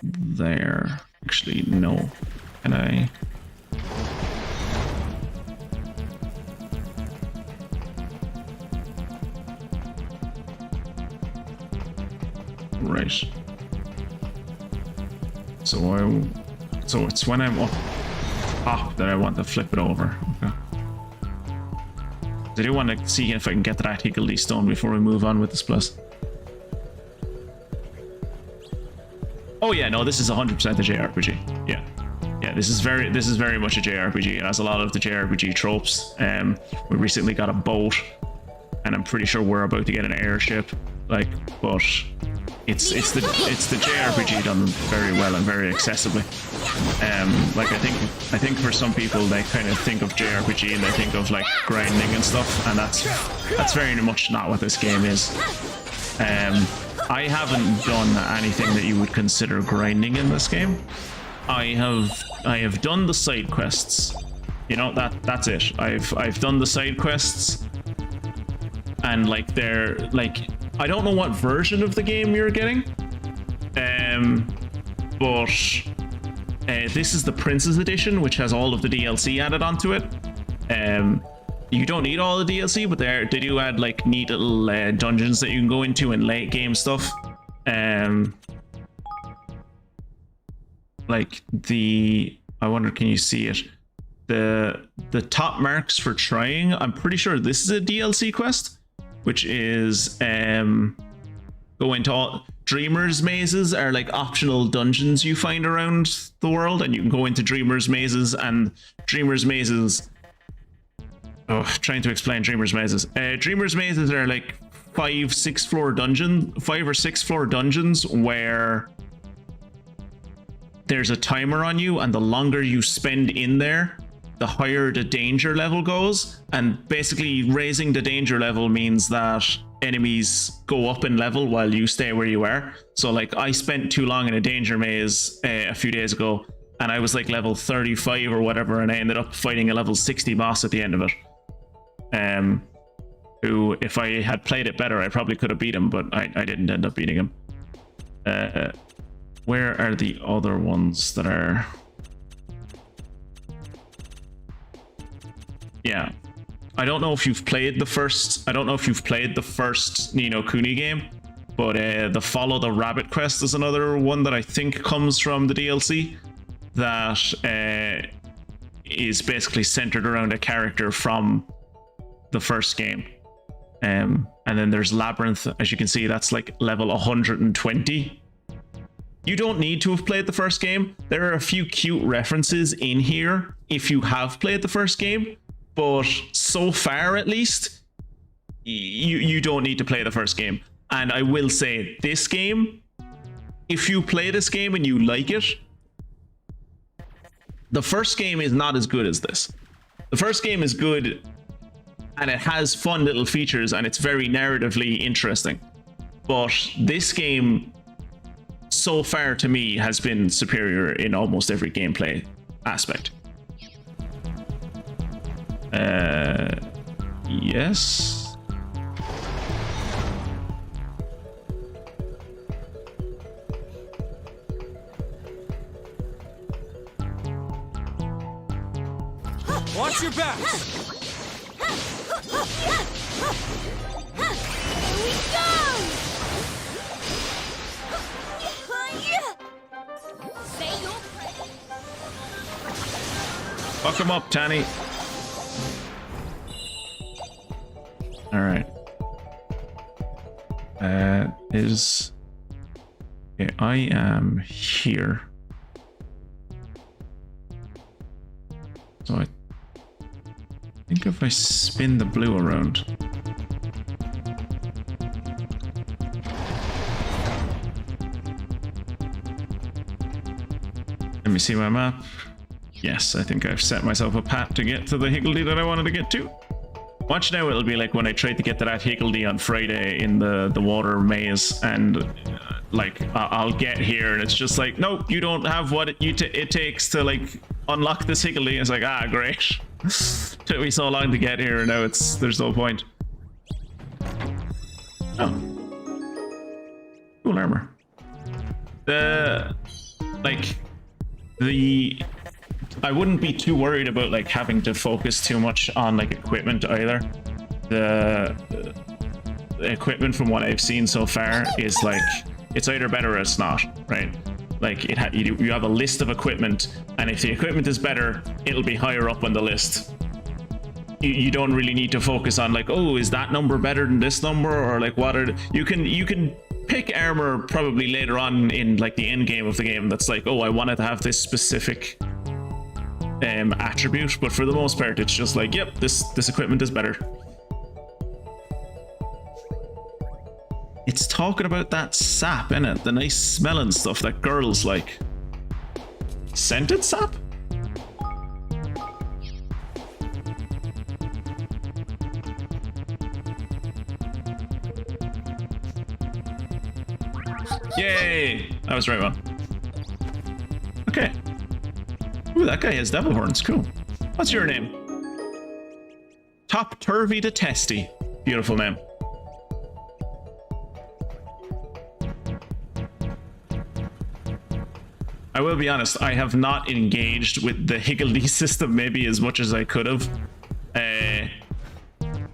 there. Actually, no. Can I? Right. So it's when I'm up that I want to flip it over. Okay. I do want to see if I can get to that higgledy stone before we move on with this plus. Oh yeah, no, this is 100% a JRPG. Yeah, this is very much a JRPG. It has a lot of the JRPG tropes. We recently got a boat, and I'm pretty sure we're about to get an airship. Like, but it's the JRPG done very well and very accessibly. Like I think for some people they kind of think of JRPG and they think of like grinding and stuff, and that's very much not what this game is. I haven't done anything that you would consider grinding in this game. I have done the side quests. You know, that's it. I've done the side quests, and like they're like, I don't know what version of the game you're getting, but this is the Prince's Edition, which has all of the DLC added onto it. You don't need all the DLC, but they do add like neat little dungeons that you can go into and late game stuff. Like I wonder, can you see it? The top marks for trying, I'm pretty sure this is a DLC quest, which is go into all Dreamer's mazes are like optional dungeons you find around the world, and you can go into Dreamer's mazes, and Dreamer's mazes trying to explain Dreamer's Mazes. Dreamer's Mazes are like 5 or 6 floor dungeons where there's a timer on you, and the longer you spend in there, the higher the danger level goes. And basically raising the danger level means that enemies go up in level while you stay where you are. So like I spent too long in a danger maze a few days ago, and I was like level 35 or whatever, and I ended up fighting a level 60 boss at the end of it. Who, if I had played it better, I probably could have beat him, but I didn't end up beating him. Where are the other ones that are... Yeah. I don't know if you've played the first... Ni no Kuni game, but the Follow the Rabbit quest is another one that I think comes from the DLC that is basically centered around a character from the first game. And then there's Labyrinth, as you can see, that's like level 120. You don't need to have played the first game. There are a few cute references in here if you have played the first game, but so far at least, you don't need to play the first game. And I will say, this game, if you play this game and you like it, the first game is not as good as this. The first game is good, and it has fun little features, and it's very narratively interesting. But this game, so far to me, has been superior in almost every gameplay aspect. Yes. Watch your back! Here we go! Say your prayers. Fuck him up, Tanny. All right. Okay, I am here. So I think if I spin the blue around. Let me see my map. Yes, I think I've set myself a path to get to the higgledy that I wanted to get to. Watch now, it'll be like when I tried to get to that higgledy on Friday in the water maze, and like I'll get here and it's just like, nope, you don't have what it takes to like unlock this higgledy. It's like, ah, great. Took me so long to get here, and now there's no point. Oh, cool armor. I wouldn't be too worried about like having to focus too much on like equipment either. The equipment from what I've seen so far is like, it's either better or it's not, right? Like you have a list of equipment, and if the equipment is better, it'll be higher up on the list. You don't really need to focus on like, oh, is that number better than this number, or like what are you can pick armor probably later on in like the end game of the game that's like, oh, I wanted to have this specific attribute, but for the most part it's just like, yep, this equipment is better. It's talking about that sap, innit? The nice smelling stuff that girls like. Scented sap? Yay! I was right one. Okay. Ooh, that guy has devil horns. Cool. What's your name? Top Turvy to Testy. Beautiful name. I will be honest, I have not engaged with the higgledy system maybe as much as I could have.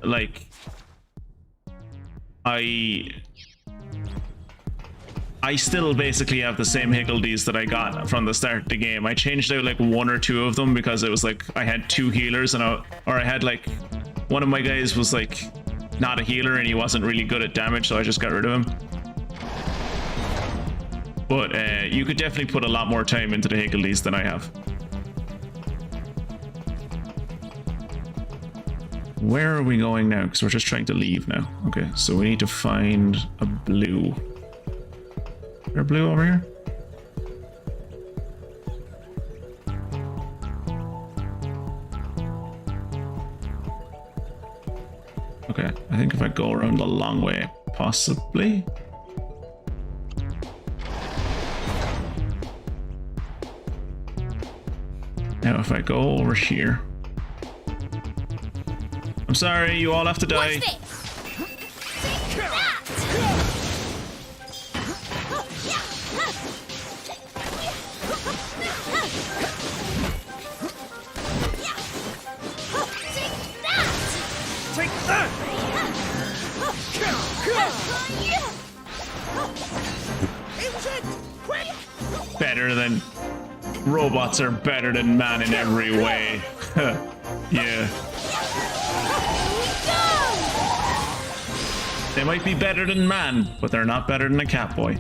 Like, I still basically have the same higgledies that I got from the start of the game. I changed out like 1 or 2 of them because it was like I had 2 healers, and I had like, one of my guys was like not a healer and he wasn't really good at damage, so I just got rid of him. But you could definitely put a lot more time into the higgledies than I have. where are we going now? Because we're just trying to leave now. Okay, so we need to find a blue. Is there a blue over here? Okay, I think if I go around the long way, possibly. Now if I go over here. I'm sorry, you all have to die. What's this? Take that! Better than... Robots are better than man in every way. Yeah. They might be better than man, but they're not better than a cat boy.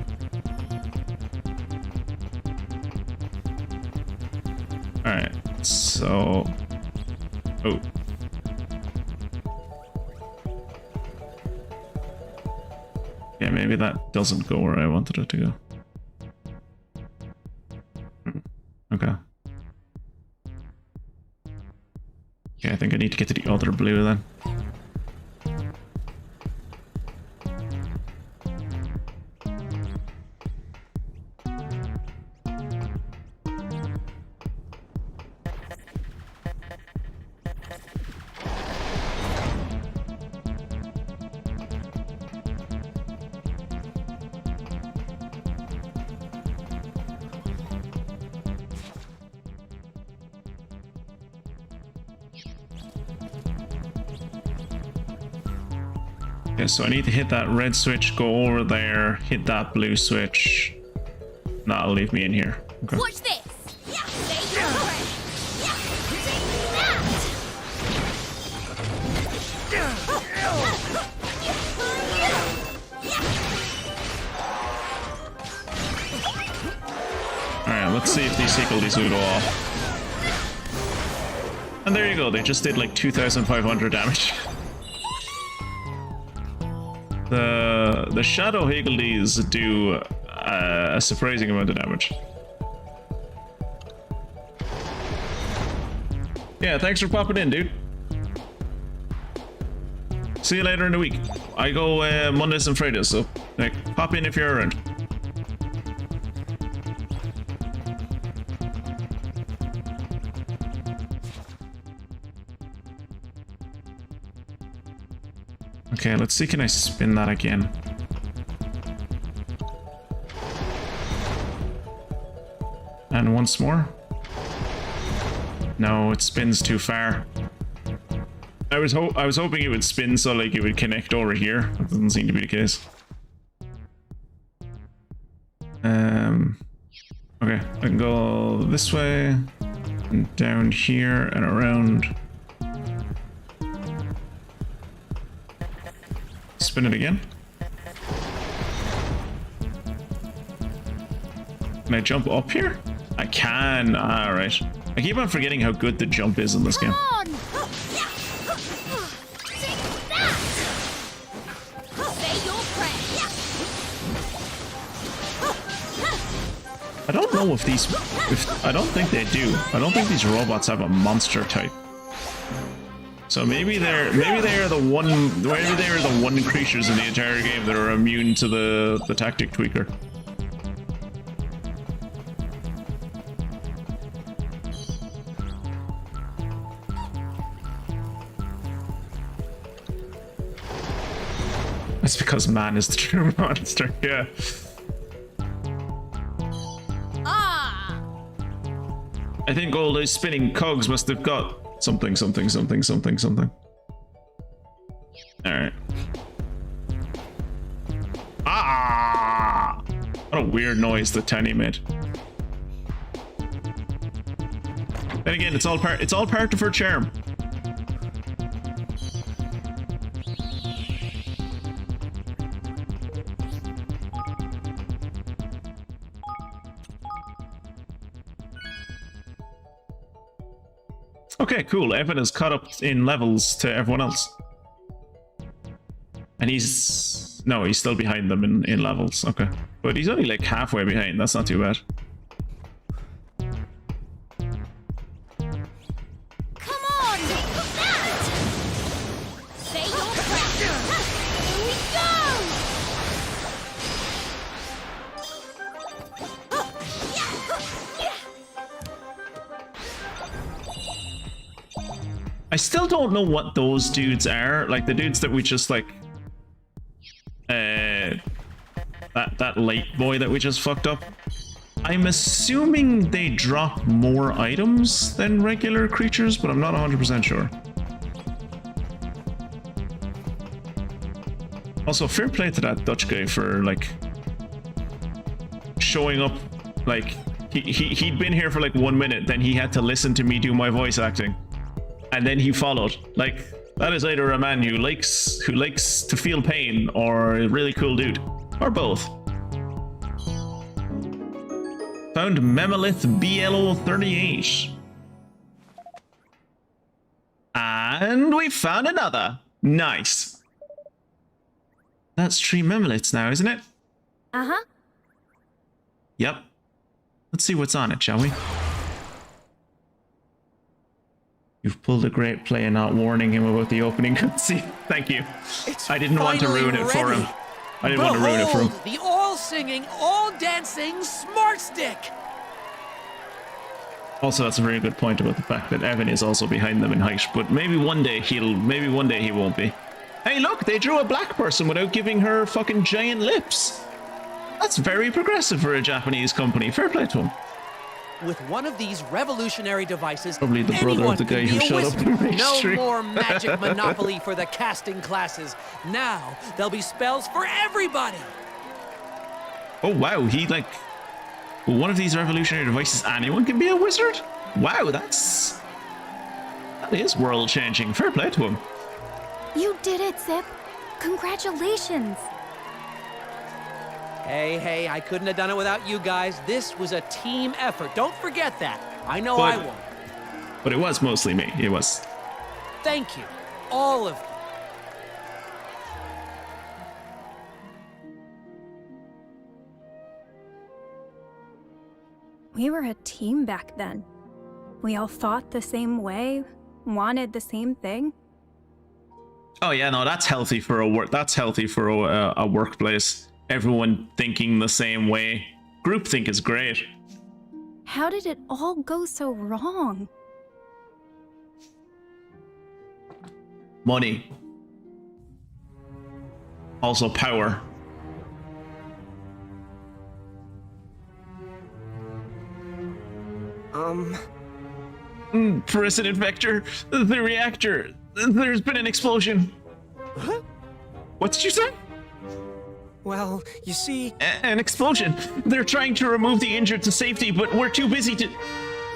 Alright, so... Oh. Yeah, maybe that doesn't go where I wanted it to go. Okay. Yeah, I think I need to get to the other blue then. Okay, so I need to hit that red switch, go over there, hit that blue switch. That'll leave me in here. Okay. Watch this! Alright, let's see if these equal these will go off. And there you go, they just did like 2,500 damage. The Shadow Higgledies do a surprising amount of damage. Yeah, thanks for popping in, dude. See you later in the week. I go Mondays and Fridays, so like, pop in if you're around. Okay, let's see, can I spin that again? And once more. No, it spins too far. I was hoping it would spin so like it would connect over here. That doesn't seem to be the case. Okay, I can go this way and down here and around. Spin it again. Can I jump up here? I can. Alright. I keep on forgetting how good the jump is in this game. I don't know if these... I don't think they do. I don't think these robots have a monster type. So maybe they are the one creatures in the entire game that are immune to the tactic tweaker. It's because man is the true monster, yeah. I think all those spinning cogs must have got something. Alright. Ah! What a weird noise that Tiny made. Then again, it's all part of her charm. Okay, cool. Evan is caught up in levels to everyone else. And he's... No, he's still behind them in levels. Okay. But he's only like halfway behind. That's not too bad. Come on! Say your prayer! Here we go! I still don't know what those dudes are. Like the dudes that we just like... that light boy that we just fucked up. I'm assuming they drop more items than regular creatures, but I'm not 100% sure. Also, fair play to that Dutch guy for like showing up. Like he'd been here for like 1 minute, then he had to listen to me do my voice acting, and then he followed. Like that is either a man who likes to feel pain, or a really cool dude, or both. Found Memelith BLO38. And we found another. Nice. That's 3 Memeliths now, isn't it? Uh-huh. Yep. Let's see what's on it, shall we? You've pulled a great play in not warning him about the opening cutscene. Thank you. I didn't want to ruin it for him. I didn't want to ruin it for him. The all-singing, all-dancing Smart Stick! Also, that's a very good point about the fact that Evan is also behind them in height, but maybe one day he won't be. Hey, look, they drew a black person without giving her fucking giant lips. That's very progressive for a Japanese company. Fair play to them. With one of these revolutionary devices, Probably the brother anyone of the guy can who be a showed up wizard. in the No racetrack. more magic monopoly for the casting classes. Now there'll be spells for everybody. Oh wow, he like with one of these revolutionary devices, anyone can be a wizard? Wow, that is world changing. Fair play to him. You did it, Zip. Congratulations. Hey, I couldn't have done it without you guys. This was a team effort. Don't forget that. I know I won't. But it was mostly me. It was. Thank you, all of you. We were a team back then. We all thought the same way, wanted the same thing. Oh yeah, no, that's healthy for a workplace. Everyone thinking the same way. Groupthink is great. How did it all go so wrong? Money. Also power. President Vector, the reactor. There's been an explosion. Huh? What did you say? Well, you see... An explosion. They're trying to remove the injured to safety, but we're too busy to...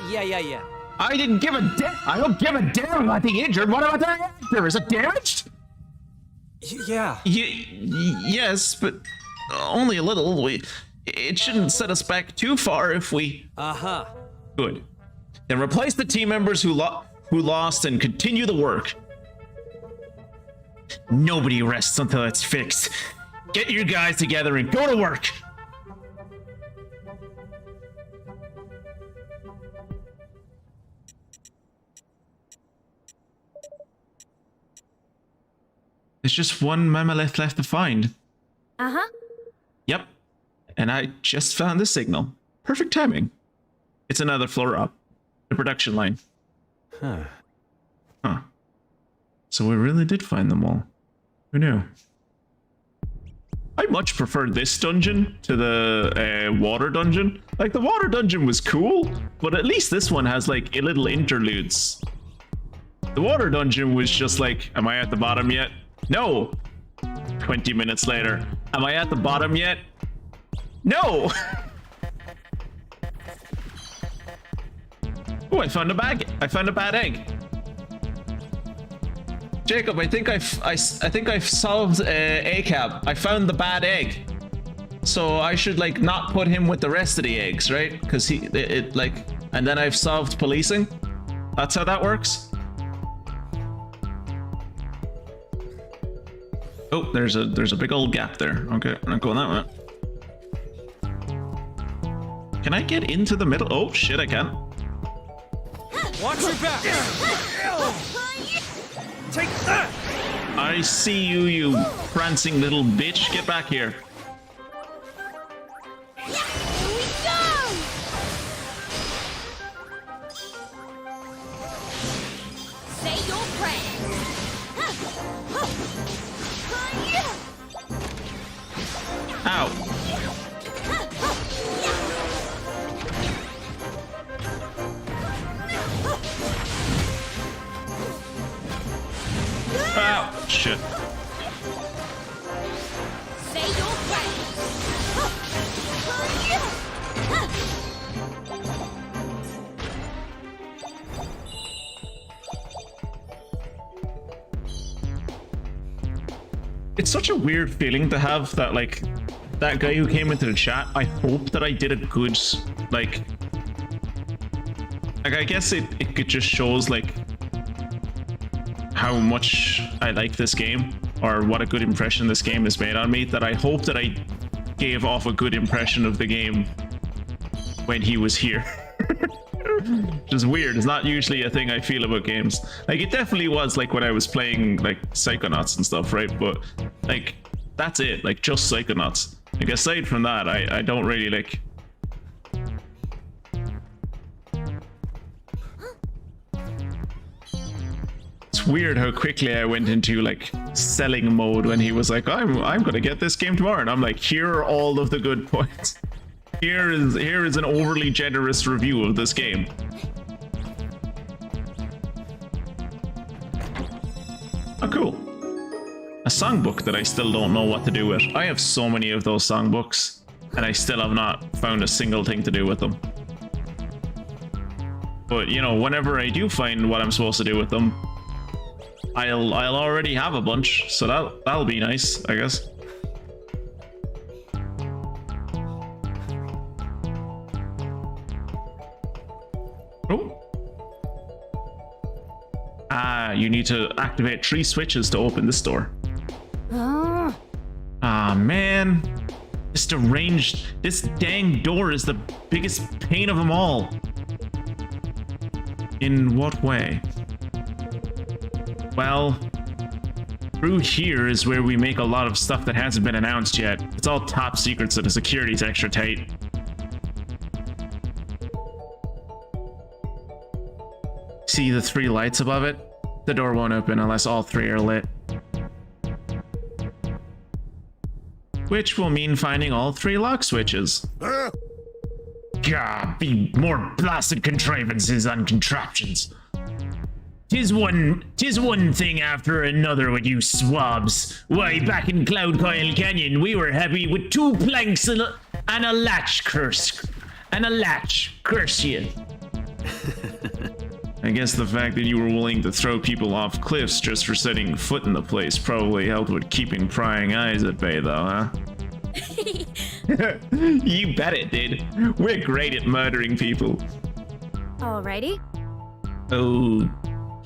Yeah. I didn't give a damn. I don't give a damn about the injured. What about the reactor? Is it damaged? Yeah. Yes, but only a little. It shouldn't set us back too far if we... Uh-huh. Good. Then replace the team members who lost and continue the work. Nobody rests until it's fixed. Get you guys together and go to work. There's just one Memelith left to find. Uh-huh. Yep. And I just found the signal. Perfect timing. It's another floor up. The production line. Huh. So we really did find them all. Who knew? I much preferred this dungeon to the water dungeon. Like, the water dungeon was cool, but at least this one has, like, little interludes. The water dungeon was just like, am I at the bottom yet? No! 20 minutes later. Am I at the bottom yet? No! Oh, I found a bag. I found a bad egg. Jacob, I think I've solved ACAB. I found the bad egg. So I should like not put him with the rest of the eggs, right? Because and then I've solved policing. That's how that works? Oh, there's a big old gap there. Okay, I'm not going that way. Can I get into the middle? Oh shit, I can. Watch your back! Take that! I see you, you prancing little bitch. Get back here. Ow. Ow. Shit. Say your prayers. It's such a weird feeling to have that, like, that guy who came into the chat, I hope that I did a good, like I guess it just shows, like, how much I like this game, or what a good impression this game has made on me, that I hope that I gave off a good impression of the game when he was here. Which is weird. It's not usually a thing I feel about games. Like, it definitely was, like, when I was playing, like, Psychonauts and stuff, right? But, like, that's it. Like, just Psychonauts. Like, aside from that, I don't really, like... It's weird how quickly I went into, like, selling mode when he was like, I'm gonna get this game tomorrow. And I'm like, here are all of the good points. Here is an overly generous review of this game. Oh, cool. A songbook that I still don't know what to do with. I have so many of those songbooks, and I still have not found a single thing to do with them. But, you know, whenever I do find what I'm supposed to do with them, I'll already have a bunch, so that'll be nice, I guess. Oh. Ah, you need to activate 3 switches to open this door. Ah, man. This dang door is the biggest pain of them all. In what way? Well, through here is where we make a lot of stuff that hasn't been announced yet. It's all top secret, so the security's extra tight. See the 3 lights above it? The door won't open unless all 3 are lit. Which will mean finding all 3 lock switches. God, be more blasted contrivances on contraptions. Tis one thing after another with you swabs. Why, back in Cloud Coil Canyon, we were happy with 2 planks and a latch, curse you. I guess the fact that you were willing to throw people off cliffs just for setting foot in the place probably helped with keeping prying eyes at bay, though, huh? You bet it did. We're great at murdering people. Alrighty.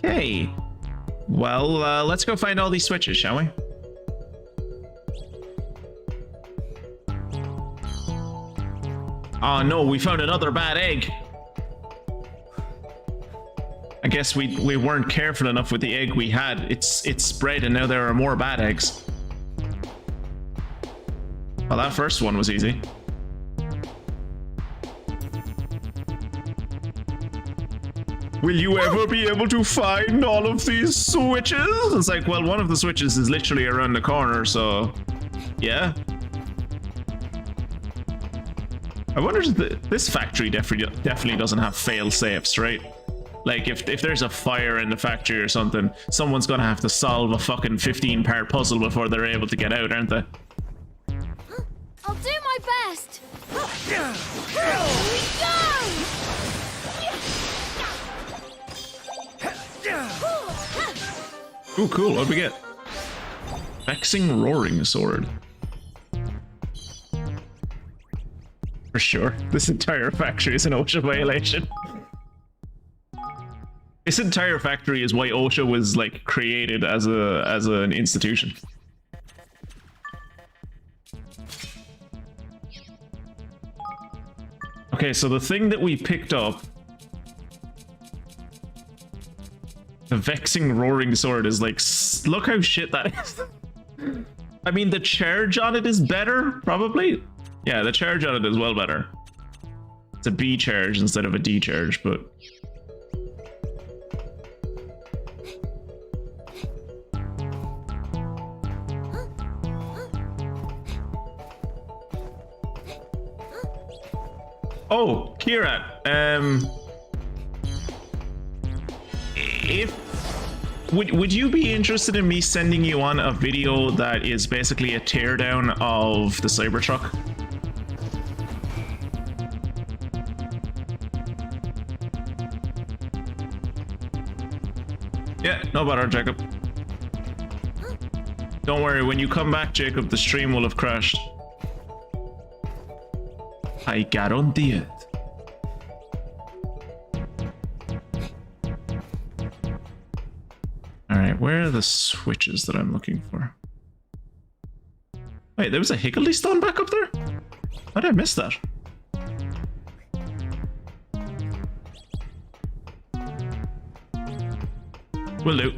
Okay. Well, let's go find all these switches, shall we? Oh no, we found another bad egg. I guess we weren't careful enough with the egg we had. It's spread and now there are more bad eggs. Well, that first one was easy. Will you ever be able to find all of these switches? It's like, well, one of the switches is literally around the corner, so yeah. I wonder if this factory definitely doesn't have fail safes, right? Like, if there's a fire in the factory or something, someone's gonna have to solve a fucking 15-part puzzle before they're able to get out, aren't they? I'll do my best. Here we go! Ooh, cool. What'd we get? Vexing Roaring Sword. For sure. This entire factory is an OSHA violation. This entire factory is why OSHA was like created as an institution. Okay, so the thing that we picked up, the vexing roaring sword, is like, look how shit that is. I mean, the charge on it is better, probably. Yeah, the charge on it is well better. It's a B charge instead of a D charge, but oh, Kirat, would you be interested in me sending you on a video that is basically a teardown of the Cybertruck? Yeah, no bother, Jacob. Don't worry, when you come back, Jacob, the stream will have crashed. I guarantee it. Alright, where are the switches that I'm looking for? Wait, there was a Higgledy stone back up there? How did I miss that? Will do.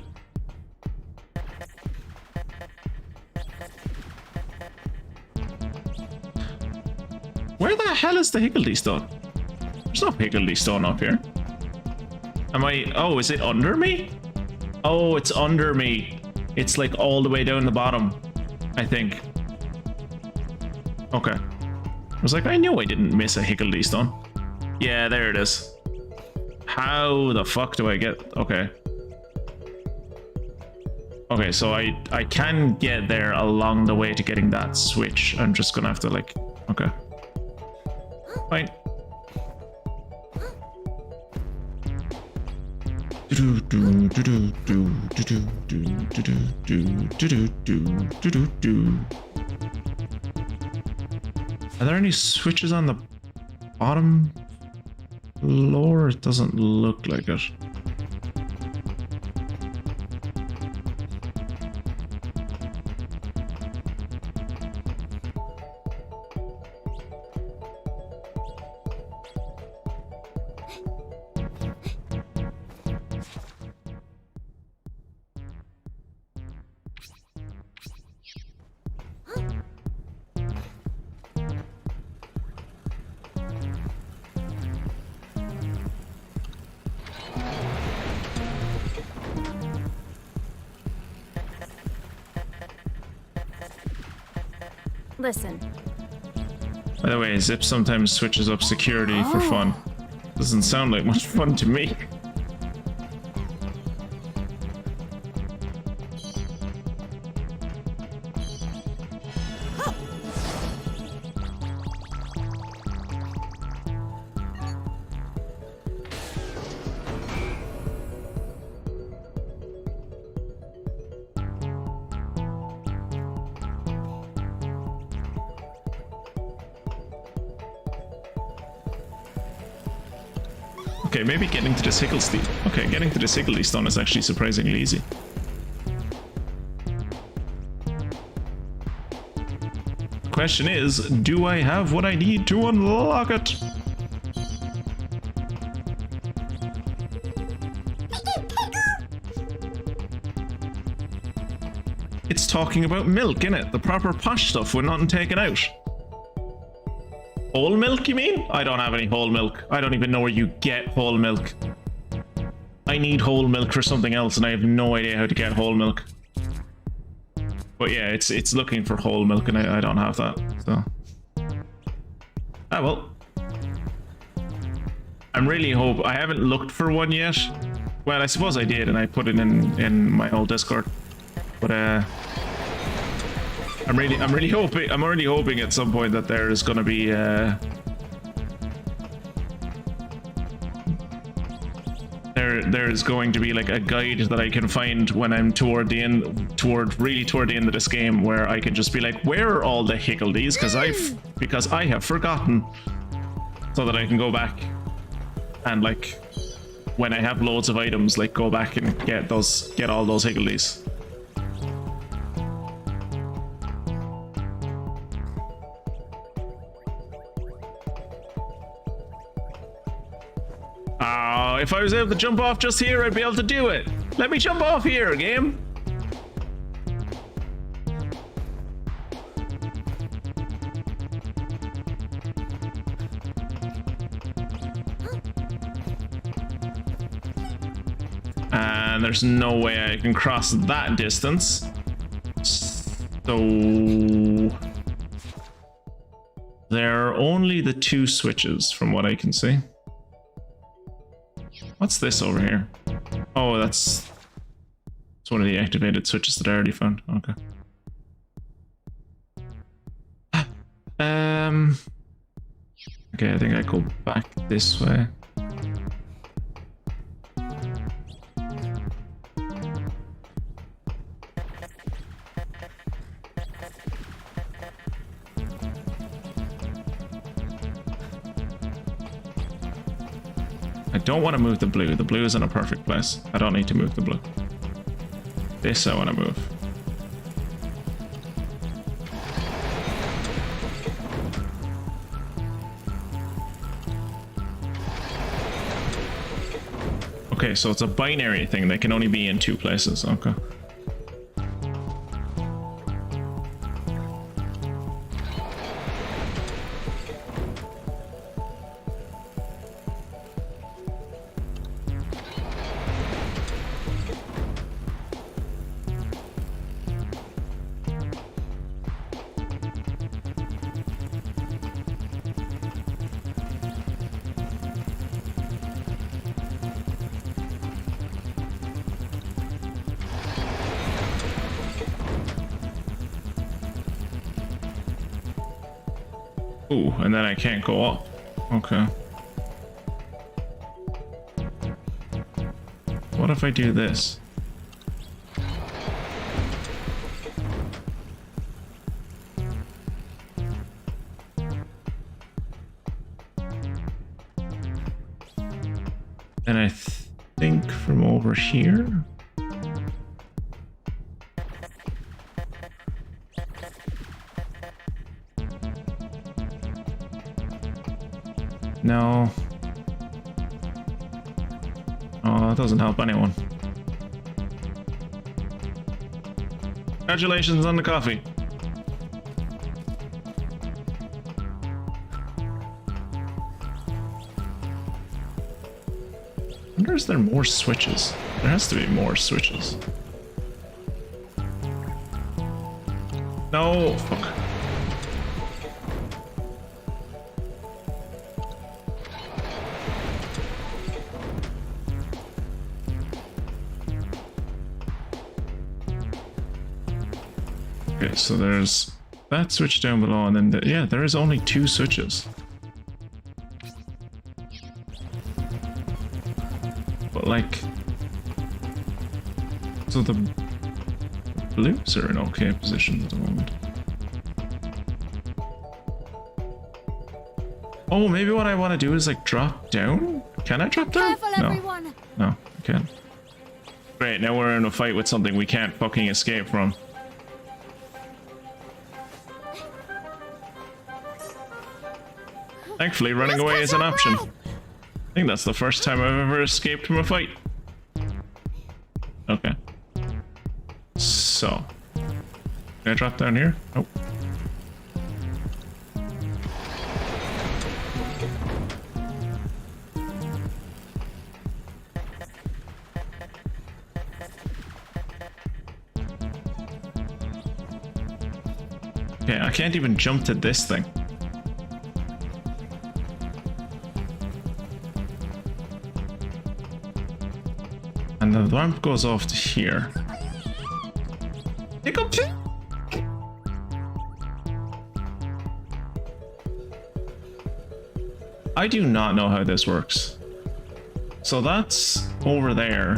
Where the hell is the Higgledy stone? There's no Higgledy stone up here. Am I... Oh, is it under me? Oh, it's under me. It's like all the way down the bottom, I think. Okay. I was like, I knew I didn't miss a Higgledy stone. Yeah, there it is. How the fuck do I get... Okay. Okay, so I can get there along the way to getting that switch. I'm just gonna have to like... Okay. Fine. Are there any switches on the bottom floor? It doesn't look like it. Listen. By the way, Zip sometimes switches up security for fun. Doesn't sound like much fun to me. Okay, maybe getting to the Higgledy. Okay, getting to the Higgledy stone is actually surprisingly easy. Question is, do I have what I need to unlock it? It's talking about milk, innit? The proper posh stuff with nothing taken out. Whole milk, you mean? I don't have any whole milk. I don't even know where you get whole milk. I need whole milk for something else, and I have no idea how to get whole milk. But yeah, it's looking for whole milk, and I don't have that, so... Ah, well. I'm really I haven't looked for one yet. Well, I suppose I did, and I put it in my old Discord. But, I'm really hoping at some point that there is gonna be there is going to be like a guide that I can find when I'm toward the end of this game, where I can just be like, where are all the Higgledies? Because I have forgotten, so that I can go back and like when I have loads of items, like go back and get all those higgledies. Oh, if I was able to jump off just here, I'd be able to do it. Let me jump off here, game. And there's no way I can cross that distance. So there are only the 2 switches from what I can see. What's this over here? Oh, it's one of the activated switches that I already found. Okay. Okay, I think I go back this way. I don't want to move the blue. The blue is in a perfect place. I don't need to move the blue. This I want to move. Okay, so it's a binary thing. They can only be in 2 places. Okay. Ooh, and then I can't go up. Okay. What if I do this? And I think from over here. No. Oh, that doesn't help anyone. Congratulations on the coffee. I wonder, is there more switches? There has to be more switches. No, fuck. Okay, so there's that switch down below, and then yeah, there is only 2 switches. But like, so the blues are in okay positions at the moment. Oh, maybe what I want to do is like drop down. Can I drop down? Careful, No, everyone. no, I can't. Great, now we're in a fight with something we can't fucking escape from. Thankfully, running away is an option. I think that's the first time I've ever escaped from a fight. Okay. So. Can I drop down here? Nope. Okay, I can't even jump to this thing. And the ramp goes off to here. Hiccup! I do not know how this works. So that's over there.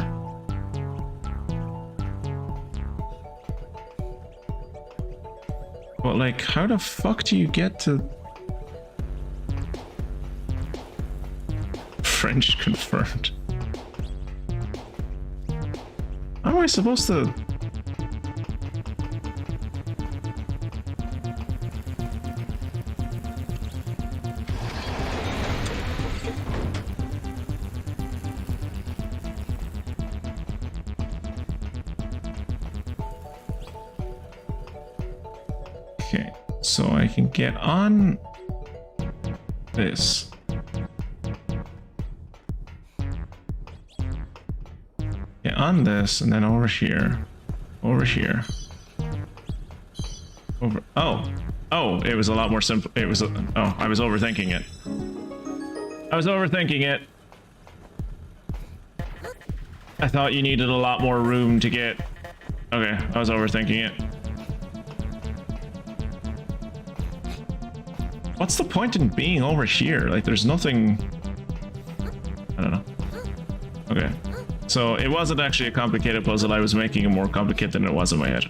But like, how the fuck do you get to... French confirmed. How am I supposed to... Okay, so I can get on this. Get on this, and then over here. Over here. Over. Oh. Oh, it was a lot more simple. It was. Oh, I was overthinking it. I was overthinking it. I thought you needed a lot more room to get. Okay, I was overthinking it. What's the point in being over here? Like, there's nothing... I don't know. Okay. So, it wasn't actually a complicated puzzle. I was making it more complicated than it was in my head.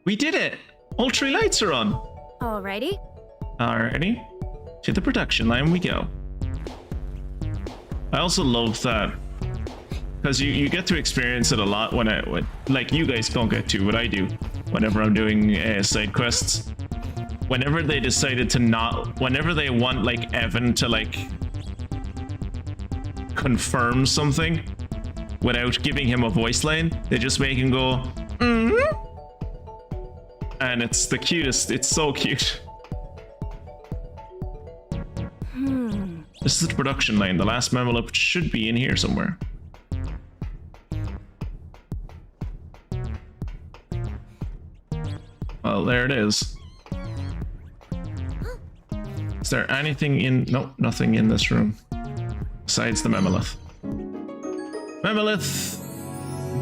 We did it! All 3 lights are on! Alrighty. Alrighty, to the production line we go. I also love that because you get to experience it a lot when like you guys don't get to, but I do whenever I'm doing side quests. Whenever they decided to not, whenever they want like Evan to like confirm something without giving him a voice line, they just make him go, mm-hmm. And it's the cutest. It's so cute. This is the production line. The last envelope should be in here somewhere. Well, there it is. Is there anything in... Nope, nothing in this room. Besides the Memolith. Memolith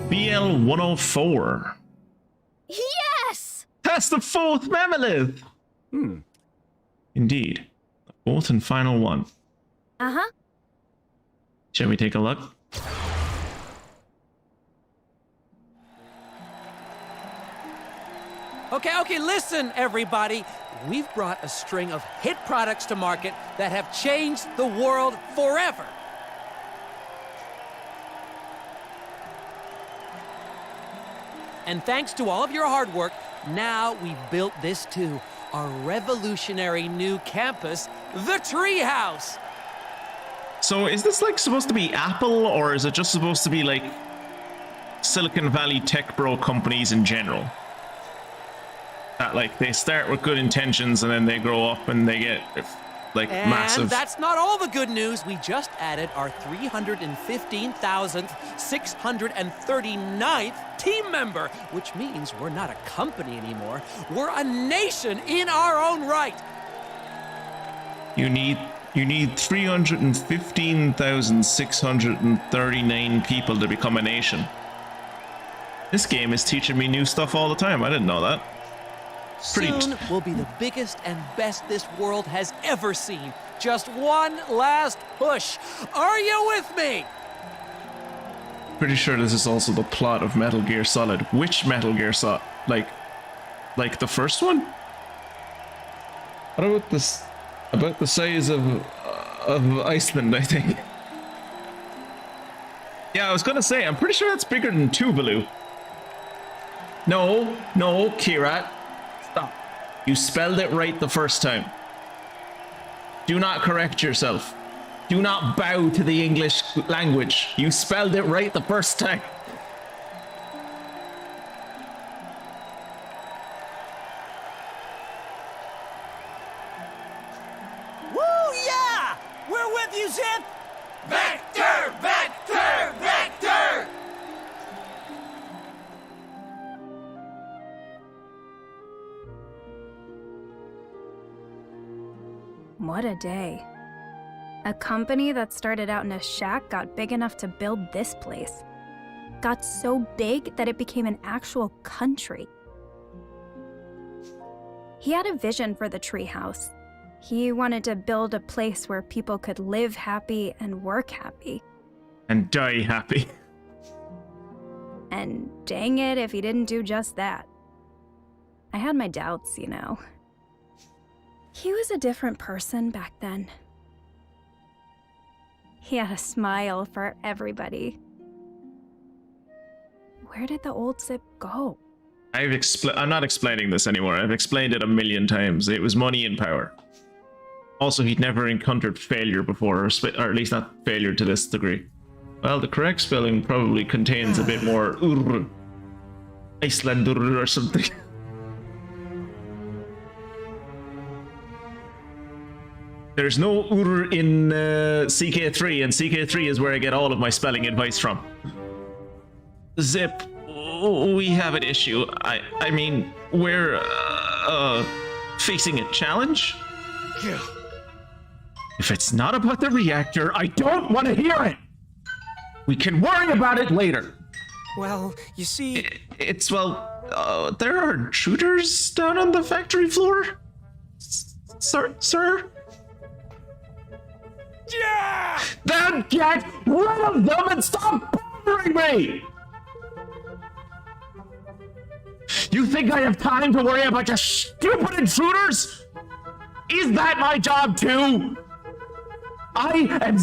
BL-104. Yes! That's the 4th Memolith! Indeed. The 4th and final one. Uh-huh. Shall we take a look? Okay, listen, everybody. We've brought a string of hit products to market that have changed the world forever. And thanks to all of your hard work, now we've built this too. Our revolutionary new campus, the Treehouse. So is this like supposed to be Apple, or is it just supposed to be like Silicon Valley tech bro companies in general? That like they start with good intentions and then they grow up and they get like massive. And that's not all the good news. We just added our 315,639th team member, which means we're not a company anymore. We're a nation in our own right. You need 315,639 people to become a nation. This game is teaching me new stuff all the time. I didn't know that. Soon we'll be the biggest and best this world has ever seen. Just one last push. Are you with me? Pretty sure this is also the plot of Metal Gear Solid. Which Metal Gear Solid? Like the first one? What about this? About the size of Iceland, I think. Yeah, I was gonna say, I'm pretty sure that's bigger than Tuvalu. No, Kirat. Stop. You spelled it right the first time. Do not correct yourself. Do not bow to the English language. You spelled it right the first time. Woo, yeah! We're with you, Zip! Vector! Vector! Vector! What a day. A company that started out in a shack got big enough to build this place. Got so big that it became an actual country. He had a vision for the treehouse. He wanted to build a place where people could live happy and work happy. And die happy. And dang it if he didn't do just that. I had my doubts, you know. He was a different person back then. He had a smile for everybody. Where did the old Zip go? I'm not explaining this anymore. I've explained it a million times. It was money and power. Also, he'd never encountered failure before, or at least not failure to this degree. Well, the correct spelling probably contains a bit more Icelander or something. There's no in CK3, and CK3 is where I get all of my spelling advice from. Zip, we have an issue. I mean, we're facing a challenge. If it's not about the reactor, I don't want to hear it. We can worry about it later. Well, you see... there are intruders down on the factory floor? Sir? Yeah! Then get rid of them and stop bothering me! You think I have time to worry about your stupid intruders? Is that my job too? I am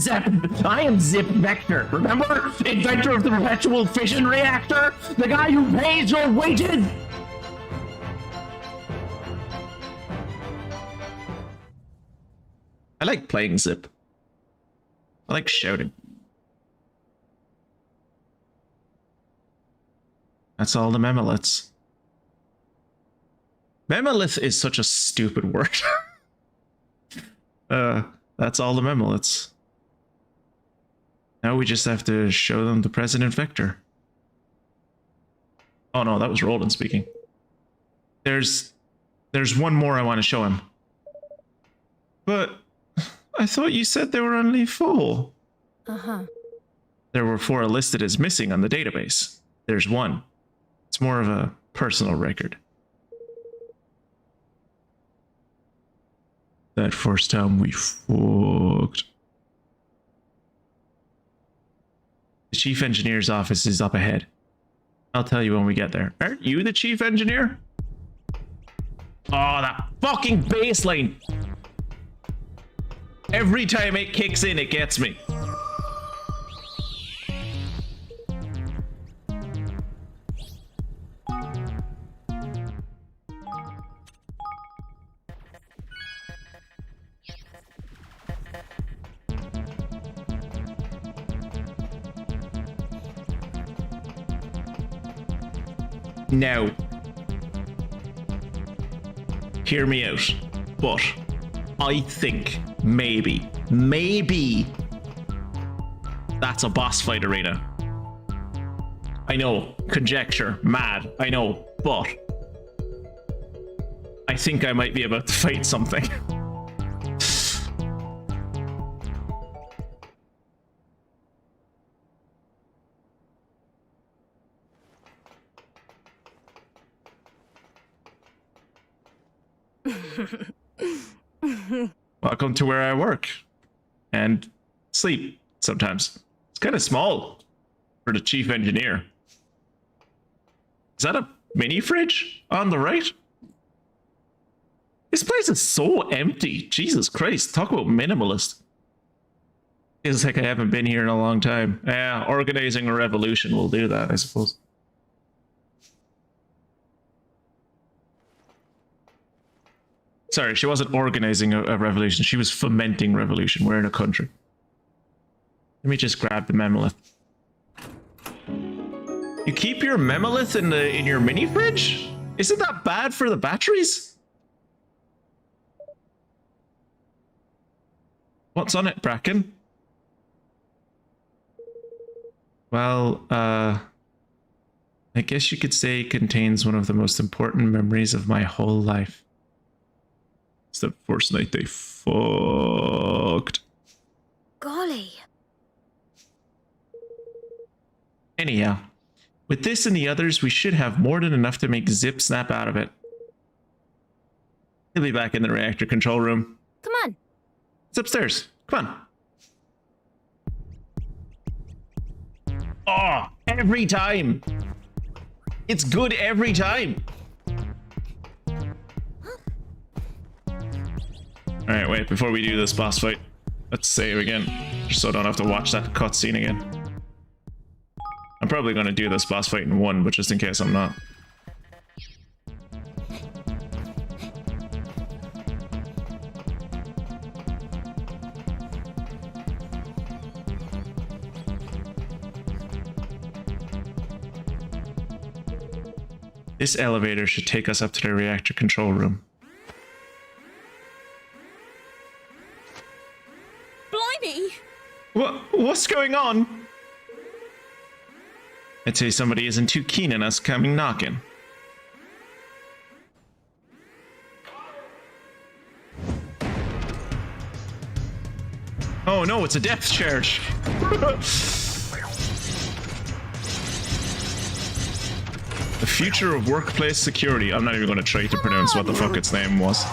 Zip Vector, remember? Inventor of the perpetual fission reactor? The guy who pays your wages? I like playing Zip. I like shouting. That's all the memoliths. Memolith is such a stupid word. That's all the memoliths. Now we just have to show them the President Vector. Oh no, that was Roland speaking. There's one more I want to show him. But I thought you said there were only 4. Uh-huh. There were 4 listed as missing on the database. There's 1. It's more of a personal record. That first time we fucked. The chief engineer's office is up ahead. I'll tell you when we get there. Aren't you the chief engineer? Oh, that fucking baseline! Every time it kicks in, it gets me. Now, hear me out, but I think maybe that's a boss fight arena. I know, conjecture, mad, I know, but I think I might be about to fight something. Welcome to where I work and sleep sometimes. It's kind of small for the chief engineer. Is that a mini fridge on the right? This place is so empty. Jesus Christ, talk about minimalist. Feels like I haven't been here in a long time. Yeah, organizing a revolution will do that, I suppose. Sorry, she wasn't organizing a revolution. She was fomenting revolution. We're in a country. Let me just grab the memolith. You keep your memolith in your mini fridge? Isn't that bad for the batteries? What's on it, Bracken? Well, I guess you could say it contains one of the most important memories of my whole life. It's the first night they fucked. Golly. Anyhow, with this and the others, we should have more than enough to make Zip snap out of it. He'll be back in the reactor control room. Come on. It's upstairs. Come on. Oh, every time. It's good every time. Alright, wait, before we do this boss fight, let's save again, just so I don't have to watch that cutscene again. I'm probably going to do this boss fight in one, but just in case I'm not. This elevator should take us up to the reactor control room. Blimey! What's going on? I'd say somebody isn't too keen on us coming knocking. Oh no, it's a depth charge. The future of workplace security. I'm not even going to try to pronounce what the fuck its name was.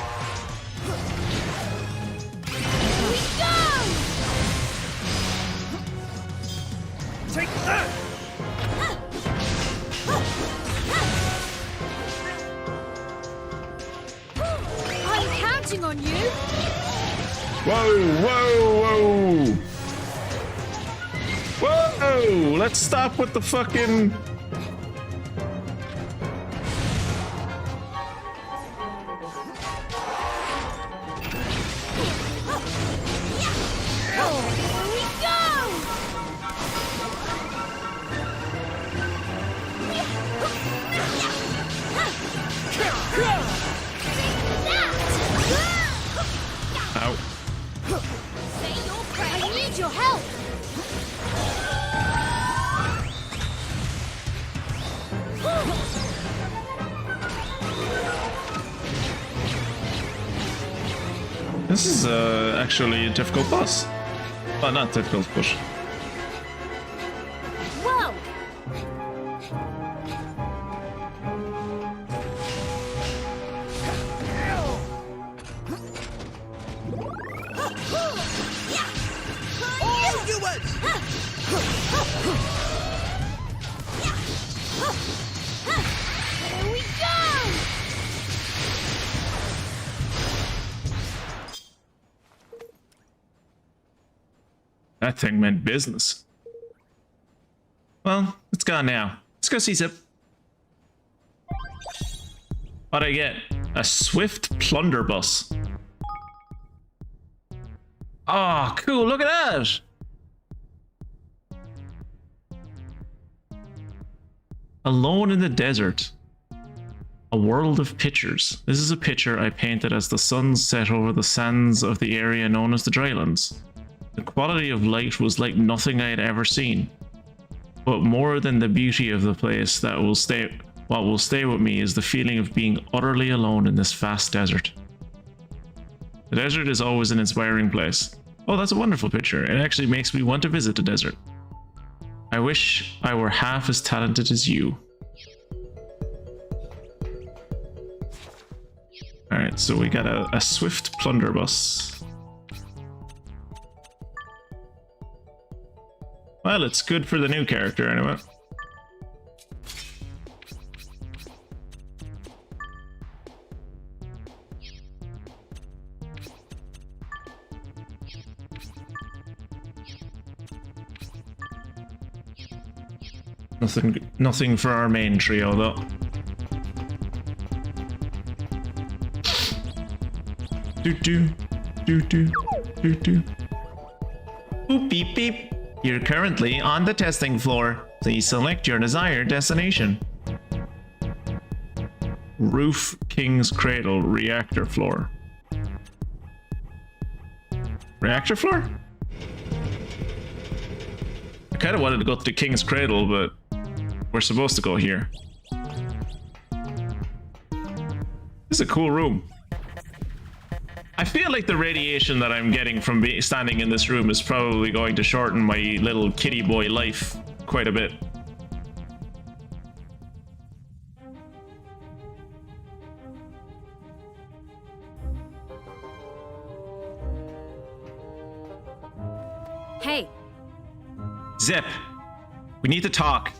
Take that! I'm counting on you! Whoa, whoa, whoa! Whoa! Let's stop with the fucking... Ow. I need your help! This is actually a difficult boss. Well, not difficult, but... Whoa! All do it! Here we go! That thing meant business. Well, it's gone now. Let's go see Zip. What'd I get? A swift plunder bus. Oh, cool, look at that! Alone in the desert. A world of pictures. This is a picture I painted as the sun set over the sands of the area known as the Drylands. The quality of light was like nothing I had ever seen. But more than the beauty of the place, what will stay with me is the feeling of being utterly alone in this vast desert. The desert is always an inspiring place. Oh, that's a wonderful picture. It actually makes me want to visit the desert. I wish I were half as talented as you. Alright, so we got a swift plunder bus. Well, it's good for the new character anyway. Nothing for our main trio though. Do do do do do do. Boop beep beep. You're currently on the testing floor. Please select your desired destination. Roof King's Cradle reactor floor. Reactor floor? I kind of wanted to go to the King's Cradle, but we're supposed to go here. This is a cool room. I feel like the radiation that I'm getting from standing in this room is probably going to shorten my little kitty boy life quite a bit. Hey, Zip, we need to talk.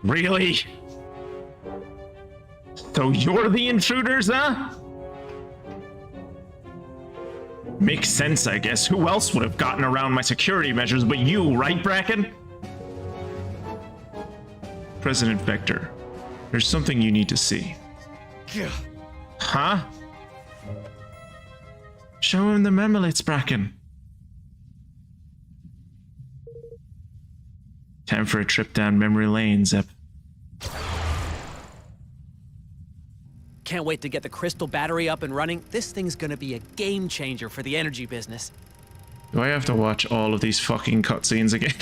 Really? So you're the intruders, huh? Makes sense, I guess. Who else would have gotten around my security measures but you, right, Bracken? President Vector, there's something you need to see. Huh? Show him the memolates, Bracken. Time for a trip down memory lane, Zep. Can't wait to get the crystal battery up and running. This thing's gonna be a game changer for the energy business. Do I have to watch all of these fucking cutscenes again?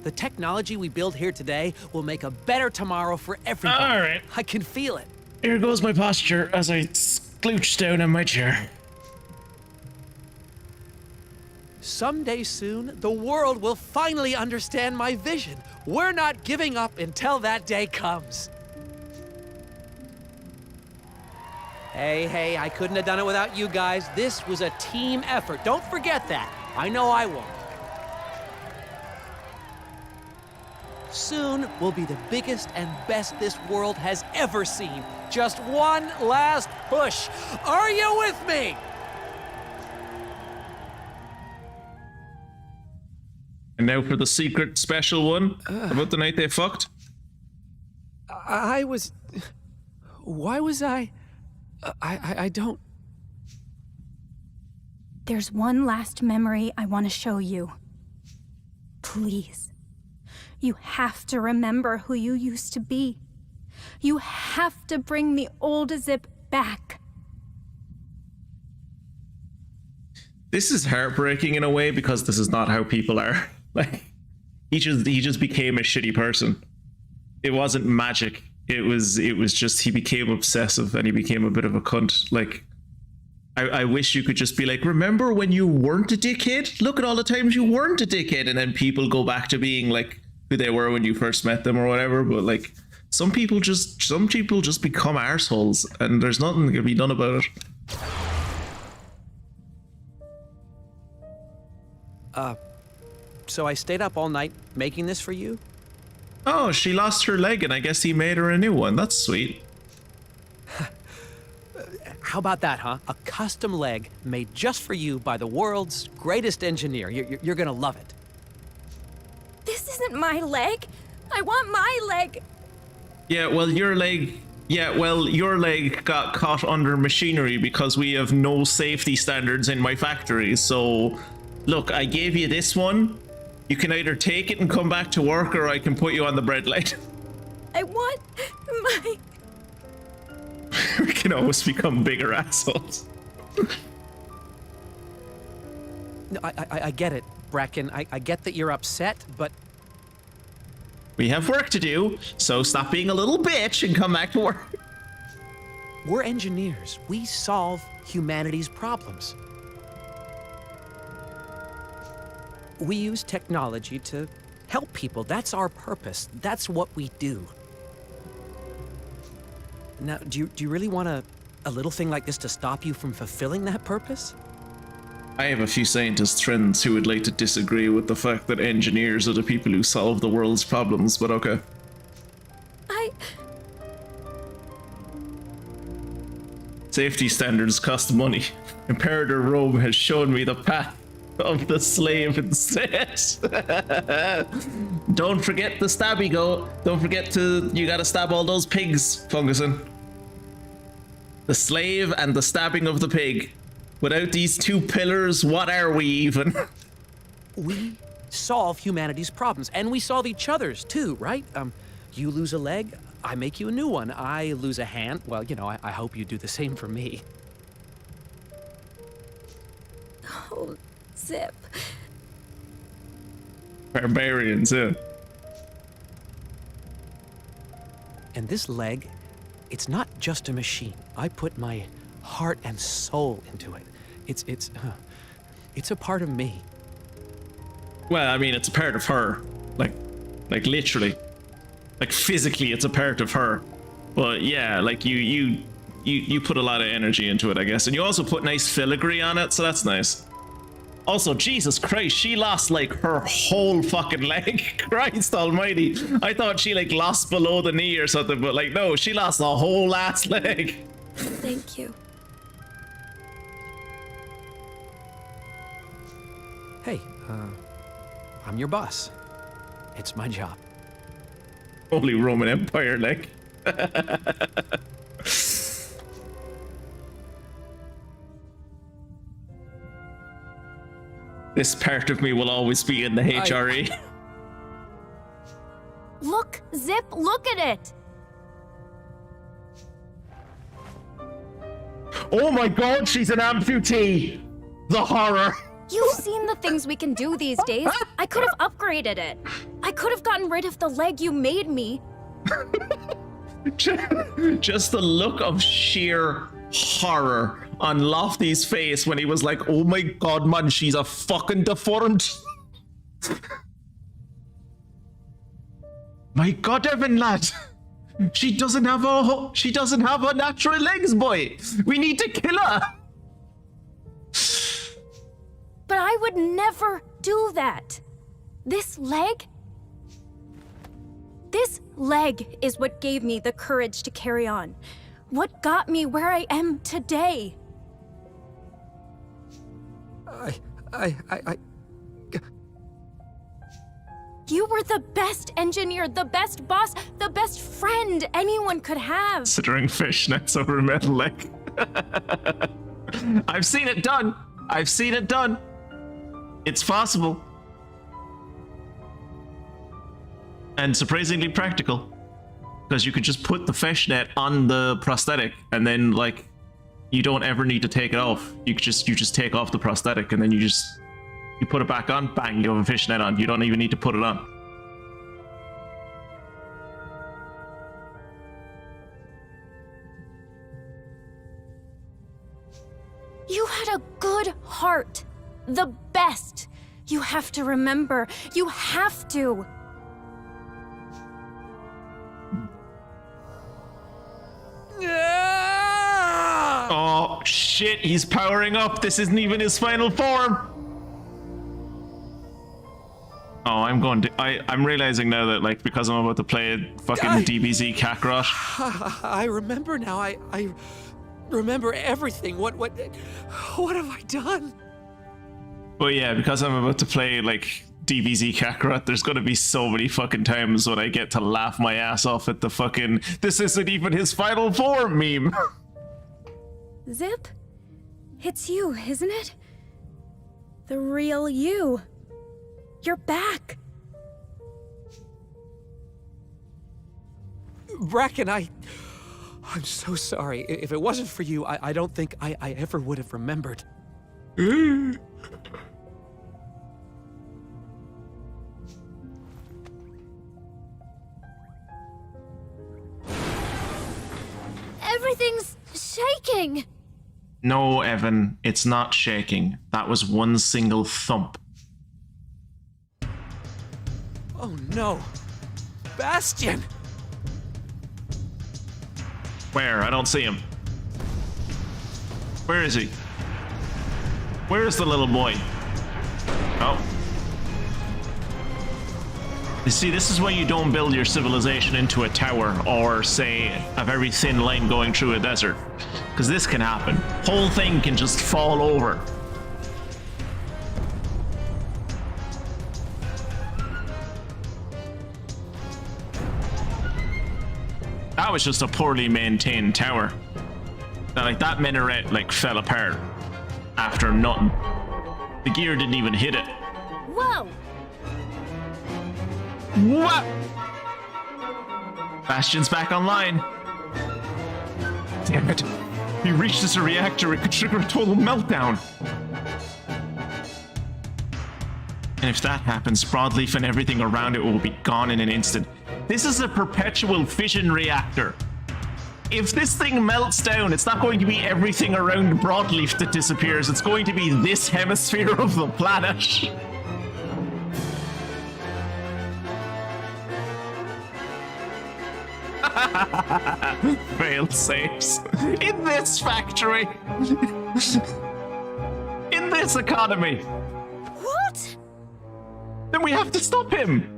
The technology we build here today will make a better tomorrow for everybody. All right. I can feel it. Here goes my posture as I sclooch down in my chair. Someday soon, the world will finally understand my vision. We're not giving up until that day comes. Hey, I couldn't have done it without you guys. This was a team effort. Don't forget that. I know I won't. Soon, we'll be the biggest and best this world has ever seen. Just one last push. Are you with me? And now for the secret special one about the night they fucked. Why was I don't... There's one last memory I want to show you. Please. You have to remember who you used to be. You have to bring the old Zip back. This is heartbreaking in a way because this is not how people are. Like, he just became a shitty person. It wasn't magic. It was just he became obsessive and he became a bit of a cunt. Like, I wish you could just be like, remember when you weren't a dickhead? Look at all the times you weren't a dickhead, and then people go back to being like who they were when you first met them or whatever. But like, some people just become arseholes, and there's nothing that can be done about it. So I stayed up all night making this for you? Oh, she lost her leg, and I guess he made her a new one. That's sweet. How about that, huh? A custom leg made just for you by the world's greatest engineer. You're gonna love it. This isn't my leg. I want my leg. Yeah, well, your leg got caught under machinery because we have no safety standards in my factory. So, look, I gave you this one. You can either take it and come back to work, or I can put you on the bread line. I want my... We can always become bigger assholes. No, I get it, Bracken. I get that you're upset, but... We have work to do, so stop being a little bitch and come back to work. We're engineers. We solve humanity's problems. We use technology to help people. That's our purpose. That's what we do. Now, do you really want a little thing like this to stop you from fulfilling that purpose? I have a few scientist friends who would like to disagree with the fact that engineers are the people who solve the world's problems, but okay. Safety standards cost money. Imperator Rome has shown me the path of the slave instead. Don't forget the stabby go. Don't forget you gotta stab all those pigs, Funguson. The slave and the stabbing of the pig. Without these two pillars, what are we even? We solve humanity's problems, and we solve each other's too, right? You lose a leg, I make you a new one. I lose a hand, well, you know, I hope you do the same for me. Oh, Zip. Barbarians, yeah. And this leg, it's not just a machine. I put my heart and soul into it. It's a part of me. Well, I mean, it's a part of her. Like literally. Like physically, it's a part of her. But yeah, like you put a lot of energy into it, I guess. And you also put nice filigree on it, so that's nice. Also, Jesus Christ, she lost like her whole fucking leg. Christ almighty. I thought she like lost below the knee or something, but like no, she lost the whole ass leg. Thank you. Hey, I'm your boss. It's my job. Holy Roman Empire, like. This part of me will always be in the HRE. Look, Zip, look at it! Oh my god, she's an amputee! The horror! You've seen the things we can do these days. I could have upgraded it. I could have gotten rid of the leg you made me. Just the look of sheer horror on Lofty's face when he was like, oh my god, man, she's a fucking deformed. My god, Evan, lad. She doesn't have a natural legs, boy. We need to kill her. But I would never do that. This leg is what gave me the courage to carry on. What got me where I am today. You were the best engineer, the best boss, the best friend anyone could have. Considering fishnets over a metal leg. I've seen it done. I've seen it done. It's possible. And surprisingly practical. Because you could just put the fishnet on the prosthetic and then like you don't ever need to take it off. You just take off the prosthetic and then you put it back on, bang, you have a fishnet on. You don't even need to put it on. You had a good heart. The best. You have to remember. You have to. Oh shit, he's powering up. This isn't even his final form. Oh, I'm realizing now that like because I'm about to play a fucking DBZ Kakarot. I remember now. I remember everything. What have I done? But yeah, because I'm about to play like DBZ Kakarot, there's gonna be so many fucking times when I get to laugh my ass off at the fucking "this isn't even his final form" meme. Zip, it's you, isn't it? The real you. You're back. Bracken, I'm so sorry. If it wasn't for you, I don't think I ever would have remembered. Everything's shaking. No, Evan, it's not shaking. That was one single thump. Oh no. Bastion! Where? I don't see him. Where is he? Where is the little boy? Oh. You see, this is why you don't build your civilization into a tower or, say, a very thin line going through a desert. Because this can happen. Whole thing can just fall over. That was just a poorly maintained tower. Now, like, that minaret, like, fell apart after nothing. The gear didn't even hit it. Whoa! What? Bastion's back online. Damn it. If he reaches a reactor, it could trigger a total meltdown. And if that happens, Broadleaf and everything around it will be gone in an instant. This is a perpetual fission reactor. If this thing melts down, it's not going to be everything around Broadleaf that disappears. It's going to be this hemisphere of the planet. Fail safes. In this factory. In this economy. Then we have to stop him.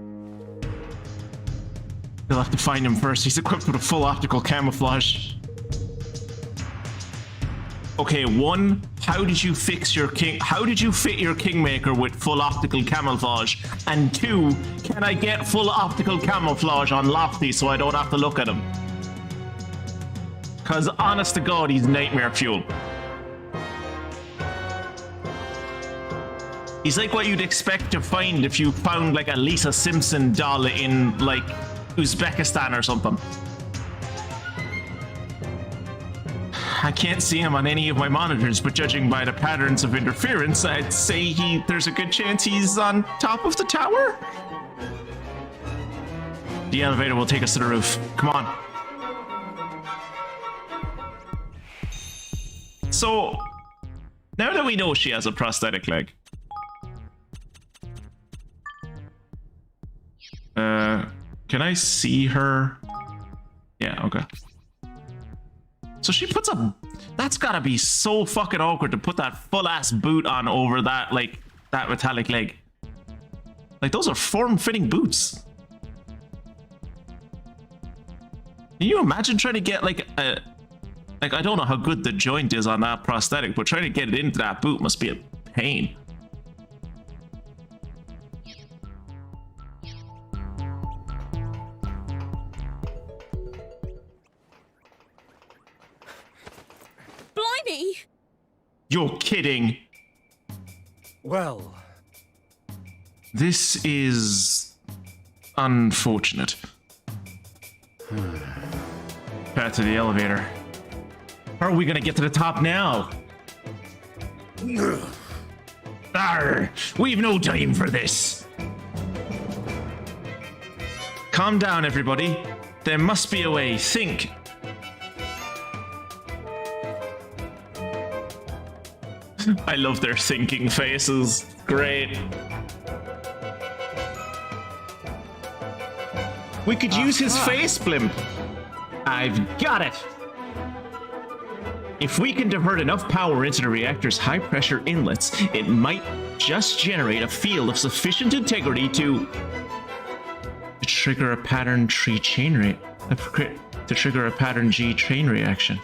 We'll have to find him first. He's equipped with a full optical camouflage. Okay, one, how did you fix your king? How did you fit your Kingmaker with full optical camouflage? And two, can I get full optical camouflage on Lofty so I don't have to look at him? Because honest to God, he's nightmare fuel. He's like what you'd expect to find if you found like a Lisa Simpson doll in like Uzbekistan or something. I can't see him on any of my monitors, but judging by the patterns of interference, I'd say there's a good chance he's on top of the tower. The elevator will take us to the roof. Come on. So, now that we know she has a prosthetic leg, can I see her? Yeah, okay. So she puts a... That's gotta be so fucking awkward to put that full-ass boot on over that, like, that metallic leg. Like, those are form-fitting boots. Can you imagine trying to get, like, a... Like, I don't know how good the joint is on that prosthetic, but trying to get it into that boot must be a pain. Blimey! You're kidding. Well, This is unfortunate. Back to the elevator. How are we gonna get to the top now? Arr, we've no time for this. Calm down, everybody. There must be a way. Think. I love their thinking faces. Great. We could use his face blimp. I've got it. If we can divert enough power into the reactor's high-pressure inlets, it might just generate a field of sufficient integrity to trigger a pattern G chain reaction.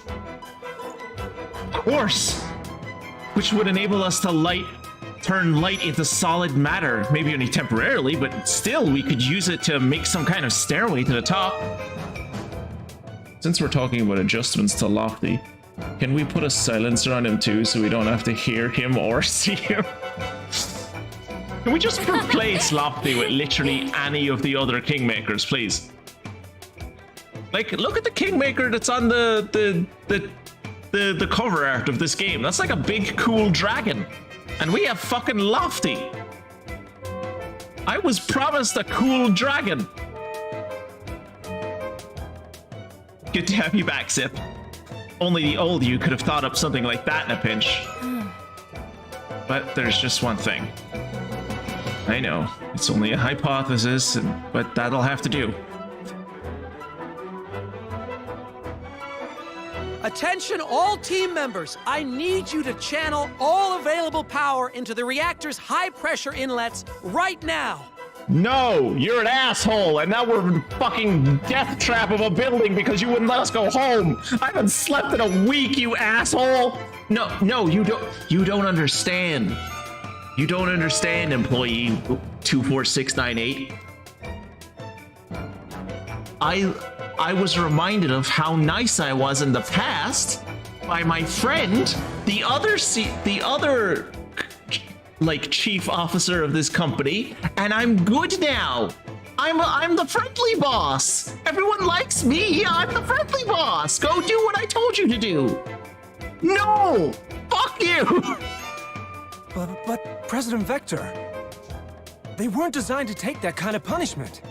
Of course, which would enable us to turn light into solid matter, maybe only temporarily, but still we could use it to make some kind of stairway to the top. Since we're talking about adjustments to Lofty, can we put a silencer on him too so we don't have to hear him or see him? Can we just replace Lofty with literally any of the other Kingmakers, please? Like, look at the Kingmaker that's on the cover art of this game. That's like a big, cool dragon. And we have fucking Lofty. I was promised a cool dragon. Good to have you back, Zip. Only the old you could have thought up something like that in a pinch. But there's just one thing. I know, it's only a hypothesis, but that'll have to do. Attention all team members, I need you to channel all available power into the reactor's high-pressure inlets right now. No, you're an asshole, and now we're in a fucking death trap of a building because you wouldn't let us go home. I haven't slept in a week, you asshole. No, you don't understand. You don't understand, employee 24698. I was reminded of how nice I was in the past by my friend, the other like chief officer of this company, and I'm good now. I'm the friendly boss. Everyone likes me. I'm the friendly boss. Go do what I told you to do. No, fuck you. But President Vector, they weren't designed to take that kind of punishment.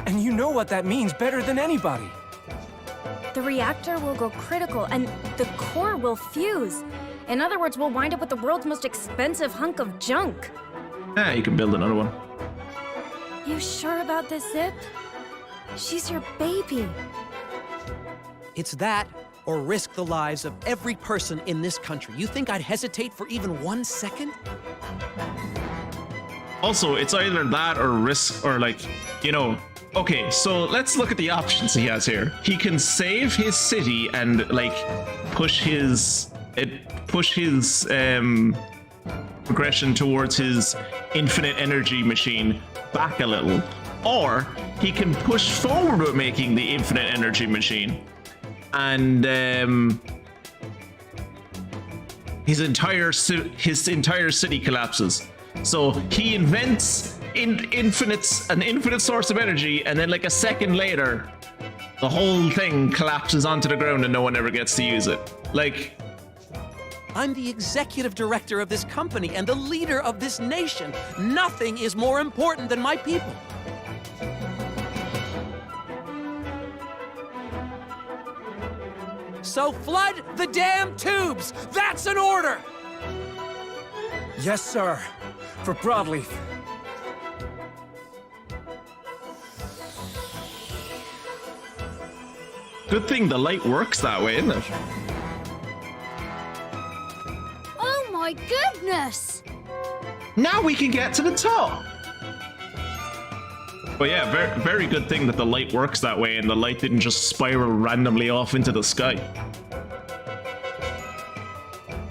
And you know what that means better than anybody. The reactor will go critical, and the core will fuse. In other words, we'll wind up with the world's most expensive hunk of junk. You can build another one. You sure about this, Zip? She's your baby. It's that, or risk the lives of every person in this country. You think I'd hesitate for even 1 second? Also, it's either that or risk, or like, you know. Okay, so let's look at the options he has here. He can save his city and like push his progression towards his infinite energy machine back a little, or he can push forward with making the infinite energy machine, and his entire city collapses. So he invents an infinite source of energy, and then like a second later, the whole thing collapses onto the ground and no one ever gets to use it. Like, I'm the executive director of this company and the leader of this nation. Nothing is more important than my people. So flood the damn tubes! That's an order! Yes, sir. For Broadleaf. good thing the light works that way, isn't it? Oh my goodness! Now we can get to the top. But yeah, very, very good thing that the light works that way and the light didn't just spiral randomly off into the sky.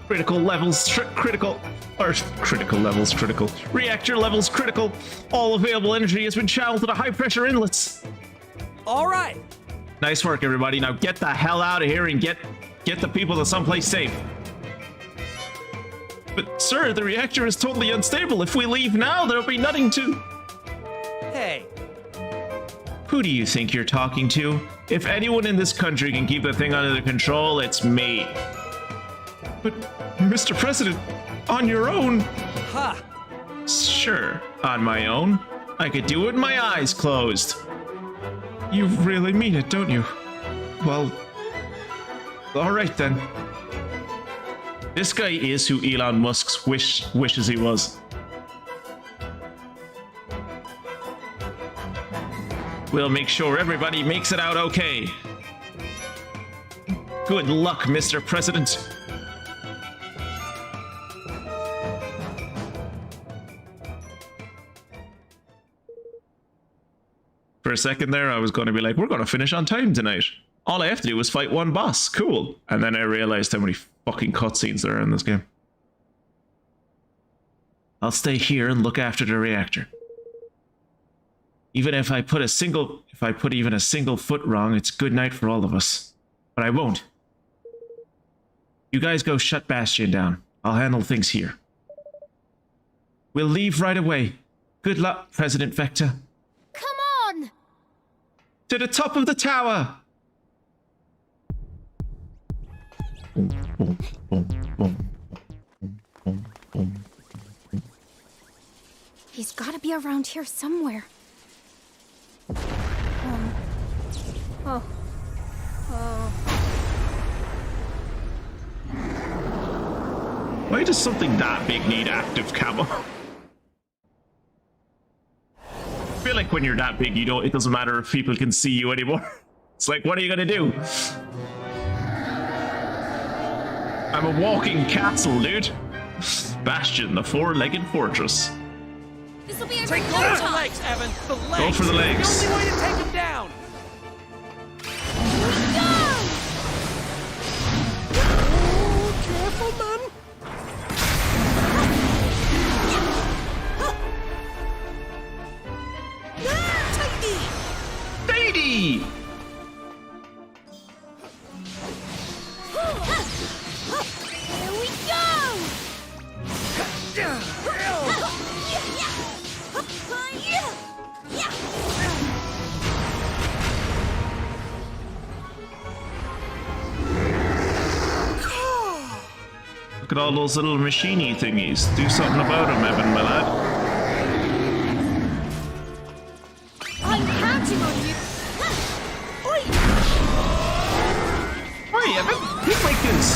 Critical levels, critical levels, critical. Reactor levels, critical. All available energy has been channeled to the high pressure inlets. All right. Nice work, everybody. Now get the hell out of here and get the people to someplace safe. But sir, the reactor is totally unstable. If we leave now, there'll be nothing to... Hey. Who do you think you're talking to? If anyone in this country can keep the thing under control, it's me. But, Mr. President, on your own? Ha! Sure, on my own. I could do it with my eyes closed. You really mean it, don't you? Well, all right then. This guy is who Elon Musk wishes he was. We'll make sure everybody makes it out okay. Good luck, Mr. President. For a second there, I was going to be like, we're going to finish on time tonight. All I have to do is fight one boss. Cool. And then I realized how many fucking cutscenes there are in this game. I'll stay here and look after the reactor. Even if I put even a single foot wrong, it's good night for all of us. But I won't. You guys go shut Bastion down. I'll handle things here. We'll leave right away. Good luck, President Vector. Come on! To the top of the tower! He's gotta be around here somewhere. Why does something that big need active camo? I feel like when you're that big, it doesn't matter if people can see you anymore. It's like, what are you gonna do? I'm a walking castle, dude. Bastion, the four-legged fortress. This'll be a Take great the time. legs, Evan. The legs. Go for the legs. The only way to take him down. Careful, man. Lady! Here we go! Look at all those little machiney thingies. Do something about them, Evan, my lad. I'm counting on you! Hey, Evan, you make this.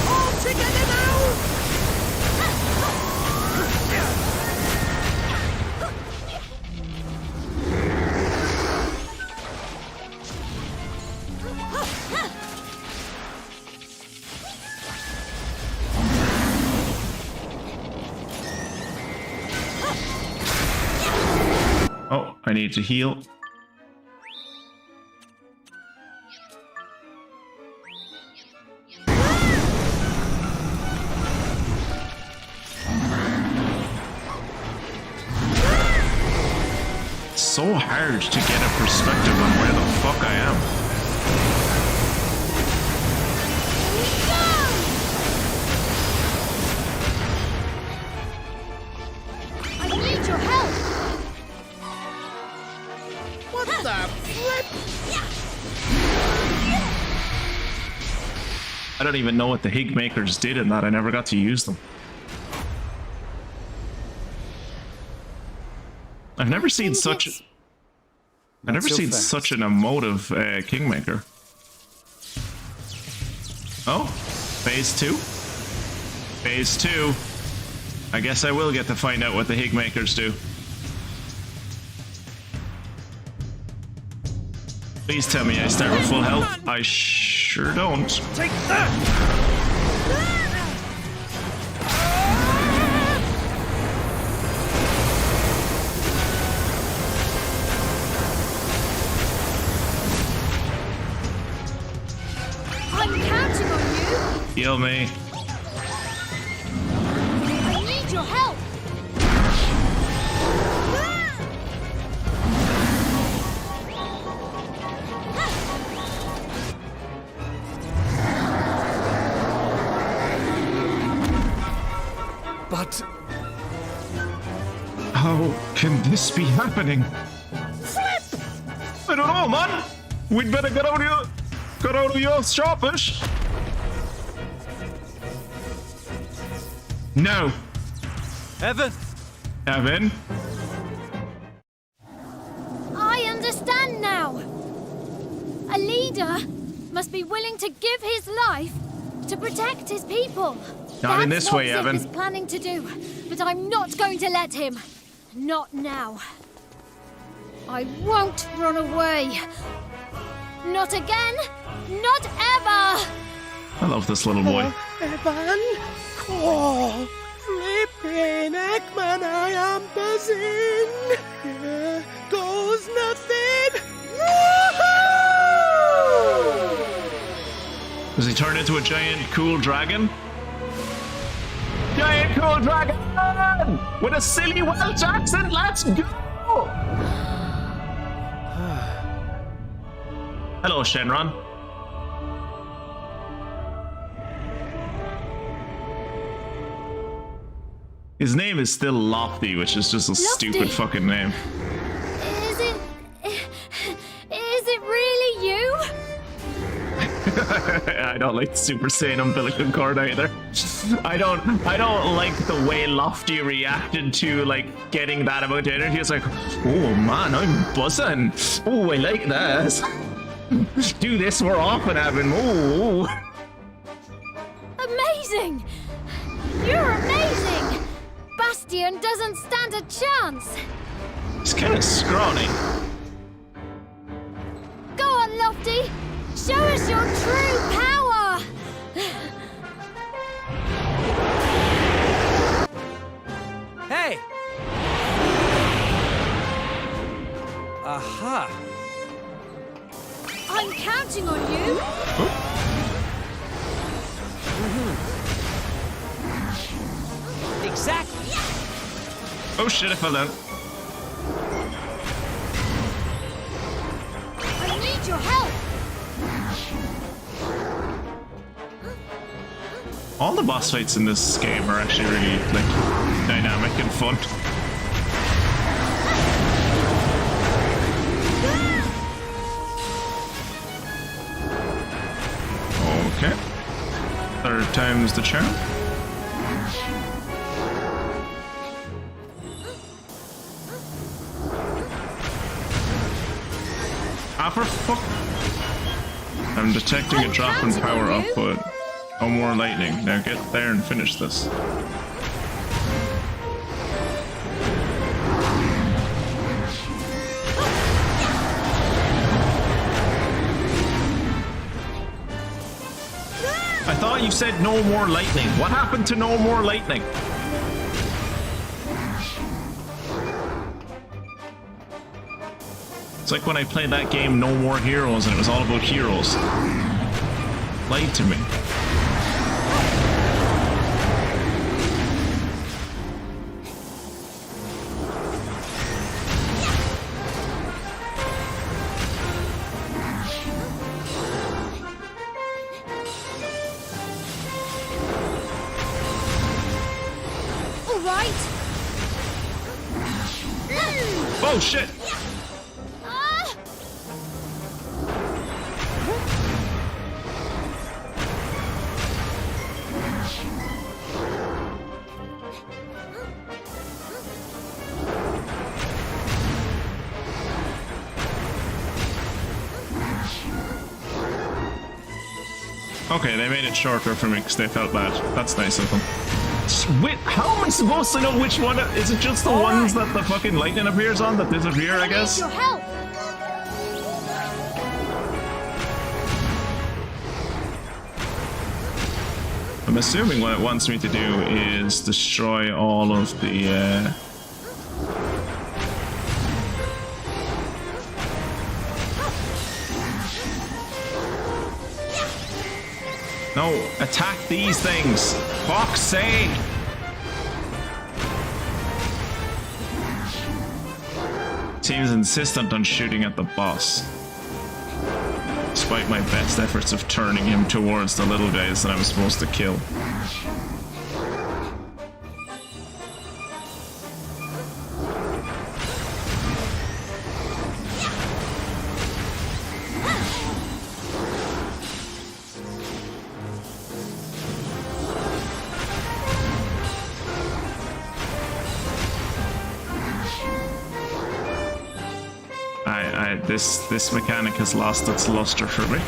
All together now! Oh, I need to heal. It's so hard to get a perspective on where the fuck I am. I need your help. What the flip? I don't even know what the Hig makers did in that. I never got to use them. I've never seen such. I've never seen such an emotive Kingmaker. Oh, phase 2. Phase 2. I guess I will get to find out what the Hig makers do. Please tell me I start with full health. I sure don't. Take that! I'm counting on you. Heal me. I need your help. But How can this be happening? Flip! I don't know, man. We'd better get out of your sharpish. No. Evan, Evan. I understand now. A leader must be willing to give his life to protect his people. Not in That's this what way, Zip Evan. is planning to do, but I'm not going to let him. Not now. I won't run away. Not again. Not ever. I love this little boy. Evan! Oh, flipping Eggman, I am buzzing! Here goes nothing! Woohoo! Does he turn into a giant cool dragon? Giant cool dragon! With a silly Welsh accent, let's go! Hello, Shenron. His name is still Lofty, which is just a stupid fucking name. Is it really you? I don't like the Super Saiyan umbilical cord either. I don't like the way Lofty reacted to like getting that amount of energy. It's like, oh man, I'm buzzing. Oh, I like that. Do this more often, Evan. Oh. Amazing! You're amazing! Bastion doesn't stand a chance. It's kind of scrawny. Go on, Lofty. Show us your true power. Hey! Aha! I'm counting on you. Exactly! Oh shit, I fell down. I need your help. All the boss fights in this game are actually really like dynamic and fun. Okay. Third time's the charm. Ah, for fuck. I'm detecting a drop in power output. No more lightning. Now get there and finish this. I thought you said no more lightning. What happened to no more lightning? It's like when I played that game No More Heroes and it was all about heroes. Lied to me. All right. Oh shit! Ah! Okay, they made it shorter for me because they felt bad. That's nice of them. Wait, how am I supposed to know which one? Is it just the ones that the fucking lightning appears on that disappear, I guess? Your help. I'm assuming what it wants me to do is destroy all of the, No, attack these things! Fuck's sake! Seems insistent on shooting at the boss. Despite my best efforts of turning him towards the little guys that I'm supposed to kill. This mechanic has lost its luster for me.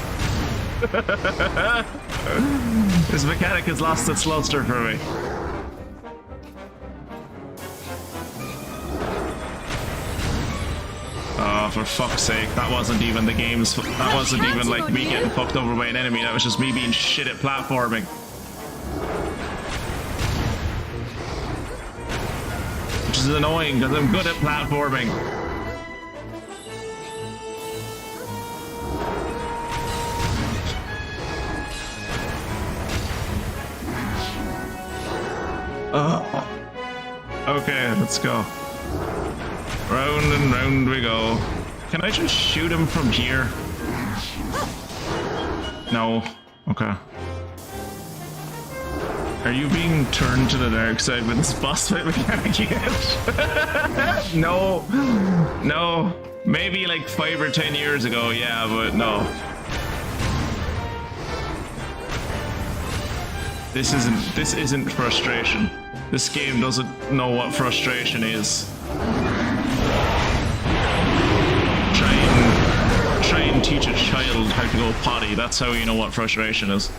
This mechanic has lost its luster for me. Oh, for fuck's sake, that wasn't even the game's... That wasn't even like me getting fucked over by an enemy, that was just me being shit at platforming. Which is annoying, because I'm good at platforming. Okay, let's go. Round and round we go. Can I just shoot him from here? No. Okay. Are you being turned to the dark side with this boss fight mechanic yet? No. No. Maybe like 5 or 10 years ago, yeah, but no. This isn't frustration. This game doesn't know what frustration is. Try and teach a child how to go potty. That's how you know what frustration is.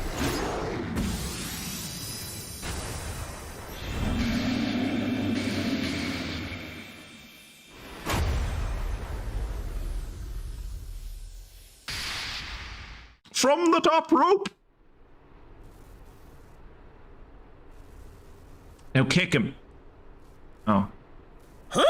From the top rope. Now kick him. Oh. Huh?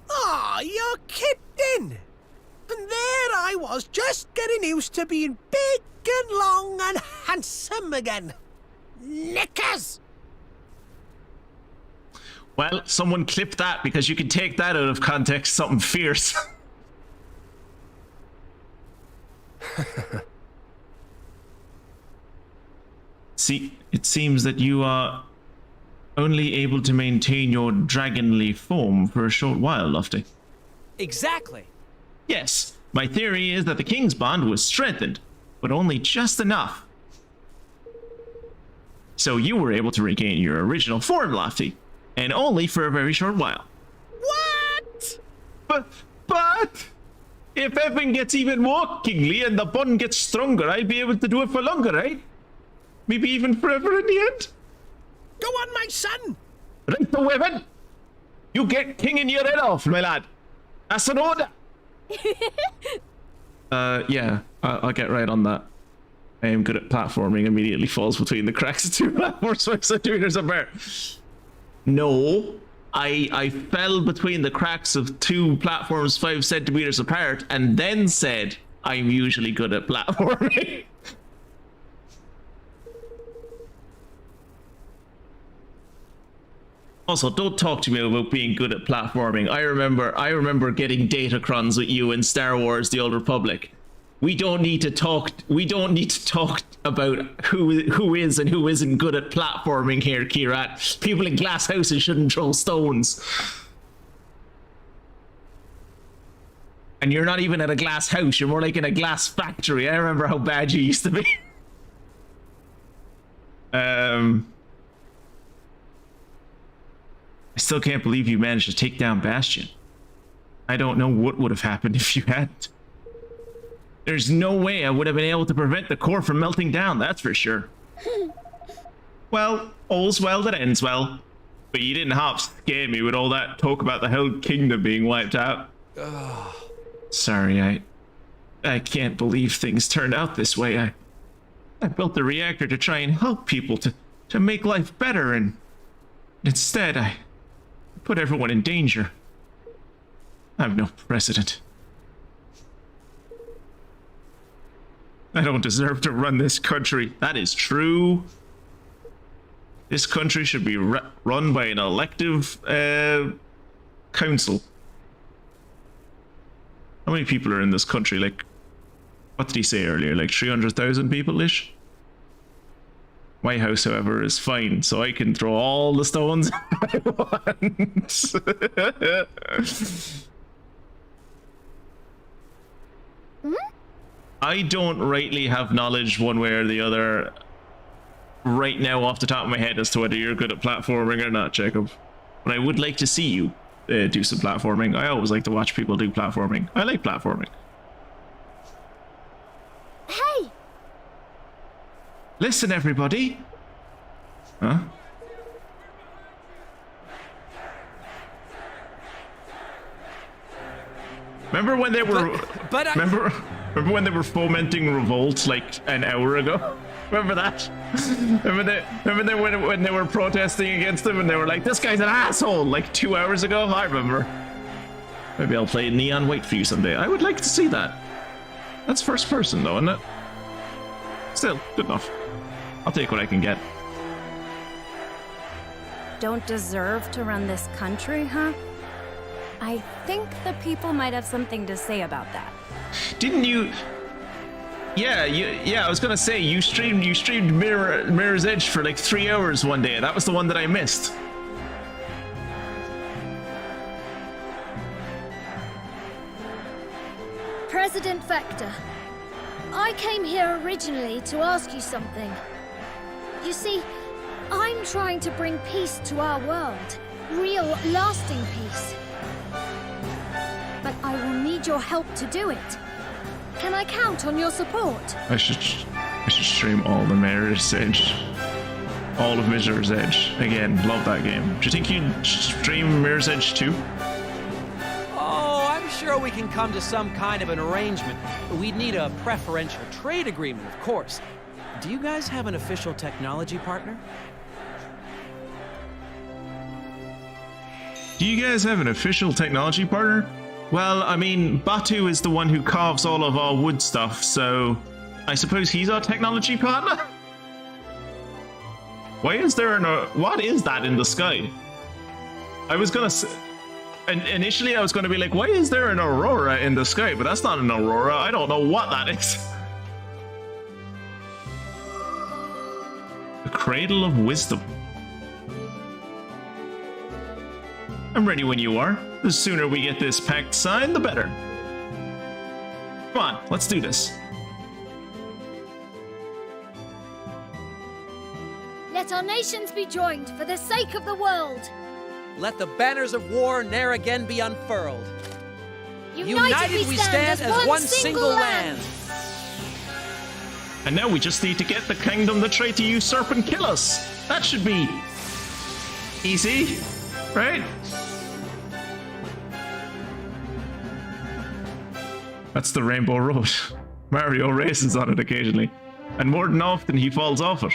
Ah, you're kidding! And there I was, just getting used to being big and long and handsome again. Knickers! Well, someone clip that because you can take that out of context, something fierce. See, it seems that you are only able to maintain your dragonly form for a short while, Lofty. Exactly. Yes, my theory is that the King's Bond was strengthened, but only just enough. So you were able to regain your original form, Lofty, and only for a very short while. What? But... if Evan gets even more kingly and the bond gets stronger, I'll be able to do it for longer, right? Maybe even forever in the end? Go on, my son! Right to Evan! You get king in your head off, my lad. That's an order! Yeah, I'll get right on that. I am good at platforming, immediately falls between the cracks of two platforms, so there's a bear. No, I fell between the cracks of two platforms 5 centimeters apart and then said, I'm usually good at platforming. Also, don't talk to me about being good at platforming. I remember getting datacrons with you in Star Wars: The Old Republic. We don't need to talk about who is and who isn't good at platforming here, Kirat. People in glass houses shouldn't throw stones. And you're not even at a glass house, you're more like in a glass factory. I remember how bad you used to be. I still can't believe you managed to take down Bastion. I don't know what would have happened if you hadn't. There's no way I would have been able to prevent the core from melting down, that's for sure. Well, all's well that ends well. But you didn't half scare me with all that talk about the whole kingdom being wiped out. Sorry, I can't believe things turned out this way. I built the reactor to try and help people, to make life better, and instead I put everyone in danger. I'm no president. I don't deserve to run this country. That is true. This country should be run by an elective council. How many people are in this country? Like, what did he say earlier? Like 300,000 people-ish? My house, however, is fine, so I can throw all the stones I want. I don't rightly have knowledge one way or the other right now off the top of my head as to whether you're good at platforming or not, Jacob. But I would like to see you do some platforming. I always like to watch people do platforming. I like platforming. Hey! Listen, everybody. Huh? Remember when they were... Remember when they were fomenting revolt like an hour ago? Remember that? Remember when they were protesting against him and they were like, this guy's an asshole, like 2 hours ago? I remember. Maybe I'll play Neon White for you someday. I would like to see that. That's first person though, isn't it? Still, good enough. I'll take what I can get. Don't deserve to run this country, huh? I think the people might have something to say about that. Didn't you? Yeah, I was gonna say you streamed Mirror's Edge for like 3 hours one day. That was the one that I missed. President Vector, I came here originally to ask you something. You see, I'm trying to bring peace to our world. Real, lasting peace. But I will need your help to do it. Can I count on your support? I should stream all the Mirror's Edge. All of Mirror's Edge. Again, love that game. Do you think you'd stream Mirror's Edge too? Oh, I'm sure we can come to some kind of an arrangement. We'd need a preferential trade agreement, of course. Do you guys have an official technology partner? Do you guys have an official technology partner? Well, I mean, Batu is the one who carves all of our wood stuff, so I suppose he's our technology partner? Why is there what is that in the sky? I was gonna say, initially I was gonna be like, why is there an aurora in the sky? But that's not an aurora, I don't know what that is. The Cradle of Wisdom. I'm ready when you are. The sooner we get this pact signed, the better. Come on, let's do this. Let our nations be joined for the sake of the world. Let the banners of war ne'er again be unfurled. United we stand as one single land. And now we just need to get the kingdom that tried to usurp and kill us. That should be easy, right? That's the Rainbow Road. Mario races on it occasionally. And more than often, he falls off it.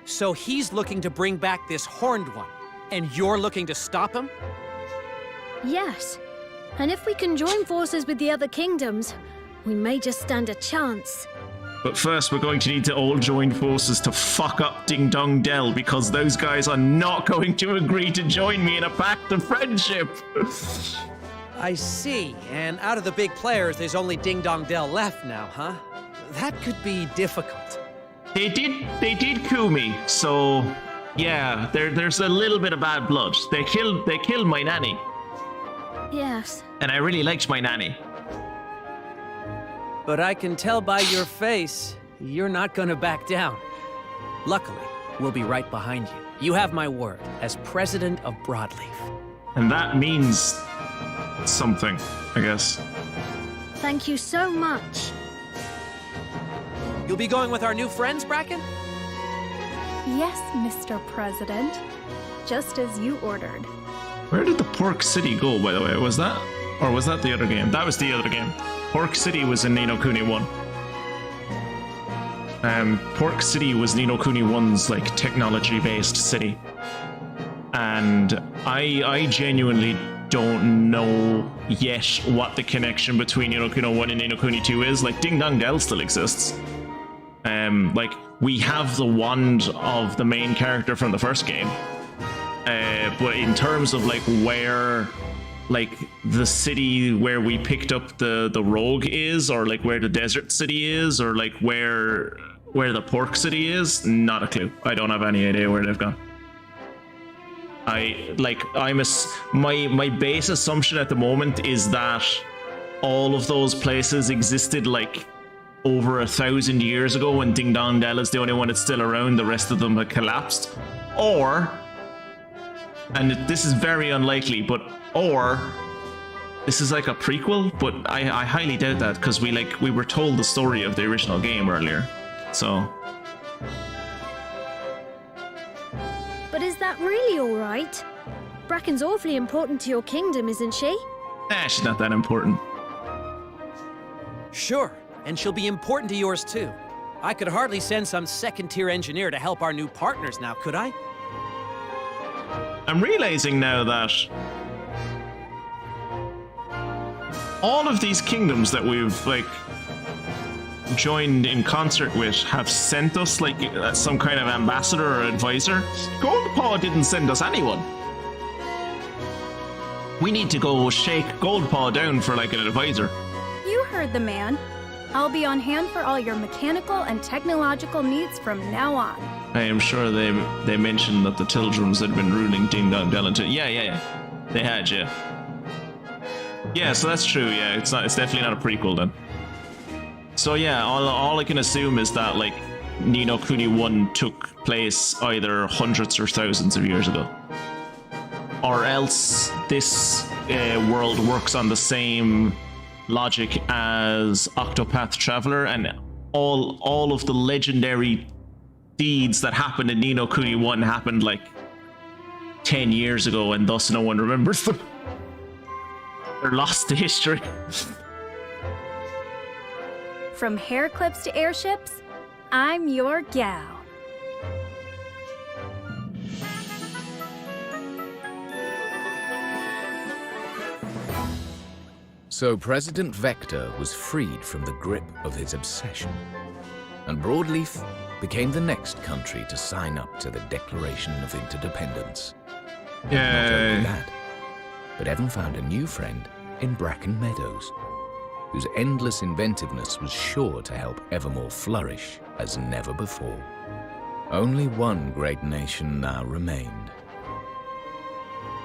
So he's looking to bring back this horned one. And you're looking to stop him? Yes. And if we can join forces with the other kingdoms, we may just stand a chance. But first, we're going to need to all join forces to fuck up Ding Dong Dell, because those guys are not going to agree to join me in a pact of friendship. I see. And out of the big players, there's only Ding Dong Dell left now, huh? That could be difficult. They did coup me, so yeah, there's a little bit of bad blood. They killed my nanny, Yes. and I really liked my nanny. But I can tell by your face, you're not gonna back down. Luckily, we'll be right behind you. You have my word as president of Broadleaf. And that means something, I guess. Thank you so much. You'll be going with our new friends, Bracken? Yes, Mr. President. Just as you ordered. Where did the Pork City go, by the way? Was that the other game? That was the other game. Pork City was in Ni no Kuni 1. Pork City was Ni no Kuni 1's like technology-based city. And I genuinely don't know yet what the connection between Ni no Kuni 1 and Ni no Kuni 2 is. Like, Ding Dong Dell still exists. Like, we have the wand of the main character from the first game. But in terms of like where like the city where we picked up the rogue is, or like where the desert city is, or like where the Pork City is, not a clue. I don't have any idea where they've gone. My base assumption at the moment is that all of those places existed like over 1,000 years ago when Ding Dong Dell is the only one that's still around. The rest of them had collapsed. Or, and this is very unlikely, or this is like a prequel, but I highly doubt that, because we were told the story of the original game earlier. So. But is that really all right? Bracken's awfully important to your kingdom, isn't she? She's not that important. Sure, and she'll be important to yours too. I could hardly send some second-tier engineer to help our new partners now, could I? I'm realizing now that all of these kingdoms that we've like joined in concert with have sent us like some kind of ambassador or advisor. Goldpaw didn't send us anyone. We need to go shake Goldpaw down for like an advisor. You heard the man. I'll be on hand for all your mechanical and technological needs from now on. I am sure they mentioned that the Tildrums had been ruling Ding Dong Dell until... Yeah. They had, yeah. Yeah, so that's true, yeah. It's definitely not a prequel then. So yeah, all I can assume is that like Ni no Kuni 1 took place either hundreds or thousands of years ago. Or else this world works on the same logic as Octopath Traveler, and all of the legendary deeds that happened in Ni no Kuni 1 happened like 10 years ago, and thus no one remembers them. They're lost to history. From hair clips to airships, I'm your gal. So President Vector was freed from the grip of his obsession, and Broadleaf became the next country to sign up to the Declaration of Interdependence. Not only that, but Evan found a new friend in Bracken Meadows, whose endless inventiveness was sure to help Evermore flourish as never before. Only one great nation now remained.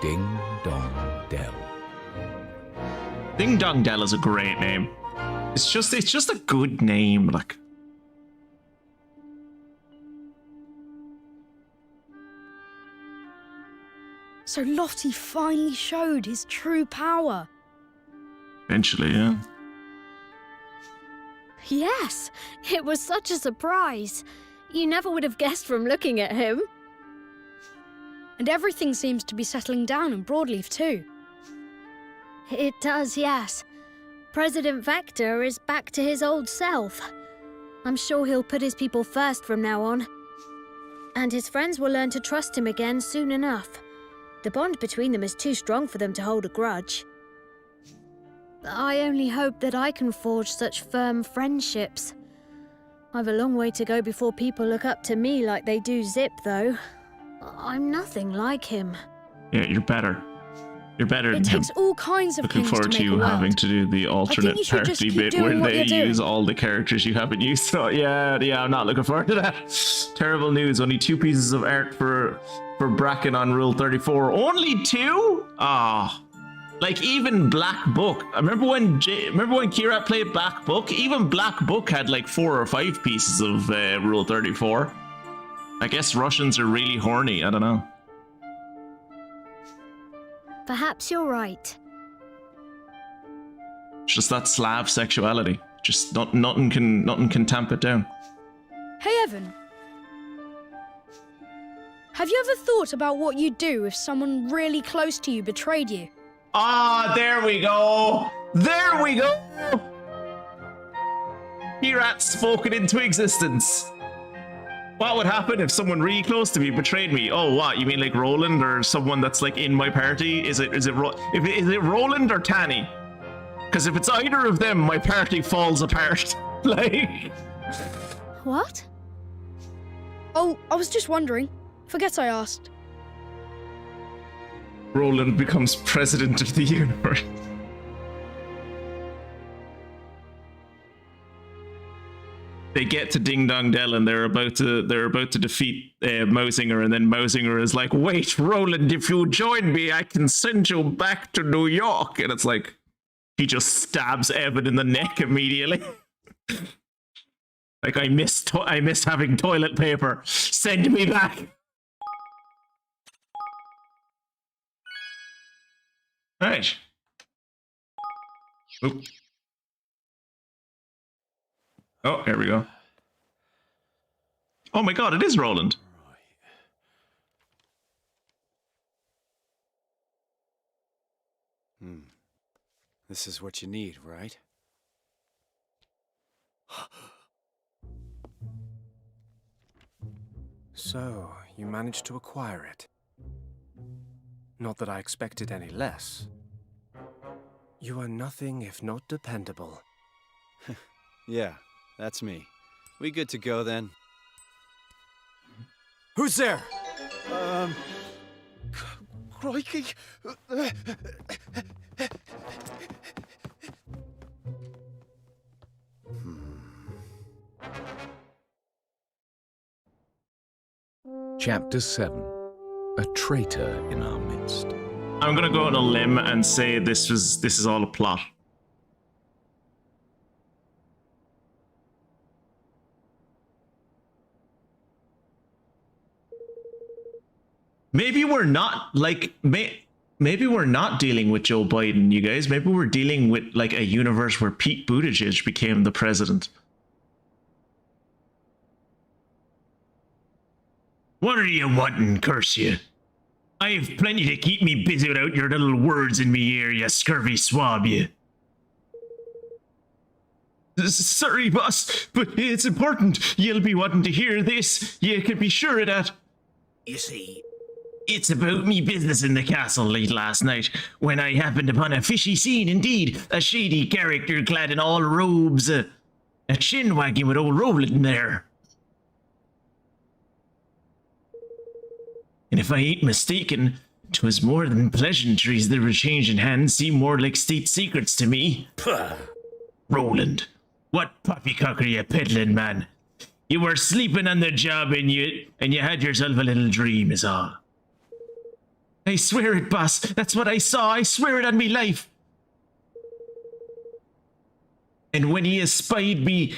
Ding Dong Dell. Ding Dong Dell is a great name. It's just a good name, like. So Lottie finally showed his true power. Eventually, yeah. Yes, it was such a surprise. You never would have guessed from looking at him. And everything seems to be settling down in Broadleaf too. It does, yes. President Vector is back to his old self. I'm sure he'll put his people first from now on. And his friends will learn to trust him again soon enough. The bond between them is too strong for them to hold a grudge. I only hope that I can forge such firm friendships. I've a long way to go before people look up to me like they do Zip, though. I'm nothing like him. Yeah, you're better. You're better than It him. takes all kinds of Looking things forward to to make you a world. having to do the alternate you should just party keep bit doing where what they you're doing. use all the characters you haven't used. So yeah, I'm not looking forward to that. Terrible news. Only 2 pieces of art for Bracken on Rule 34. Only 2? Ah. Like even Black Book. I remember when Kira played Black Book. Even Black Book had like 4 or 5 pieces of Rule 34. I guess Russians are really horny. I don't know. Perhaps you're right. It's just that Slav sexuality. Just nothing can tamp it down. Hey, Evan. Have you ever thought about what you'd do if someone really close to you betrayed you? Ah, there we go. There we go. Kirat spoken into existence. What would happen if someone really close to me betrayed me? Oh, what? You mean like Roland or someone that's like in my party? Is it Roland or Tanny? Because if it's either of them, my party falls apart. Like. What? Oh, I was just wondering. Forget I asked. Roland becomes president of the universe. They get to Ding Dong Dell and they're about to defeat Mosinger, and then Mosinger is like, "Wait, Roland, if you join me, I can send you back to New York." And it's like he just stabs Evan in the neck immediately. Like, I miss having toilet paper. Send me back. All right. Oop. Oh, here we go. Oh my god, it is Roland. This is what you need, right? So, you managed to acquire it. Not that I expected any less. You are nothing if not dependable. Yeah, that's me. We good to go then? Who's there? Crikey! Chapter 7. A traitor in our midst. I'm gonna go on a limb and say this is all a plot. Maybe we're not maybe we're not dealing with Joe Biden, you guys. Maybe we're dealing with like a universe where Pete Buttigieg became the president. What are you wanting, curse you? I've plenty to keep me busy without your little words in me ear, you scurvy swab, you. Sorry, boss, but it's important. You'll be wanting to hear this. You can be sure of that. You see, it's about me business in the castle late last night, when I happened upon a fishy scene indeed. A shady character clad in all robes, a chin wagging with old Roland in there. And if I ain't mistaken, 'twas more than pleasantries that were changing hands, seemed more like state secrets to me. Puh. Roland, what poppycock are you peddling, man? You were sleeping on the job and you had yourself a little dream is all. I swear it, boss. That's what I saw. I swear it on me life. And when he espied me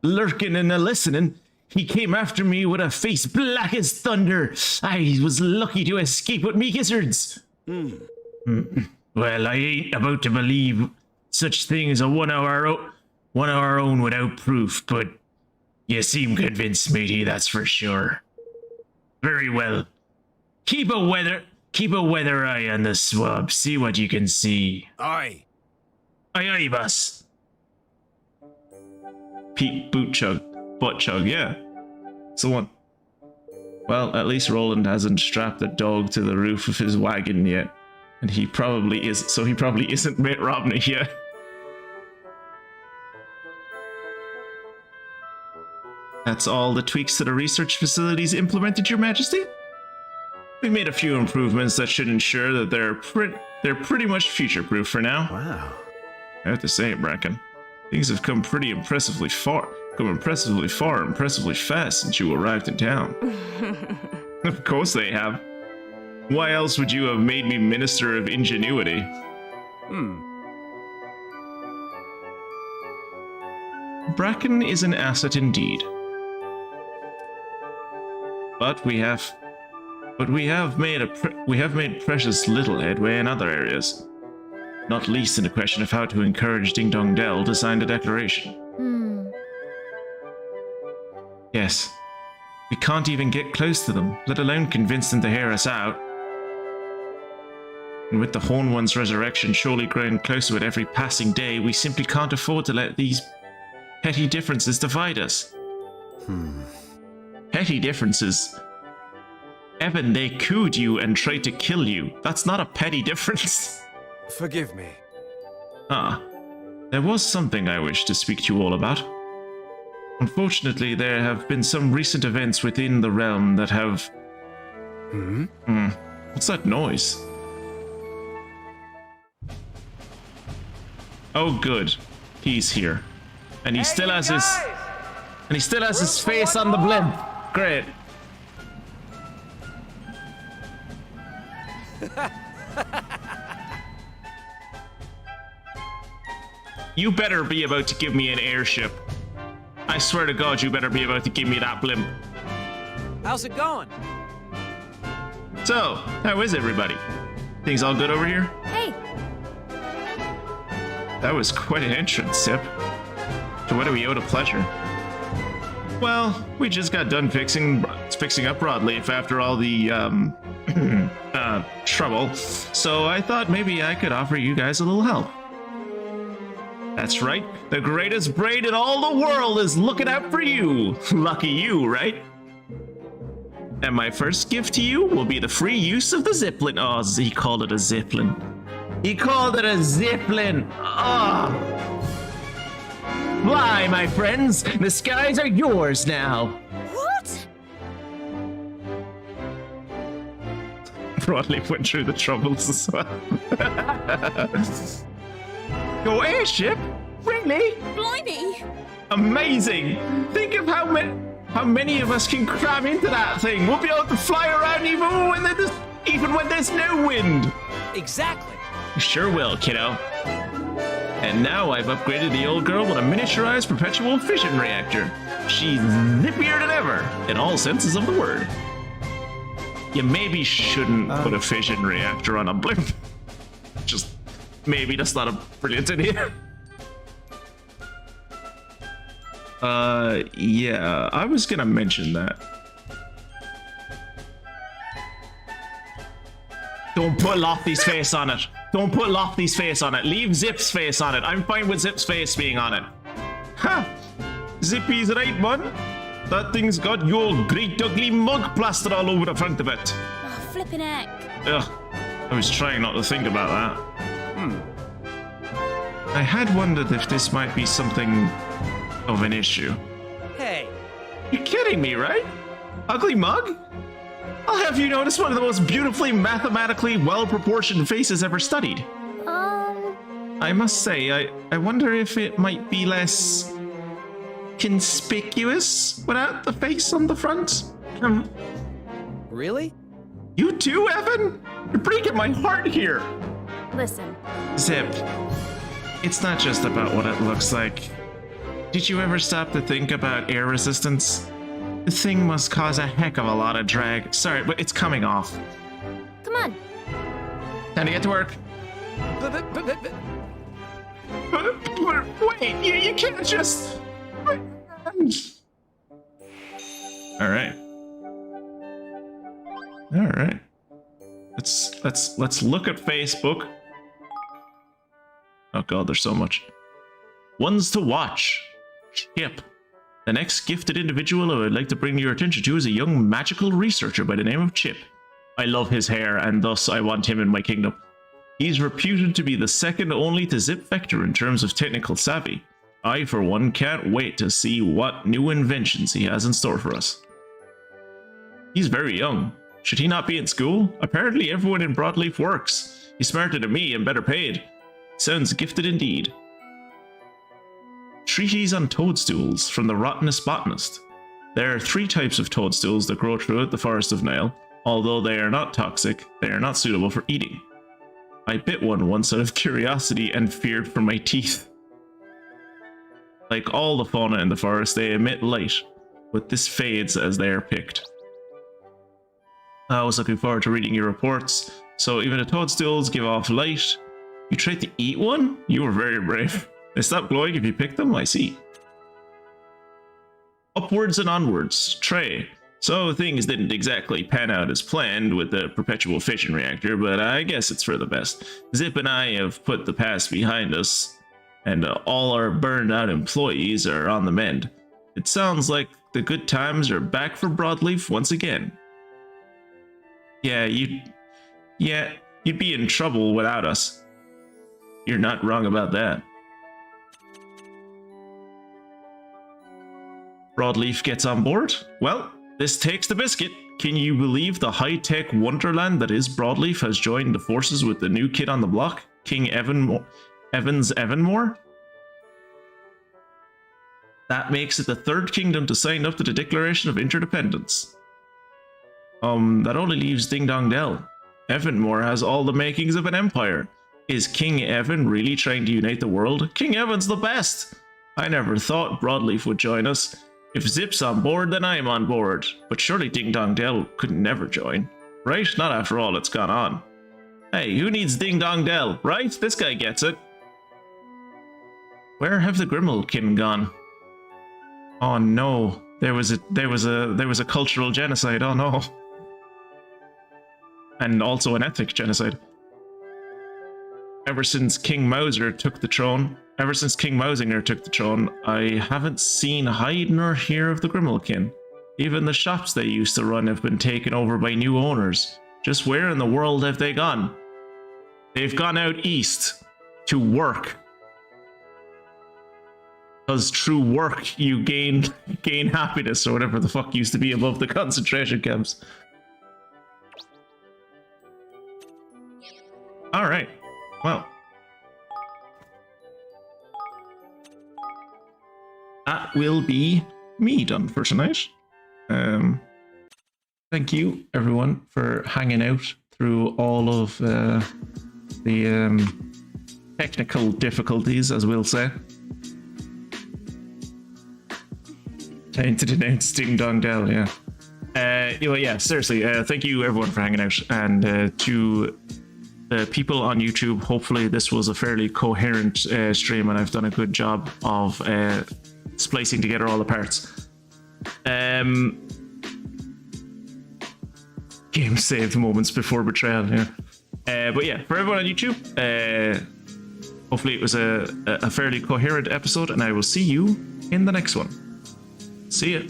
lurking and a-listening, he came after me with a face black as thunder. I was lucky to escape with me gizzards. Well, I ain't about to believe such things a one of our own without proof, but you seem convinced, matey, that's for sure. Very well. Keep a weather eye on the swab. See what you can see. Aye. Aye, boss. Pete Boot Chug. Butt Chug, yeah. It's the one. Well, at least Roland hasn't strapped a dog to the roof of his wagon yet. And he probably is, so he probably isn't Mitt Romney yet. That's all the tweaks to the research facilities implemented, Your Majesty? We made a few improvements that should ensure that they're pretty much future-proof for now. Wow. I have to say, Bracken, things have come pretty impressively far. Impressively fast since you arrived in town. Of course they have. Why else would you have made me Minister of Ingenuity? Bracken is an asset indeed. But we have made precious little headway in other areas. Not least in the question of how to encourage Ding Dong Dell to sign the declaration. Yes. We can't even get close to them, let alone convince them to hear us out. And with the Horn One's resurrection surely growing closer with every passing day, we simply can't afford to let these petty differences divide us. Petty differences? Evan, they cooed you and tried to kill you. That's not a petty difference. Forgive me. There was something I wish to speak to you all about. Unfortunately, there have been some recent events within the realm that have... What's that noise? Oh, good. He's here. And he still has his... And he still has his face on the blimp. Great. You better be about to give me an airship. I swear to God, you better be about to give me that blimp. How's it going? So, how is everybody? Things all good over here? Hey, That was quite an entrance, Sip. To what do we owe to pleasure? Well, we just got done fixing up Broadleaf after all the, trouble. So I thought maybe I could offer you guys a little help. That's right, the greatest braid in all the world is looking out for you. Lucky you, right? And my first gift to you will be the free use of the Ziplin. Oh, he called it a Ziplin. He called it a Ziplin. Oh. Fly, my friends. The skies are yours now. what? Broadleaf went through the troubles as well. Your airship? Really? Blimey! Amazing! Think of how many of us can cram into that thing. We'll be able to fly around even when there's no wind. Exactly. Sure will, kiddo. And now I've upgraded the old girl with a miniaturized perpetual fission reactor. She's zippier than ever, in all senses of the word. You maybe shouldn't put a fission reactor on a blimp. Just maybe that's not a brilliant idea. Yeah, I was gonna mention that. Don't put Lofty's face on it. Don't put Lofty's face on it. Leave Zip's face on it. I'm fine with Zip's face being on it. Ha! Zippy's right, man. That thing's got your great ugly mug plastered all over the front of it. Oh, flippin' heck. Ugh. I was trying not to think about that. I had wondered if this might be something of an issue. Hey, You're kidding me, right? Ugly mug? I'll have you notice one of the most beautifully mathematically well-proportioned faces ever studied. I must say, I wonder if it might be less conspicuous without the face on the front. really? You too, Evan? You're breaking my heart here. Listen, Zip, it's not just about what it looks like. Did you ever stop to think about air resistance? The thing must cause a heck of a lot of drag. Sorry, but it's coming off. come on. Time to get to work. Wait, you can't just... Alright. Alright. Let's look at Facebook. Oh god, there's so much. Ones to watch. Ship. The next gifted individual I would like to bring your attention to is a young magical researcher by the name of Chip. I love his hair, and thus I want him in my kingdom. He's reputed to be the second only to Zip Vector in terms of technical savvy. I, for one, can't wait to see what new inventions he has in store for us. He's very young. Should he not be in school? Apparently everyone in Broadleaf works. He's smarter than me and better paid. Sounds gifted indeed. Treatise on toadstools from the Rottenest Botanist. There are 3 types of toadstools that grow throughout the Forest of Nile. Although they are not toxic, they are not suitable for eating. I bit one once out of curiosity and feared for my teeth. Like all the fauna in the forest, they emit light, but this fades as they are picked. I was looking forward to reading your reports. So even the toadstools give off light. You tried to eat one? You were very brave. They stop glowing if you pick them? I see. Upwards and onwards. Trey. So things didn't exactly pan out as planned with the perpetual fission reactor, but I guess it's for the best. Zip and I have put the past behind us, and all our burned out employees are on the mend. It sounds like the good times are back for Broadleaf once again. Yeah, you'd be in trouble without us. You're not wrong about that. Broadleaf gets on board? Well, this takes the biscuit. Can you believe the high-tech wonderland that is Broadleaf has joined the forces with the new kid on the block, King Evans Evanmore? That makes it the 3rd kingdom to sign up to the Declaration of Interdependence. That only leaves Ding Dong Dell. Evanmore has all the makings of an empire. Is King Evan really trying to unite the world? King Evan's the best! I never thought Broadleaf would join us. If Zip's on board, then I'm on board. But surely Ding Dong Dell could never join. Right? Not after all that's gone on. Hey, who needs Ding Dong Dell, right? This guy gets it. Where have the Grimmelkin gone? Oh no. There was a cultural genocide, oh no. And also an ethnic genocide. Ever since King Mausinger took the throne, I haven't seen hide nor hear of the Grimmelkin. Even the shops they used to run have been taken over by new owners. Just where in the world have they gone? They've gone out east to work. Because through work you gain happiness or whatever the fuck used to be above the concentration camps. Alright. Well. That will be me done for tonight. Thank you everyone for hanging out through all of the technical difficulties, as we'll say. Time to denounce Ding Dong Dell, yeah. Yeah, seriously, thank you everyone for hanging out, and to the people on YouTube, hopefully this was a fairly coherent stream and I've done a good job of splicing together all the parts. Game saved moments before betrayal, yeah. But yeah, for everyone on YouTube, hopefully it was a fairly coherent episode, and I will see you in the next one. See ya.